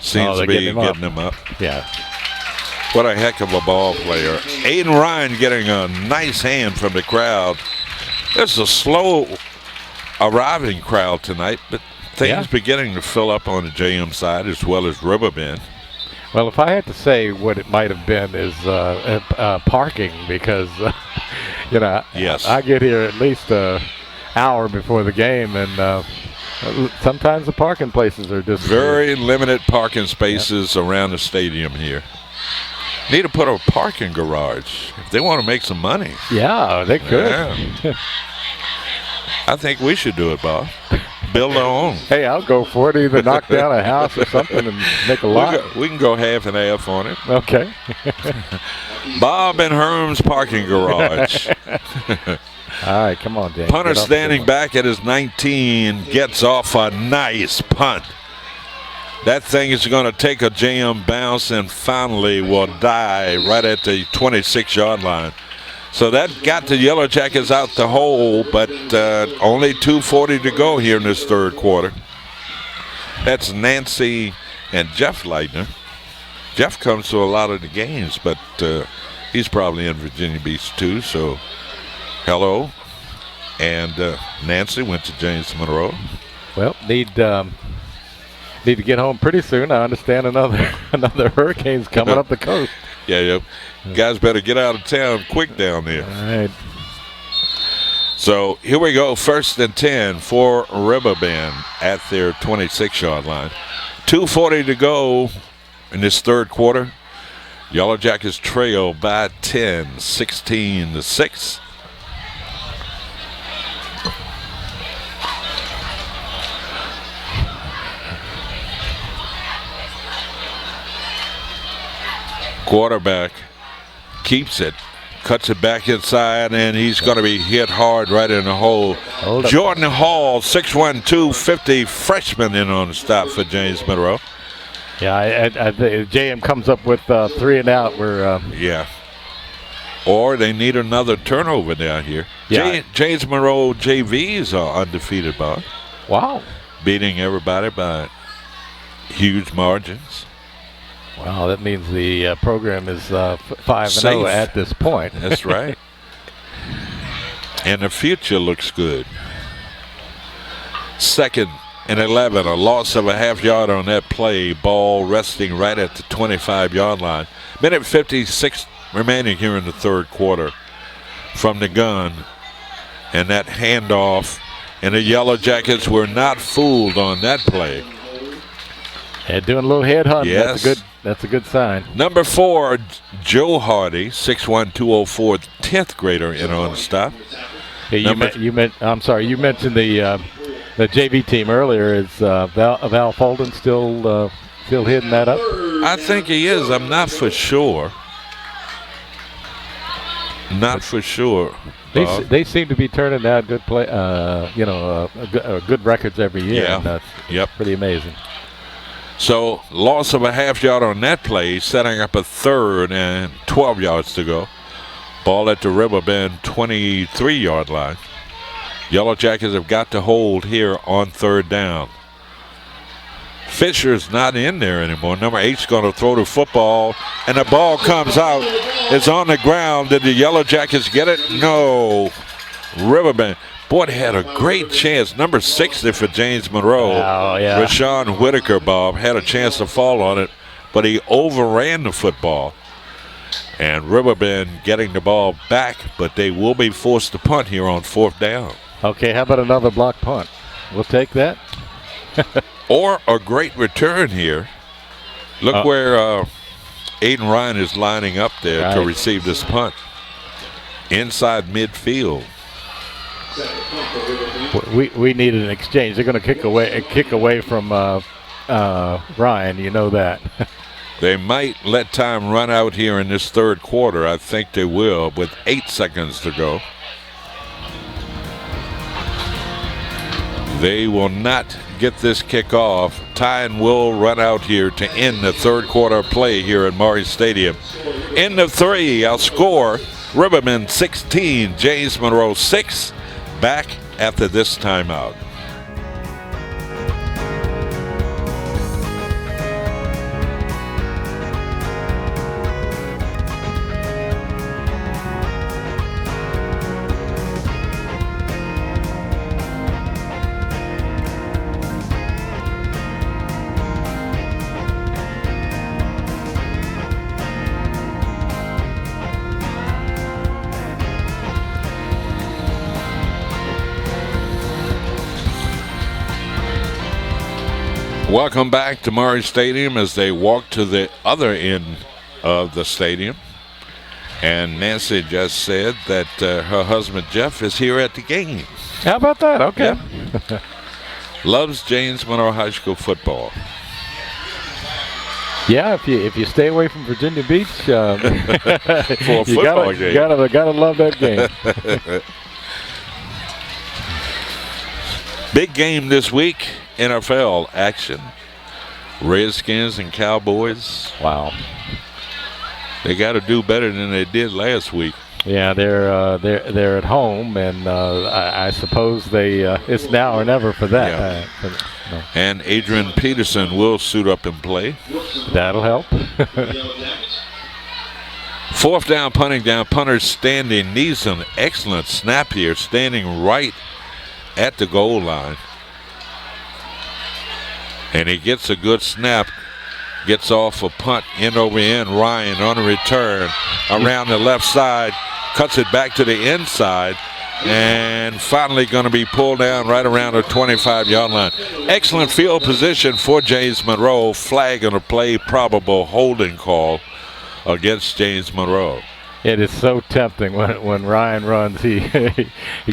Speaker 2: seems to be getting him up.
Speaker 4: Yeah.
Speaker 2: What a heck of a ball player. Aiden Ryan getting a nice hand from the crowd. It's a slow arriving crowd tonight, but things beginning to fill up on the JM side as well as Riverbend.
Speaker 4: Well, if I had to say what it might have been is parking, because,
Speaker 2: yes.
Speaker 4: I get here at least an hour before the game, and sometimes the parking places are just
Speaker 2: very limited parking spaces around the stadium here. Need to put a parking garage if they want to make some money.
Speaker 4: Yeah, they could.
Speaker 2: Yeah. I think we should do it, Bob. build our own.
Speaker 4: Hey, I'll go for it. Either knock down a house or something and make a lot.
Speaker 2: We can go half and half on it.
Speaker 4: Okay.
Speaker 2: Bob and Herm's parking garage.
Speaker 4: All right, come on, Dan.
Speaker 2: Punter standing back at his 19 gets off a nice punt. That thing is going to take a jam bounce and finally will die right at the 26-yard line. So that got the Yellow Jackets out the hole, but only 2:40 to go here in this third quarter. That's Nancy and Jeff Leitner. Jeff comes to a lot of the games, but he's probably in Virginia Beach too, so hello. And Nancy went to James Monroe.
Speaker 4: Well, need to get home pretty soon. I understand another hurricane's coming up the coast.
Speaker 2: Yeah. Guys better get out of town quick down there.
Speaker 4: All right.
Speaker 2: So here we go, 1st and 10 for Riverbend at their 26-yard line. 2:40 to go in this third quarter. Yellow Jackets trail by 10, 16-6. Quarterback keeps it, cuts it back inside, and he's going to be hit hard right in the hole. Jordan Hall, 6'1", 250, freshman in on the stop for James Monroe.
Speaker 4: Yeah, JM comes up with 3 and out.
Speaker 2: Yeah. Or they need another turnover down here.
Speaker 4: Yeah.
Speaker 2: James Monroe JVs are undefeated, Bob.
Speaker 4: Wow.
Speaker 2: Beating everybody by huge margins.
Speaker 4: Wow, that means the program is 5-0 at this point.
Speaker 2: That's right. And the future looks good. 2nd and 11, a loss of a half yard on that play. Ball resting right at the 25-yard line. Minute 56 remaining here in the third quarter from the gun. And that handoff. And the Yellow Jackets were not fooled on that play.
Speaker 4: Yeah, doing a little head hunting.
Speaker 2: Yes.
Speaker 4: That's a good sign.
Speaker 2: Number 4, Joe Hardy, 6'1", 204, 10th grader in on the stop.
Speaker 4: Hey, you mentioned the JV team earlier. Is Val Folden still hitting that up?
Speaker 2: I think he is. I'm not for sure. Not for sure.
Speaker 4: They seem to be turning out good play. Good records every year.
Speaker 2: Yeah.
Speaker 4: Yep. Pretty amazing.
Speaker 2: So, loss of a half yard on that play, setting up a 3rd and 12 yards to go. Ball at the Riverbend 23-yard line. Yellow Jackets have got to hold here on 3rd down. Fisher's not in there anymore. Number 8's going to throw the football, and the ball comes out. It's on the ground. Did the Yellow Jackets get it? No. Riverbend. Boy, they had a great chance. Number 60 for James Monroe.
Speaker 4: Oh, yeah.
Speaker 2: Rashawn Whitaker, Bob, had a chance to fall on it, but he overran the football. And Riverbend getting the ball back, but they will be forced to punt here on 4th down.
Speaker 4: Okay, how about another block punt? We'll take that.
Speaker 2: Or a great return here. Look where Aiden Ryan is lining up there to receive this punt. Inside midfield.
Speaker 4: We need an exchange. They're going to kick away from Ryan. You know that.
Speaker 2: They might let time run out here in this third quarter. I think they will, with 8 seconds to go. They will not get this kick off. Time will run out here to end the third quarter play here at Maury Stadium. End of 3. Our score: Riverbend 16, James Monroe 6. Back after this timeout. Welcome back to Maury Stadium as they walk to the other end of the stadium. And Nancy just said that her husband Jeff is here at the game.
Speaker 4: How about that? Okay.
Speaker 2: Yeah. loves James Monroe High School football.
Speaker 4: Yeah, if you stay away from Virginia Beach,
Speaker 2: For a football game.
Speaker 4: You gotta love that game.
Speaker 2: Big game this week, NFL action. Redskins and Cowboys.
Speaker 4: Wow.
Speaker 2: They got to do better than they did last week.
Speaker 4: Yeah, they're at home, and I suppose it's now or never for that.
Speaker 2: Yeah. No. And Adrian Peterson will suit up and play.
Speaker 4: That'll help.
Speaker 2: 4th down, punting down. Punter standing. Needs an excellent snap here, standing right at the goal line. And he gets a good snap. Gets off a punt, end over end. Ryan on a return around the left side. Cuts it back to the inside. And finally going to be pulled down right around the 25-yard line. Excellent field position for James Monroe. Flag on a play, probable holding call against James Monroe.
Speaker 4: It is so tempting when Ryan runs. He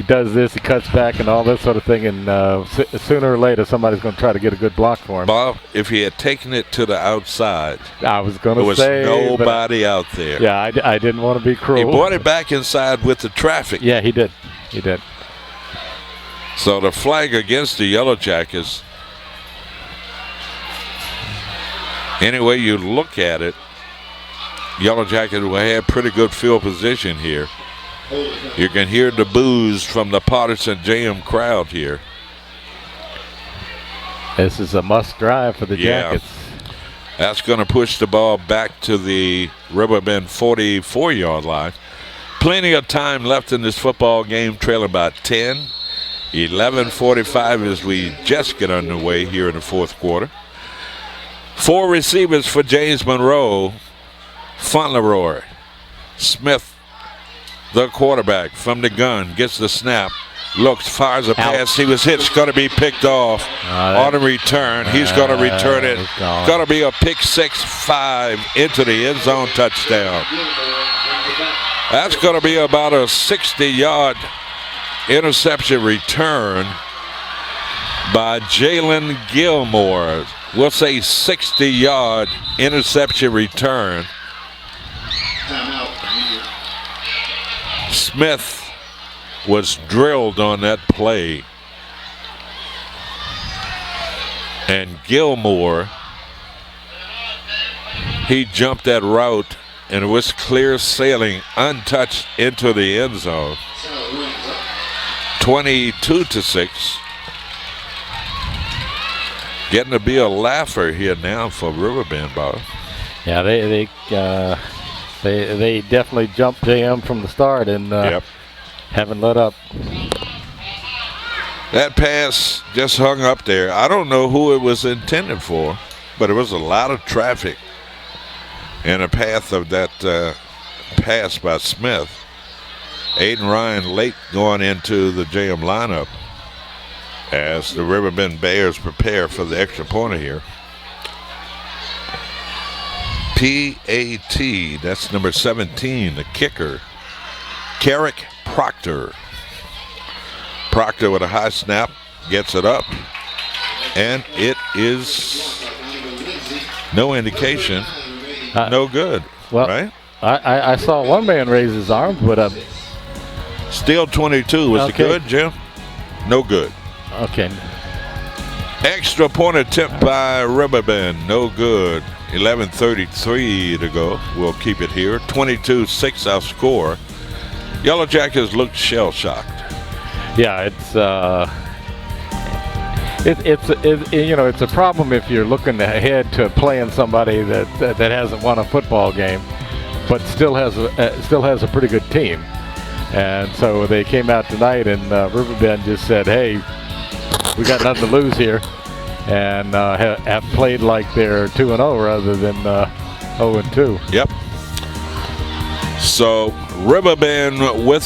Speaker 4: does this, he cuts back and all this sort of thing, and sooner or later somebody's going to try to get a good block for him.
Speaker 2: Bob, if he had taken it to the outside,
Speaker 4: I was going to say
Speaker 2: there was nobody out there.
Speaker 4: Yeah, I didn't want to be cruel.
Speaker 2: He brought it back inside with the traffic.
Speaker 4: Yeah, he did. He did.
Speaker 2: So the flag against the Yellow Jackets, any way you look at it, Yellow Jackets will have pretty good field position here. You can hear the boos from the Partisan Jam crowd here.
Speaker 4: This is a must drive for the Jackets.
Speaker 2: That's going to push the ball back to the Riverbend 44-yard line. Plenty of time left in this football game, trailing by 10. 11:45 as we just get underway here in the 4th quarter. 4 receivers for James Monroe. Fauntleroy. Smith, the quarterback from the gun, gets the snap. Looks, fires a pass. He was hit. It's going to be picked off on a return. He's going to return it. Going to be a pick 6-5 into the end zone touchdown. That's going to be about a 60-yard interception return by Jalen Gilmore. We'll say 60-yard interception return. Smith was drilled on that play. And Gilmore, he jumped that route and it was clear sailing, untouched into the end zone. 22-6. Getting to be a laugher here now for Riverbend, Bob.
Speaker 4: Yeah, they definitely jumped JM from the start and haven't let up.
Speaker 2: That pass just hung up there. I don't know who it was intended for, but it was a lot of traffic in the path of that pass by Smith. Aiden Ryan late going into the JM lineup as the Riverbend Bears prepare for the extra pointer here. PAT, that's number 17, the kicker, Carrick Proctor. Proctor with a high snap, gets it up, and it is no indication, no good,
Speaker 4: well,
Speaker 2: right?
Speaker 4: I saw one man raise his arms, but
Speaker 2: still 22. Was it good, Jim? No good.
Speaker 4: Okay.
Speaker 2: Extra point attempt by Riverbend, no good. 11:33 to go. We'll keep it here. 22-6 our score. Yellow Jackets looked shell-shocked.
Speaker 4: Yeah, it's a problem if you're looking ahead to playing somebody that hasn't won a football game, but still has a pretty good team. And so they came out tonight, and Riverbend just said, "Hey, we got nothing to lose here," and have played like they're 2-0 rather than 0-2.
Speaker 2: Yep. So Riverbend with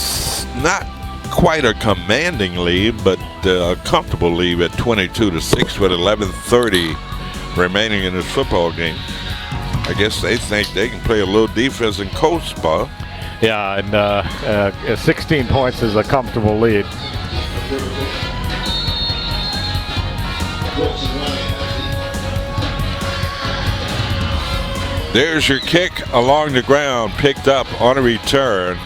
Speaker 2: not quite a commanding lead, but a comfortable lead at 22-6 with 11:30 remaining in this football game. I guess they think they can play a little defense and coast, Bob.
Speaker 4: Yeah, and 16 points is a comfortable lead.
Speaker 2: There's your kick along the ground, picked up on a return.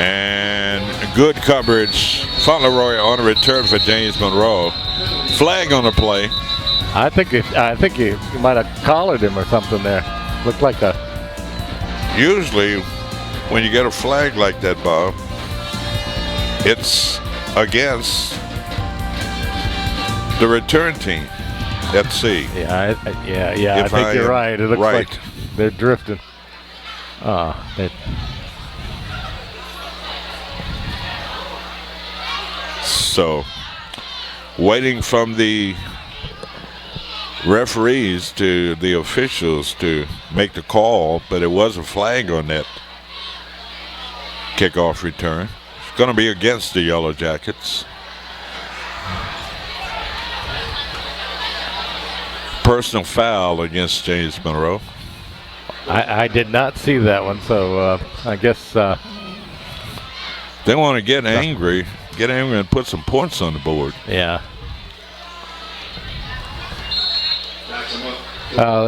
Speaker 2: And good coverage. Fauntleroy on a return for James Monroe. Flag on the play.
Speaker 4: I think you might have collared him or something there. Looked like a.
Speaker 2: Usually, when you get a flag like that, Bob, it's against the return team. Let's see.
Speaker 4: Yeah, I think you're right. It looks like they're drifting.
Speaker 2: So, waiting from the referees to the officials to make the call, but it was a flag on that kickoff return. It's going to be against the Yellow Jackets. Personal foul against James Monroe.
Speaker 4: I did not see that one, so I guess
Speaker 2: they want to get angry and put some points on the board.
Speaker 4: Yeah.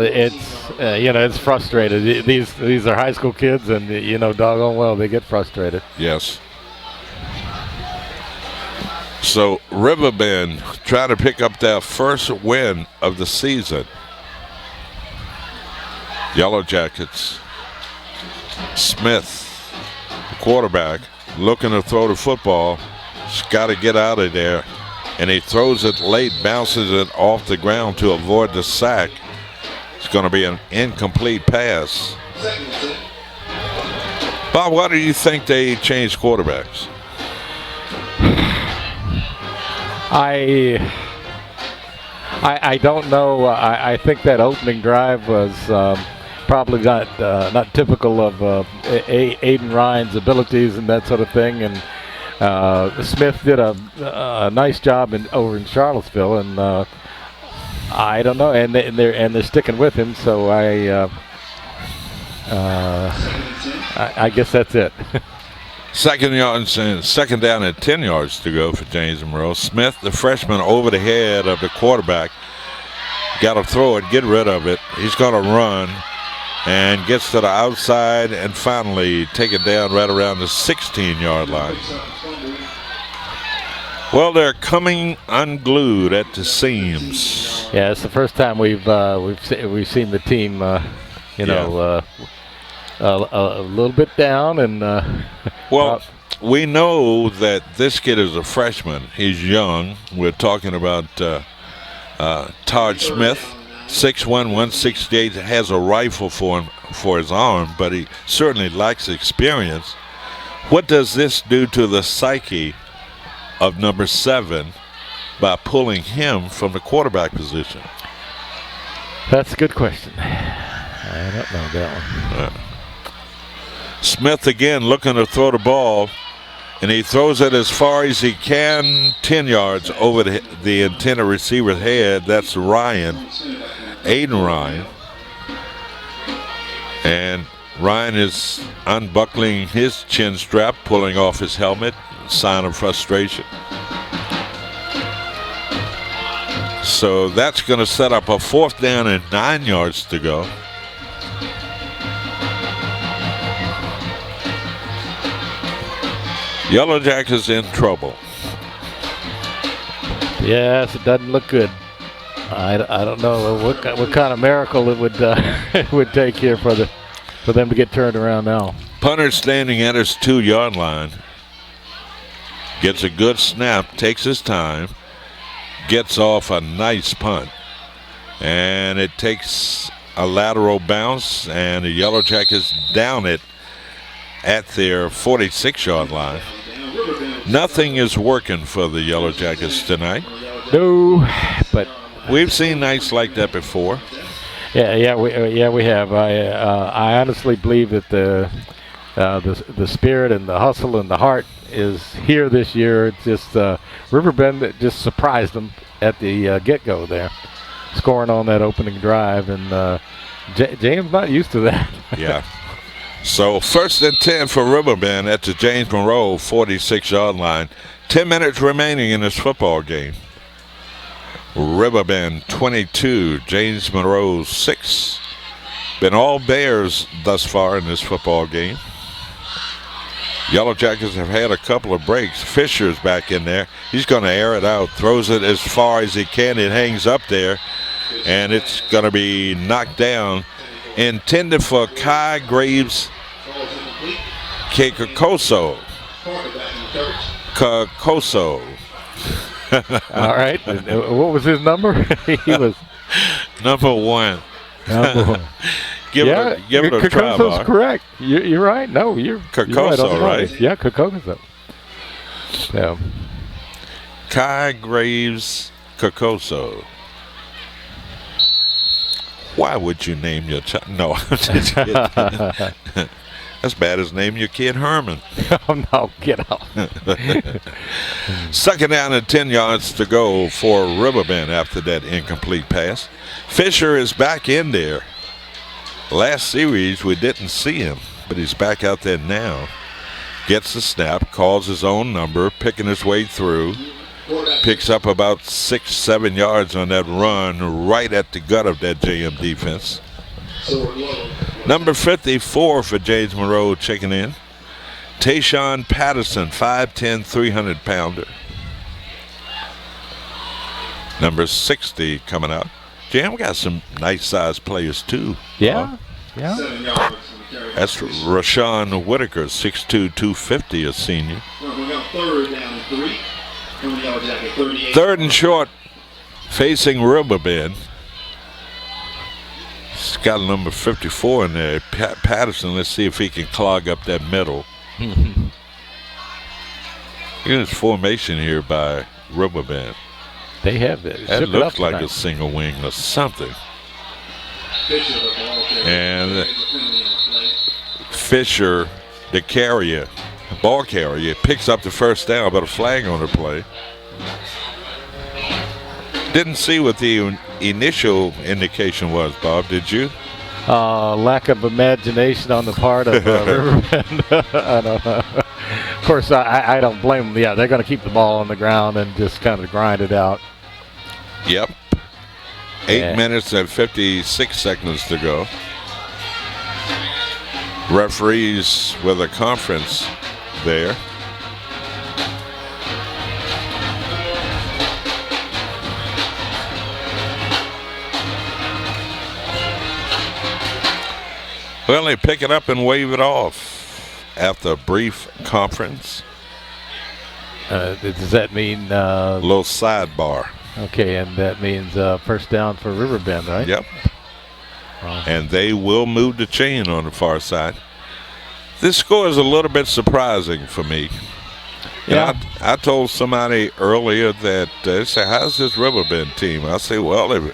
Speaker 4: It's it's frustrated. These are high school kids, and doggone well they get frustrated.
Speaker 2: Yes. So Riverbend trying to pick up their first win of the season. Yellow Jackets. Smith, the quarterback, looking to throw the football. He's got to get out of there. And he throws it late, bounces it off the ground to avoid the sack. It's going to be an incomplete pass. Bob, why do you think they changed quarterbacks?
Speaker 4: I don't know. I think that opening drive was probably not typical of Aiden Ryan's abilities and that sort of thing. And Smith did a nice job over in Charlottesville, and I don't know. And they're sticking with him. So I guess that's it.
Speaker 2: Second down and 10 yards to go for James Monroe. Smith, the freshman, over the head of the quarterback. Got to throw it, get rid of it. He's going to run and gets to the outside and finally take it down right around the 16-yard line. Well, they're coming unglued at the seams.
Speaker 4: Yeah, it's the first time we've seen the team, a little bit down, and
Speaker 2: well, we know that this kid is a freshman. He's young. We're talking about Todd Smith, 6'1", 168, has a rifle for his arm, but he certainly lacks experience. What does this do to the psyche of number 7 by pulling him from the quarterback position?
Speaker 4: That's a good question. I don't know that one.
Speaker 2: Smith again looking to throw the ball, and he throws it as far as he can, 10 yards over the intended receiver's head. That's Aiden Ryan. And Ryan is unbuckling his chin strap, pulling off his helmet, sign of frustration. So that's going to set up a 4th down and 9 yards to go. Yellow Jackets in trouble.
Speaker 4: Yes, it doesn't look good. I don't know what kind of miracle it would it would take here for them to get turned around now.
Speaker 2: Punter standing at his 2-yard line. Gets a good snap, takes his time, gets off a nice punt. And it takes a lateral bounce, and the Yellow Jackets down it at their 46-yard line. Nothing is working for the Yellow Jackets tonight.
Speaker 4: No, but
Speaker 2: we've seen nights like that before.
Speaker 4: Yeah, we have. I honestly believe that the spirit and the hustle and the heart is here this year. It's just Riverbend just surprised them at the get-go there, scoring on that opening drive, and James not used to that.
Speaker 2: Yeah. So 1st and 10 for Riverbend at the James Monroe 46-yard line. 10 minutes remaining in this football game. Riverbend 22, James Monroe 6. Been all Bears thus far in this football game. Yellow Jackets have had a couple of breaks. Fisher's back in there. He's going to air it out, throws it as far as he can. It hangs up there, and it's going to be knocked down. Intended for Kai Graves Kakoso.
Speaker 4: All right. What was his number? He was
Speaker 2: number 1.
Speaker 4: Number 1.
Speaker 2: Give it a try, Bob.
Speaker 4: Correct. You're right. No, you're
Speaker 2: Kakoso,
Speaker 4: right? Yeah, Kakoso. Yeah.
Speaker 2: Kai Graves Kakoso. Why would you name your child? No, I'm just kidding. That's bad as name your kid Herman.
Speaker 4: Oh, no, get out.
Speaker 2: Second down and 10 yards to go for Riverbend after that incomplete pass. Fisher is back in there. Last series we didn't see him, but he's back out there now. Gets the snap, calls his own number, picking his way through. Picks up about 6-7 yards on that run right at the gut of that JM defense. Number 54 for James Monroe checking in. Tayshawn Patterson, 5'10", 300-pounder. Number 60 coming out. Jam got some nice-sized players, too.
Speaker 4: Yeah.
Speaker 2: That's Rashawn Whitaker, 6'2", 250, a senior.
Speaker 1: Third down and 3.
Speaker 2: Third and short, facing Riverbend. He's got number 54 in there. Patterson, let's see if he can clog up that middle. Here's formation here by Riverbend.
Speaker 4: They have it.
Speaker 2: That looks like a single wing or something. And Fisher, the carrier, ball carrier, picks up the first down, but a flag on the play. Didn't see what the initial indication was, Bob, did you?
Speaker 4: Lack of imagination on the part of Riverbend. I don't know. Of course, I don't blame them. Yeah, they're going to keep the ball on the ground and just kind of grind it out.
Speaker 2: Yep. 8 minutes and 56 seconds to go. Referees with a conference there. Well, they pick it up and wave it off after a brief conference.
Speaker 4: Does that mean...
Speaker 2: a little sidebar.
Speaker 4: Okay, and that means first down for Riverbend, right?
Speaker 2: Yep. And they will move the chain on the far side. This score is a little bit surprising for me.
Speaker 4: Yeah.
Speaker 2: I told somebody earlier that they said, how's this Riverbend team? I say, well, they've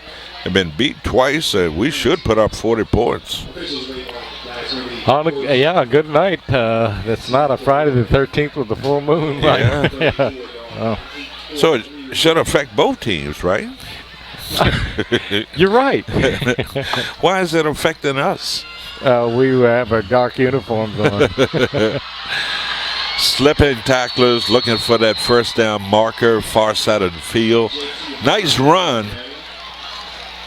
Speaker 2: been beat twice, and we should put up 40 points.
Speaker 4: Yeah, good night. It's not a Friday the 13th with the full moon. Right?
Speaker 2: Yeah.
Speaker 4: Oh.
Speaker 2: So it should affect both teams, right?
Speaker 4: You're right.
Speaker 2: Why is it affecting us?
Speaker 4: We have our dark uniforms on.
Speaker 2: Slipping tacklers looking for that first down marker, far side of the field. Nice run.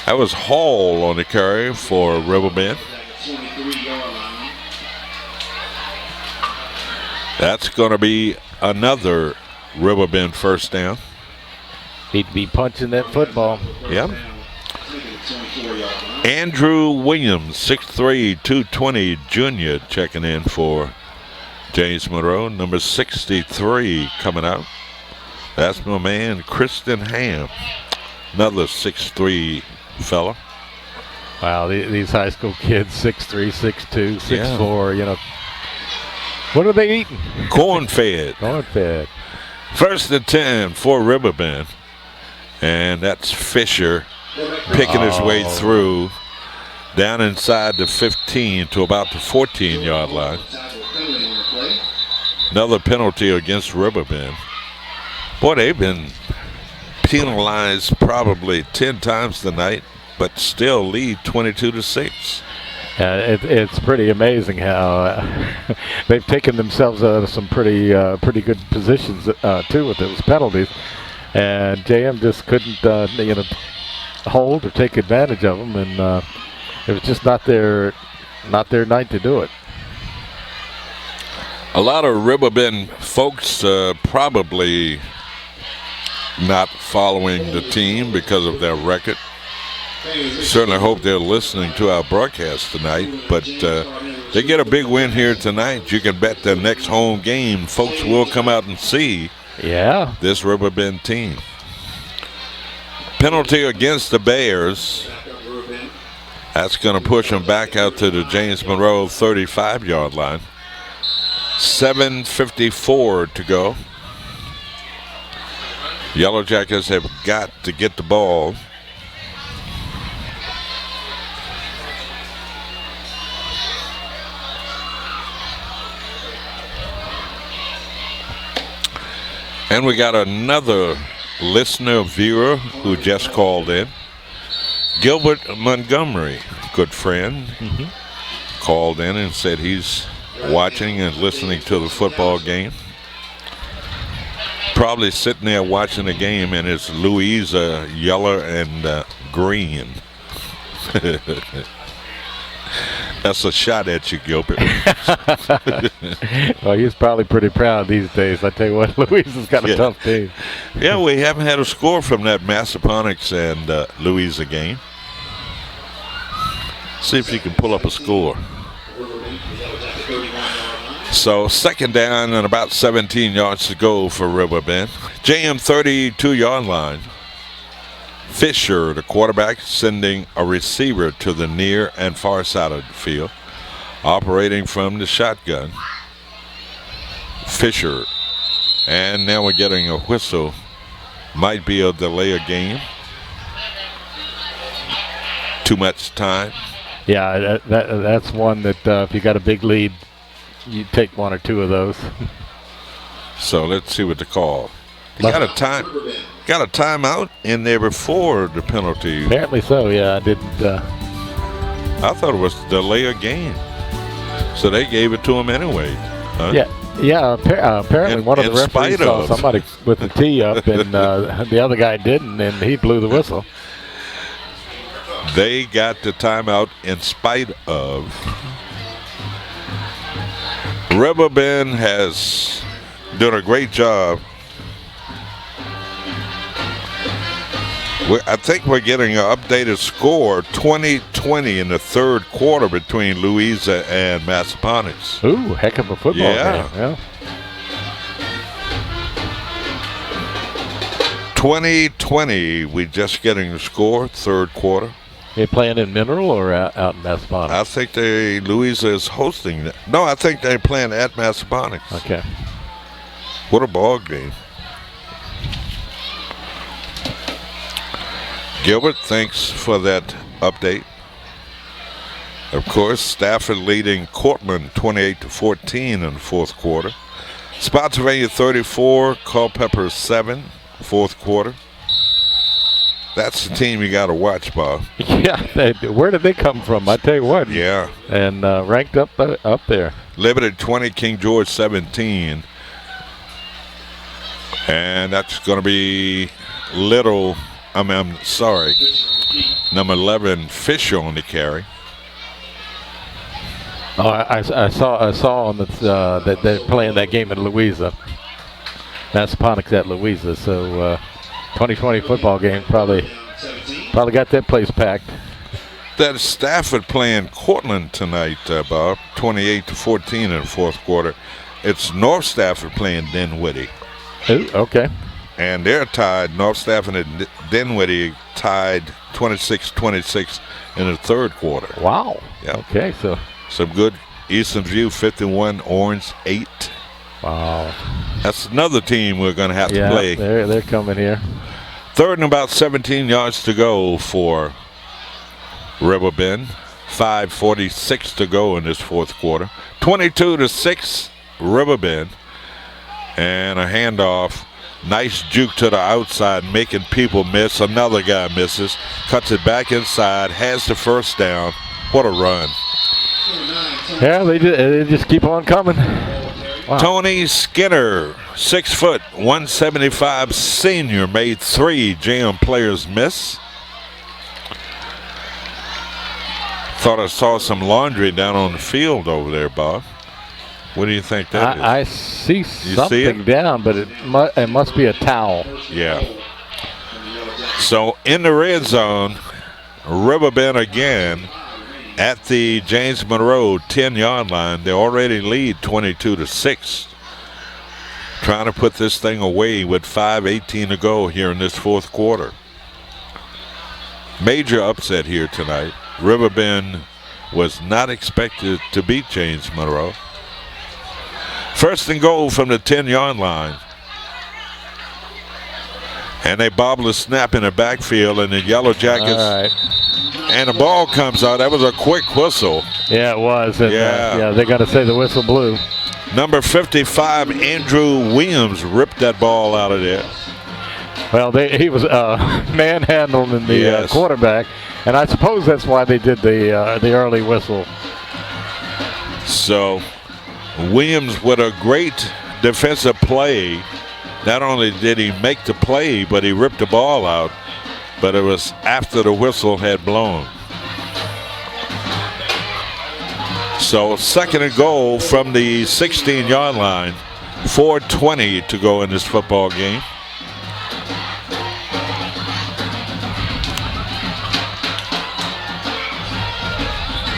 Speaker 2: That was Hall on the carry for Riverbend. That's going to be another Riverbend first down.
Speaker 4: He'd be punching that football.
Speaker 2: Yep. Andrew Williams, 6'3", 220 junior, checking in for James Monroe. Number 63 coming out. That's my man, Kristen Ham. Another 6'3" fella.
Speaker 4: Wow, these high school kids, 6'3", 6'2", 6'4", you know. What are they eating?
Speaker 2: Corn-fed.
Speaker 4: Corn-fed.
Speaker 2: First and 10 for Riverbend. And that's Fisher picking his way through down inside the 15 to about the 14-yard line. Another penalty against Riverbend. Boy, they've been penalized probably 10 times tonight, but still lead 22-6.
Speaker 4: It's pretty amazing how they've taken themselves out of some pretty good positions too with those penalties. And JM just couldn't, hold or take advantage of them, and it was just not their night to do it.
Speaker 2: A lot of Riverbend folks probably not following the team because of their record. Certainly hope they're listening to our broadcast tonight, but they get a big win here tonight. You can bet their next home game, folks will come out and see this Riverbend team. Penalty against the Bears. That's going to push them back out to the James Monroe 35-yard line. 7:54 to go. Yellow Jackets have got to get the ball. And we got another listener, viewer who just called in. Gilbert Montgomery, good friend, called in and said he's watching and listening to the football game. Probably sitting there watching the game, and it's Louisa yellow and green. That's a shot at you, Gilbert.
Speaker 4: Well, he's probably pretty proud these days. I tell you what, Louisa's got a tough team.
Speaker 2: Yeah, we haven't had a score from that Massaponics and Louisa game. See if you can pull up a score. So second down and about 17 yards to go for Riverbend. JM 32-yard line. Fisher, the quarterback, sending a receiver to the near and far side of the field, operating from the shotgun. Fisher, and now we're getting a whistle. Might be a delay of game. Too much time.
Speaker 4: Yeah, that's one that if you got a big lead, you take one or two of those.
Speaker 2: So let's see what the call. Got a timeout in there before the penalty.
Speaker 4: Apparently so. Yeah, I didn't.
Speaker 2: I thought it was delay of game, so they gave it to him anyway. Huh?
Speaker 4: Yeah. Apparently, one of the referees saw somebody with the tee up, and the other guy didn't, and he blew the whistle.
Speaker 2: They got the timeout in spite of. Riverbend has done a great job. I think we're getting an updated score, 20-20 in the third quarter between Louisa and Massaponics.
Speaker 4: Ooh, heck of a football game. Yeah.
Speaker 2: 20-20, we just getting the score, third quarter.
Speaker 4: They playing in Mineral or out in Massaponics?
Speaker 2: I think Louisa is hosting that. No, I think they're playing at Massaponics.
Speaker 4: Okay.
Speaker 2: What a ball game. Gilbert, thanks for that update. Of course, Stafford leading Cortland 28-14 in the fourth quarter. Spotsylvania 34, Culpeper 7, fourth quarter. That's the team you got to watch, Bob.
Speaker 4: Yeah, where did they come from? I tell you what.
Speaker 2: Yeah.
Speaker 4: And ranked up there.
Speaker 2: Liberty 20, King George 17. And that's going to be I'm sorry, number 11, Fisher on the carry.
Speaker 4: Oh, I saw on that they're playing that game in Louisa. Massaponics at Louisa, so 2020 football game probably got that place packed.
Speaker 2: That Stafford playing Cortland tonight, Bob, 28-14 in the fourth quarter. It's North Stafford playing Dinwiddie.
Speaker 4: Ooh, okay.
Speaker 2: And they're tied. North Stafford and Dinwiddie tied 26-26 in the third quarter.
Speaker 4: Wow.
Speaker 2: Yeah.
Speaker 4: Okay, so
Speaker 2: some good Eastern View 51, Orange 8.
Speaker 4: Wow. That's
Speaker 2: another team we're going to have to play.
Speaker 4: They're coming here.
Speaker 2: Third and about 17 yards to go for Riverbend. 5:46 to go in this fourth quarter. 22-6 Riverbend. And a handoff. Nice juke to the outside, making people miss. Another guy misses. Cuts it back inside. Has the first down. What a run.
Speaker 4: Yeah, they just keep on coming. Wow.
Speaker 2: Tony Skinner, 6 foot, 175 senior, made 3 JM players miss. Thought I saw some laundry down on the field over there, Bob. What do you think that is?
Speaker 4: I see something
Speaker 2: see
Speaker 4: down, but it must be a towel.
Speaker 2: Yeah. So in the red zone, Riverbend again at the James Monroe 10-yard line. They already lead 22-6. Trying to put this thing away with 5:18 to go here in this fourth quarter. Major upset here tonight. Riverbend was not expected to beat James Monroe. First and goal from the 10-yard line. And they bobble a snap in the backfield, and the Yellow Jackets.
Speaker 4: All right.
Speaker 2: And the ball comes out. That was a quick whistle.
Speaker 4: Yeah, it was. And,
Speaker 2: Yeah.
Speaker 4: they got to say the whistle blew.
Speaker 2: Number 55, Andrew Williams, ripped that ball out of there.
Speaker 4: Well, he was manhandling the quarterback, and I suppose that's why they did the early whistle.
Speaker 2: So Williams with a great defensive play. Not only did he make the play, but he ripped the ball out. But it was after the whistle had blown. So second and goal from the 16-yard line. 4:20 to go in this football game.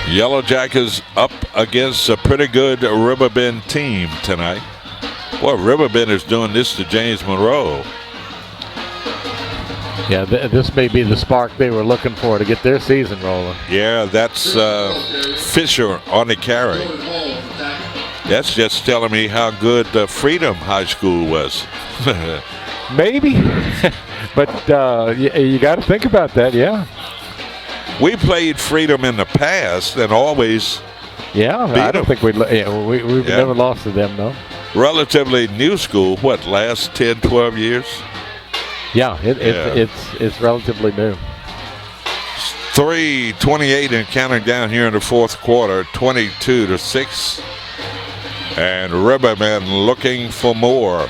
Speaker 2: Yellow Jackets up against a pretty good Riverbend team tonight. Well, Riverbend is doing this to James Monroe.
Speaker 4: Yeah, this may be the spark they were looking for to get their season rolling.
Speaker 2: Yeah, that's Fisher on the carry. That's just telling me how good Freedom High School was.
Speaker 4: Maybe, but you got to think about that, yeah.
Speaker 2: We played Freedom in the past and always
Speaker 4: I don't think we've never lost to them, though.
Speaker 2: Relatively new school, what, last 10, 12 years?
Speaker 4: Yeah, it's relatively new.
Speaker 2: 3:28 and counting down here in the fourth quarter, 22-6. And Riverbend looking for more.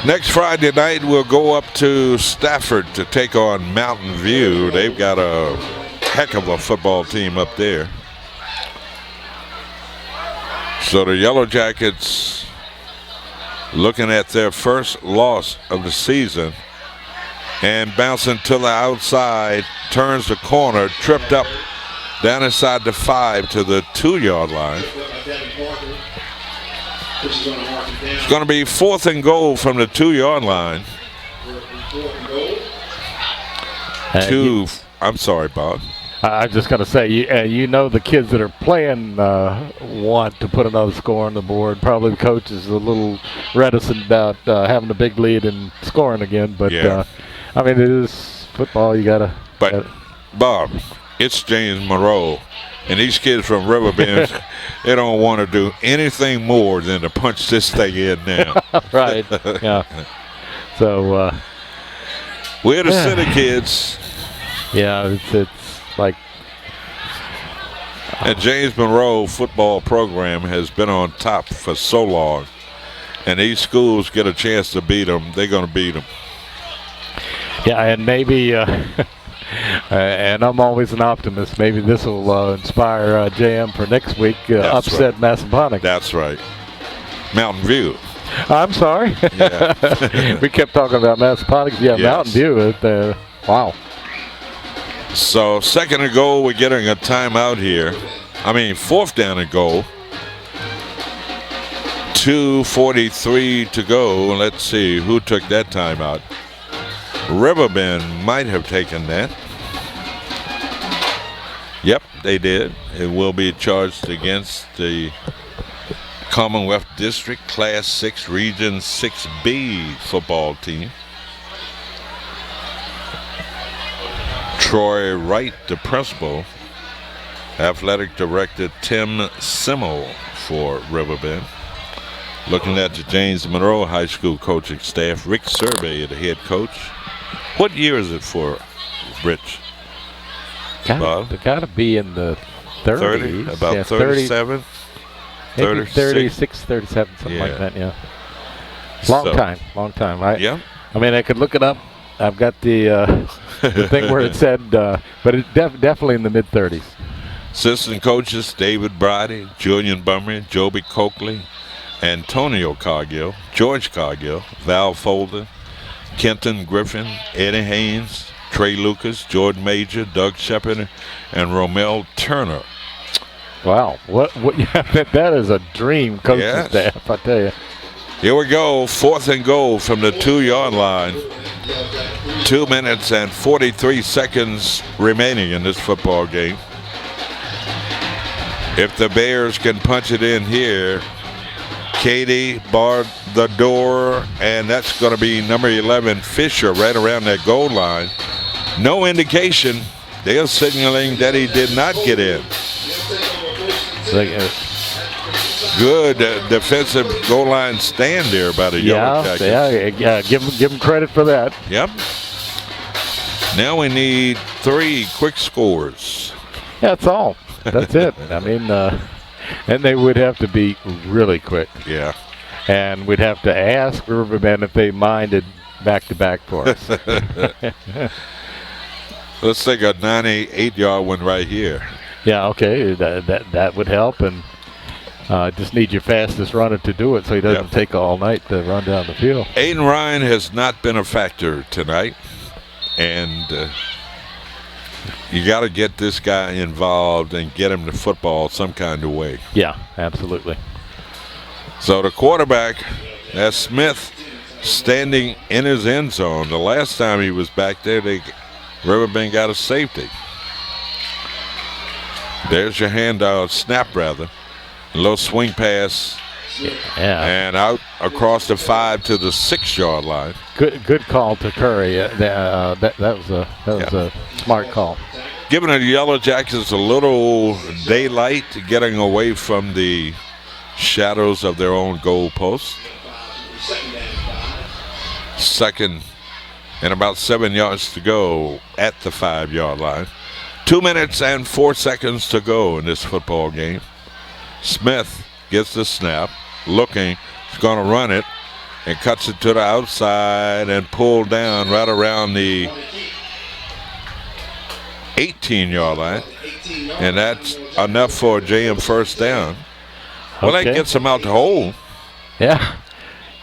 Speaker 2: Next Friday night, we'll go up to Stafford to take on Mountain View. They've got a heck of a football team up there. So the Yellow Jackets looking at their first loss of the season and bouncing to the outside, turns the corner, tripped up down inside the 5 to the 2-yard line. It's going to be fourth and goal from the 2-yard line. I'm sorry, Bob.
Speaker 4: I'm just going to say, the kids that are playing want to put another score on the board. Probably the coach is a little reticent about having a big lead and scoring again. But, it is football. You got to.
Speaker 2: But, Bob, it's James Monroe. And these kids from Riverbend, they don't want to do anything more than to punch this thing in now.
Speaker 4: Right, yeah. So.
Speaker 2: We're the city kids.
Speaker 4: Yeah, it's like.
Speaker 2: And James Monroe football program has been on top for so long. And these schools get a chance to beat them, they're going to beat them.
Speaker 4: Yeah, and maybe, and I'm always an optimist, maybe this will inspire JM for next week, upset right. Massaponax.
Speaker 2: That's right. Mountain View.
Speaker 4: I'm sorry. Yeah. We kept talking about Massaponax. Yeah, yes. Mountain View. Wow.
Speaker 2: So second and goal, we're getting a timeout here. Fourth down and goal. 2:43 to go. Let's see who took that timeout. Riverbend might have taken that. Yep, they did. It will be charged against the Commonwealth District Class 6 Region 6B football team. Troy Wright, the principal. Athletic Director Tim Simmel for Riverbend. Looking at the James Monroe High School coaching staff, Rick Survey, the head coach. What year is it for, Rich?
Speaker 4: Got to be in the 30s.
Speaker 2: About 37.
Speaker 4: Maybe 36, 37, something like that, yeah. Long time. I mean, I could look it up. I've got the thing where it said, but it's definitely in the mid-30s.
Speaker 2: Assistant coaches David Brady, Julian Bumry, Joby Coakley, Antonio Cargill, George Cargill, Val Folden, Kenton Griffin, Eddie Haynes, Trey Lucas, Jordan Major, Doug Shepard, and Romel Turner.
Speaker 4: Wow, what? That is a dream coaching staff, I tell you.
Speaker 2: Here we go, 4th and goal from the 2-yard line. 2 minutes and 43 seconds remaining in this football game. If the Bears can punch it in here, Katie barred the door, and that's going to be number 11, Fisher, right around that goal line. No indication. They're signaling that he did not get in. Good defensive goal line stand there by the Yellow Jackets.
Speaker 4: Yeah. Give him credit for that.
Speaker 2: Yep. Now we need 3 quick scores.
Speaker 4: Yeah, that's all. That's it. I mean, and they would have to be really quick.
Speaker 2: Yeah.
Speaker 4: And we'd have to ask Riverbend if they minded back-to-back for us.
Speaker 2: Let's take a 98-yard one right here.
Speaker 4: Yeah, okay. That would help. And just need your fastest runner to do it so he doesn't take all night to run down the field.
Speaker 2: Aiden Ryan has not been a factor tonight. And you got to get this guy involved and get him to football some kind of way.
Speaker 4: Yeah, absolutely.
Speaker 2: So the quarterback, that's Smith, standing in his end zone. The last time he was back there, Riverbend got a safety. There's your handout, snap rather. A little swing pass.
Speaker 4: Yeah.
Speaker 2: And out across the 5 to the 6-yard line.
Speaker 4: Good call to Curry. That was a smart call.
Speaker 2: Giving the Yellow Jackets a little daylight, getting away from the shadows of their own goal post. 2nd and about 7 yards to go at the 5-yard line. 2 minutes and 4 seconds to go in this football game. Smith gets the snap, looking, he's going to run it, and cuts it to the outside and pulled down right around the 18-yard line. And that's enough for a JM first down. Well, that gets him out the hole.
Speaker 4: Yeah.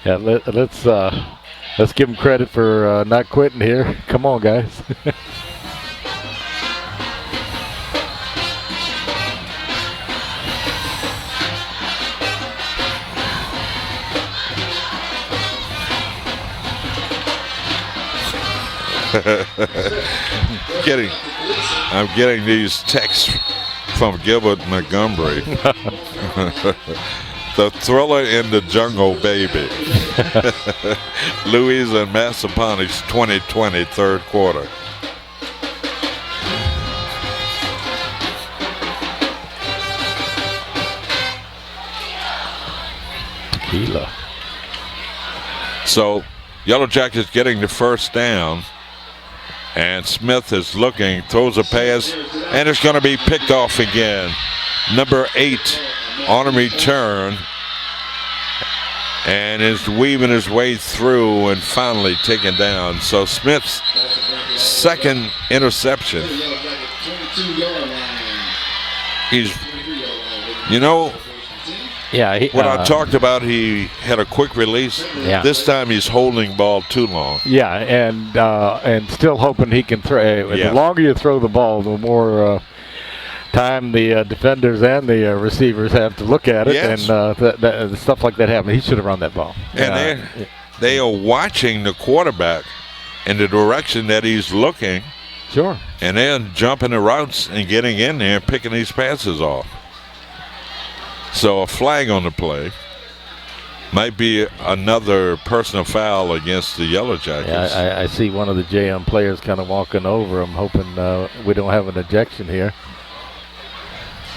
Speaker 4: Yeah, let's give him credit for not quitting here. Come on, guys.
Speaker 2: I'm getting these texts from Gilbert Montgomery. The thriller in the jungle, baby. Louise and Massaponics 2020 third quarter.
Speaker 4: Tequila.
Speaker 2: So Yellow Jackets getting the first down. And Smith is looking, throws a pass, and it's going to be picked off again. Number 8 on a return, and is weaving his way through and finally taken down. So Smith's 2nd interception. He's, I talked about, he had a quick release.
Speaker 4: Yeah.
Speaker 2: This time he's holding ball too long.
Speaker 4: Yeah, and still hoping he can throw. The longer you throw the ball, the more time the defenders and the receivers have to look at it, and stuff like that happens. He should have run that ball.
Speaker 2: And they are watching the quarterback in the direction that he's looking.
Speaker 4: Sure.
Speaker 2: And then jumping the routes and getting in there and picking these passes off. So a flag on the play. Might be another personal foul against the Yellow Jackets.
Speaker 4: Yeah, I see one of the JM players kind of walking over. I'm hoping we don't have an ejection here.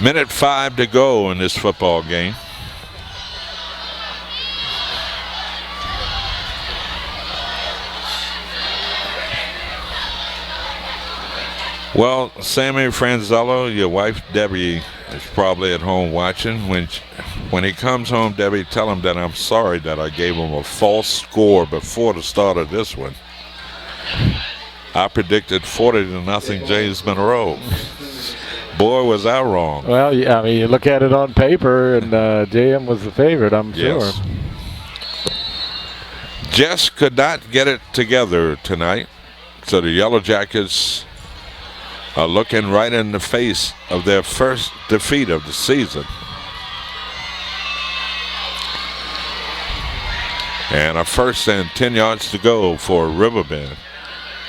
Speaker 2: Minute 5 to go in this football game. Well, Sammy Franzello, your wife Debbie is probably at home watching. When When he comes home, Debbie, tell him that I'm sorry that I gave him a false score before the start of this one. I predicted 40-0 James Monroe. Boy, was I wrong.
Speaker 4: Well, yeah, I mean, you look at it on paper, and JM was the favorite, I'm sure.
Speaker 2: Jess could not get it together tonight, so the Yellow Jackets are looking right in the face of their first defeat of the season. And a 1st and 10 yards to go for Riverbend.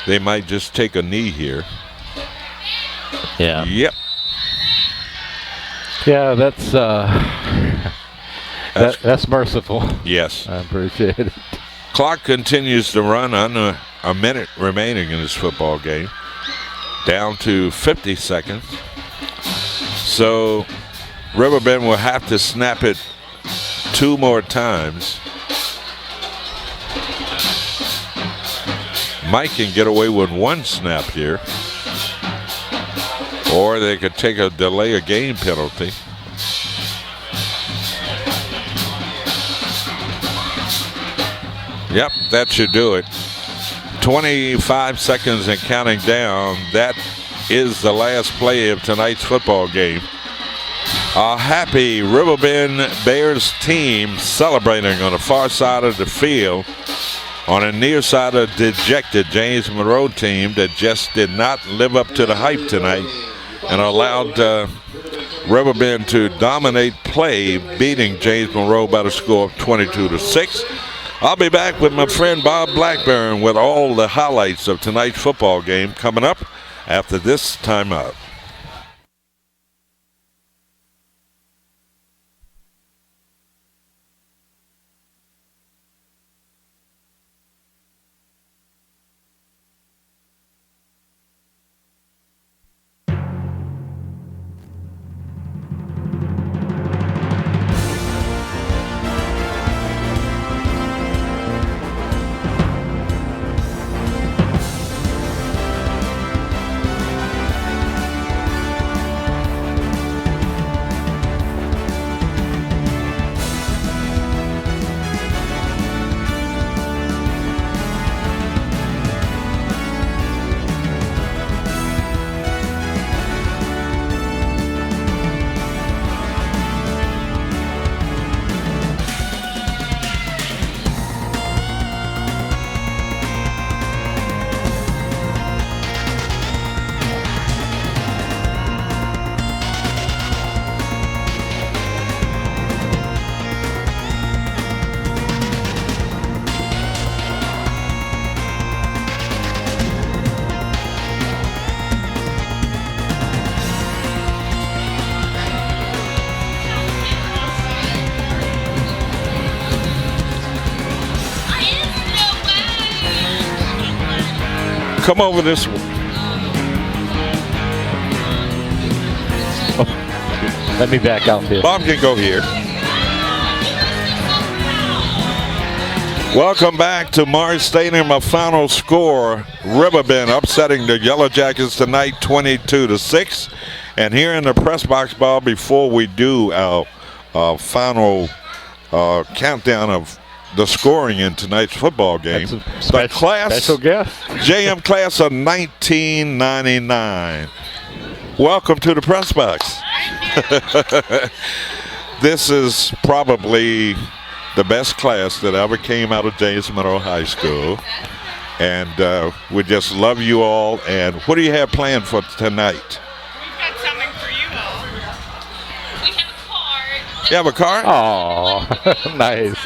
Speaker 2: They might just take a knee here.
Speaker 4: Yeah.
Speaker 2: Yep.
Speaker 4: Yeah, that's merciful.
Speaker 2: Yes.
Speaker 4: I appreciate it.
Speaker 2: Clock continues to run under a minute remaining in this football game. Down to 50 seconds. So Riverbend will have to snap it 2 more times. Mike can get away with 1 snap here. Or they could take a delay of game penalty. Yep, that should do it. 25 seconds and counting down. That is the last play of tonight's football game. A happy Riverbend Bears team celebrating on the far side of the field. On the near side, a dejected James Monroe team that just did not live up to the hype tonight and allowed Riverbend to dominate play, beating James Monroe by the score of 22-6. I'll be back with my friend Bob Blackburn with all the highlights of tonight's football game coming up after this timeout. Come over this way.
Speaker 4: Oh, let me back out here.
Speaker 2: Bob can go here. Welcome back to Mars Stadium. A final score: Riverbend upsetting the Yellow Jackets tonight, 22-6. And here in the press box, Bob, before we do our final countdown of the scoring in tonight's football game, the
Speaker 4: special guest,
Speaker 2: JM class of 1999. Welcome to the press box. This is probably the best class that ever came out of James Monroe High School. And we just love you all. And what do you have planned for tonight?
Speaker 5: We've got something for you all. We have a card.
Speaker 2: You have a card?
Speaker 4: Oh, nice.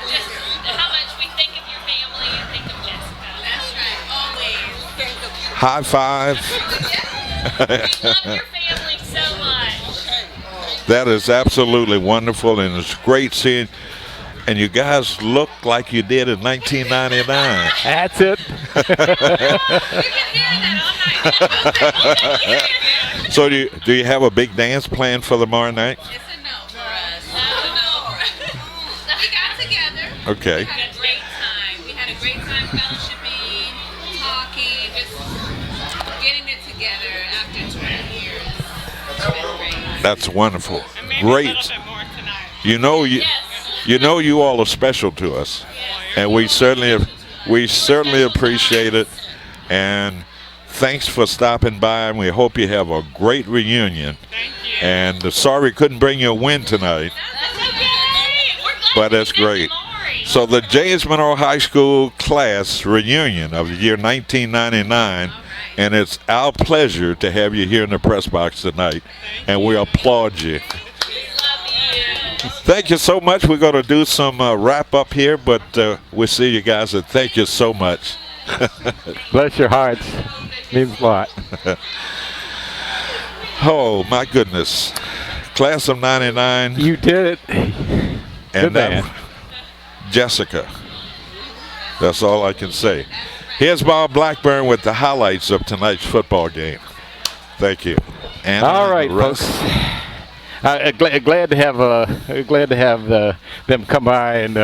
Speaker 5: Just how much we think of your family and think of Jessica. That's right. Always think of you.
Speaker 2: High five.
Speaker 5: We love your family so much.
Speaker 2: That is absolutely wonderful, and it's great seeing. And you guys look like you did in 1999.
Speaker 4: That's it.
Speaker 5: We've been hearing that all night.
Speaker 2: So do you have a big dance planned for tomorrow night?
Speaker 5: It's a no for us. No. We got together.
Speaker 2: Okay.
Speaker 5: We had a great time. We had a great time fellowshipping, talking, just getting it together after 20 years. It's been great.
Speaker 2: That's wonderful.
Speaker 5: And maybe
Speaker 2: Great.
Speaker 5: a little bit more tonight.
Speaker 2: You know you all are special to us, and we certainly appreciate it. And thanks for stopping by, and we hope you have a great reunion.
Speaker 5: Thank you.
Speaker 2: And sorry we couldn't bring you a win tonight,
Speaker 5: That's okay. We're glad
Speaker 2: but
Speaker 5: to
Speaker 2: that's
Speaker 5: visit
Speaker 2: great.
Speaker 5: Maury.
Speaker 2: So the James Monroe High School class reunion of the year 1999, and it's our pleasure to have you here in the press box tonight, and we applaud you.
Speaker 5: We love you.
Speaker 2: Thank you so much. We're going to do some wrap up here, but we'll see you guys, and thank you so much.
Speaker 4: Bless your hearts. Means a lot.
Speaker 2: Oh, my goodness. Class of 99.
Speaker 4: You did it.
Speaker 2: And
Speaker 4: Good man.
Speaker 2: Jessica. That's all I can say. Here's Bob Blackburn with the highlights of tonight's football game. Thank you. And
Speaker 4: all right, folks. Glad to have them come by and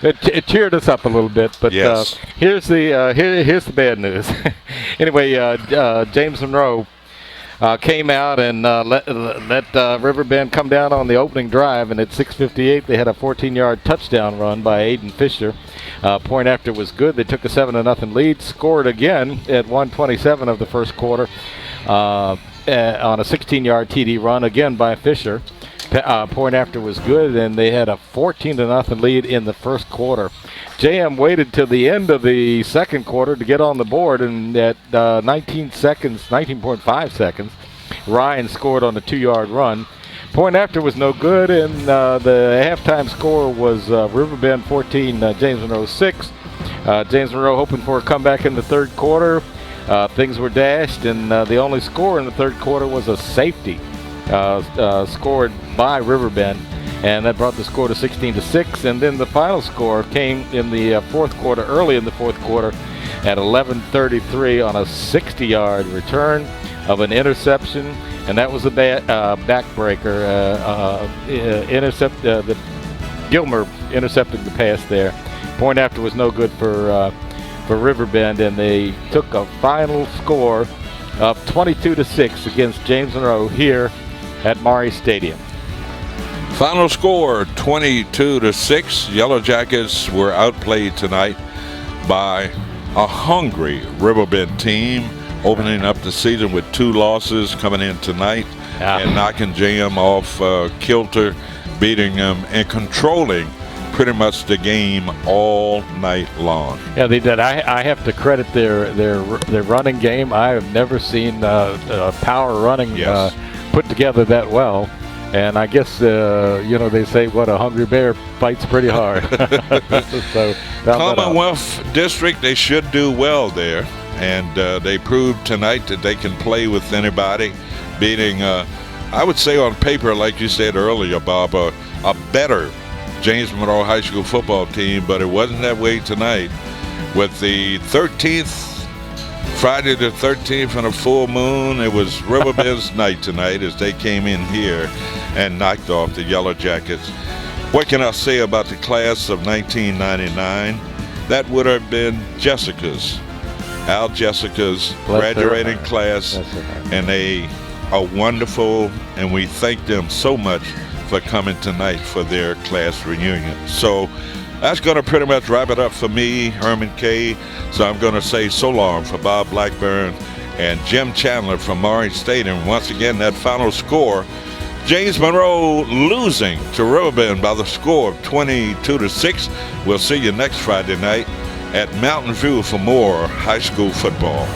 Speaker 4: it cheered us up a little bit. But
Speaker 2: yes.
Speaker 4: Here's the bad news. Anyway, James Monroe came out and let Riverbend come down on the opening drive, and at 6:58 they had a 14-yard touchdown run by Aiden Fisher. Point after was good. They took a 7-0 lead, scored again at 1:27 of the first quarter. On a 16-yard TD run again by Fisher. Point after was good, and they had a 14-0 lead in the first quarter. JM waited till the end of the second quarter to get on the board, and at 19.5 seconds, Ryan scored on a 2-yard run. Point after was no good, and the halftime score was Riverbend 14, James Monroe 6. James Monroe hoping for a comeback in the third quarter. Things were dashed, and the only score in the third quarter was a safety scored by Riverbend, and that brought the score to 16-6. And then the final score came in the fourth quarter, early in the fourth quarter, at 11:33 on a 60-yard return of an interception, and that was a backbreaker. The Gilmer intercepted the pass there. Point after was no good for Riverbend, and they took a final score of 22-6 against James Monroe here at Maury Stadium.
Speaker 2: Final score 22-6. Yellow Jackets were outplayed tonight by a hungry Riverbend team, opening up the season with 2 losses, coming in tonight and knocking JM off kilter, beating them and controlling pretty much the game all night long.
Speaker 4: Yeah, they did. I have to credit their running game. I have never seen power running put together that well. And I guess they say what a hungry bear fights pretty hard. So
Speaker 2: Commonwealth District, they should do well there, and they proved tonight that they can play with anybody, beating I would say on paper, like you said earlier, Bob, a better James Monroe High School football team, but it wasn't that way tonight. With the 13th, Friday the 13th and a full moon, it was Riverbend's night tonight as they came in here and knocked off the Yellow Jackets. What can I say about the class of 1999? That would have been Al Jessica's graduating class, and they are wonderful, and we thank them so much for coming tonight for their class reunion. So that's going to pretty much wrap it up for me, Herman K. So I'm going to say so long for Bob Blackburn and Jim Chandler from Maury Stadium. Once again, that final score, James Monroe losing to Riverbend by the score of 22-6. We'll see you next Friday night at Mountain View for more high school football.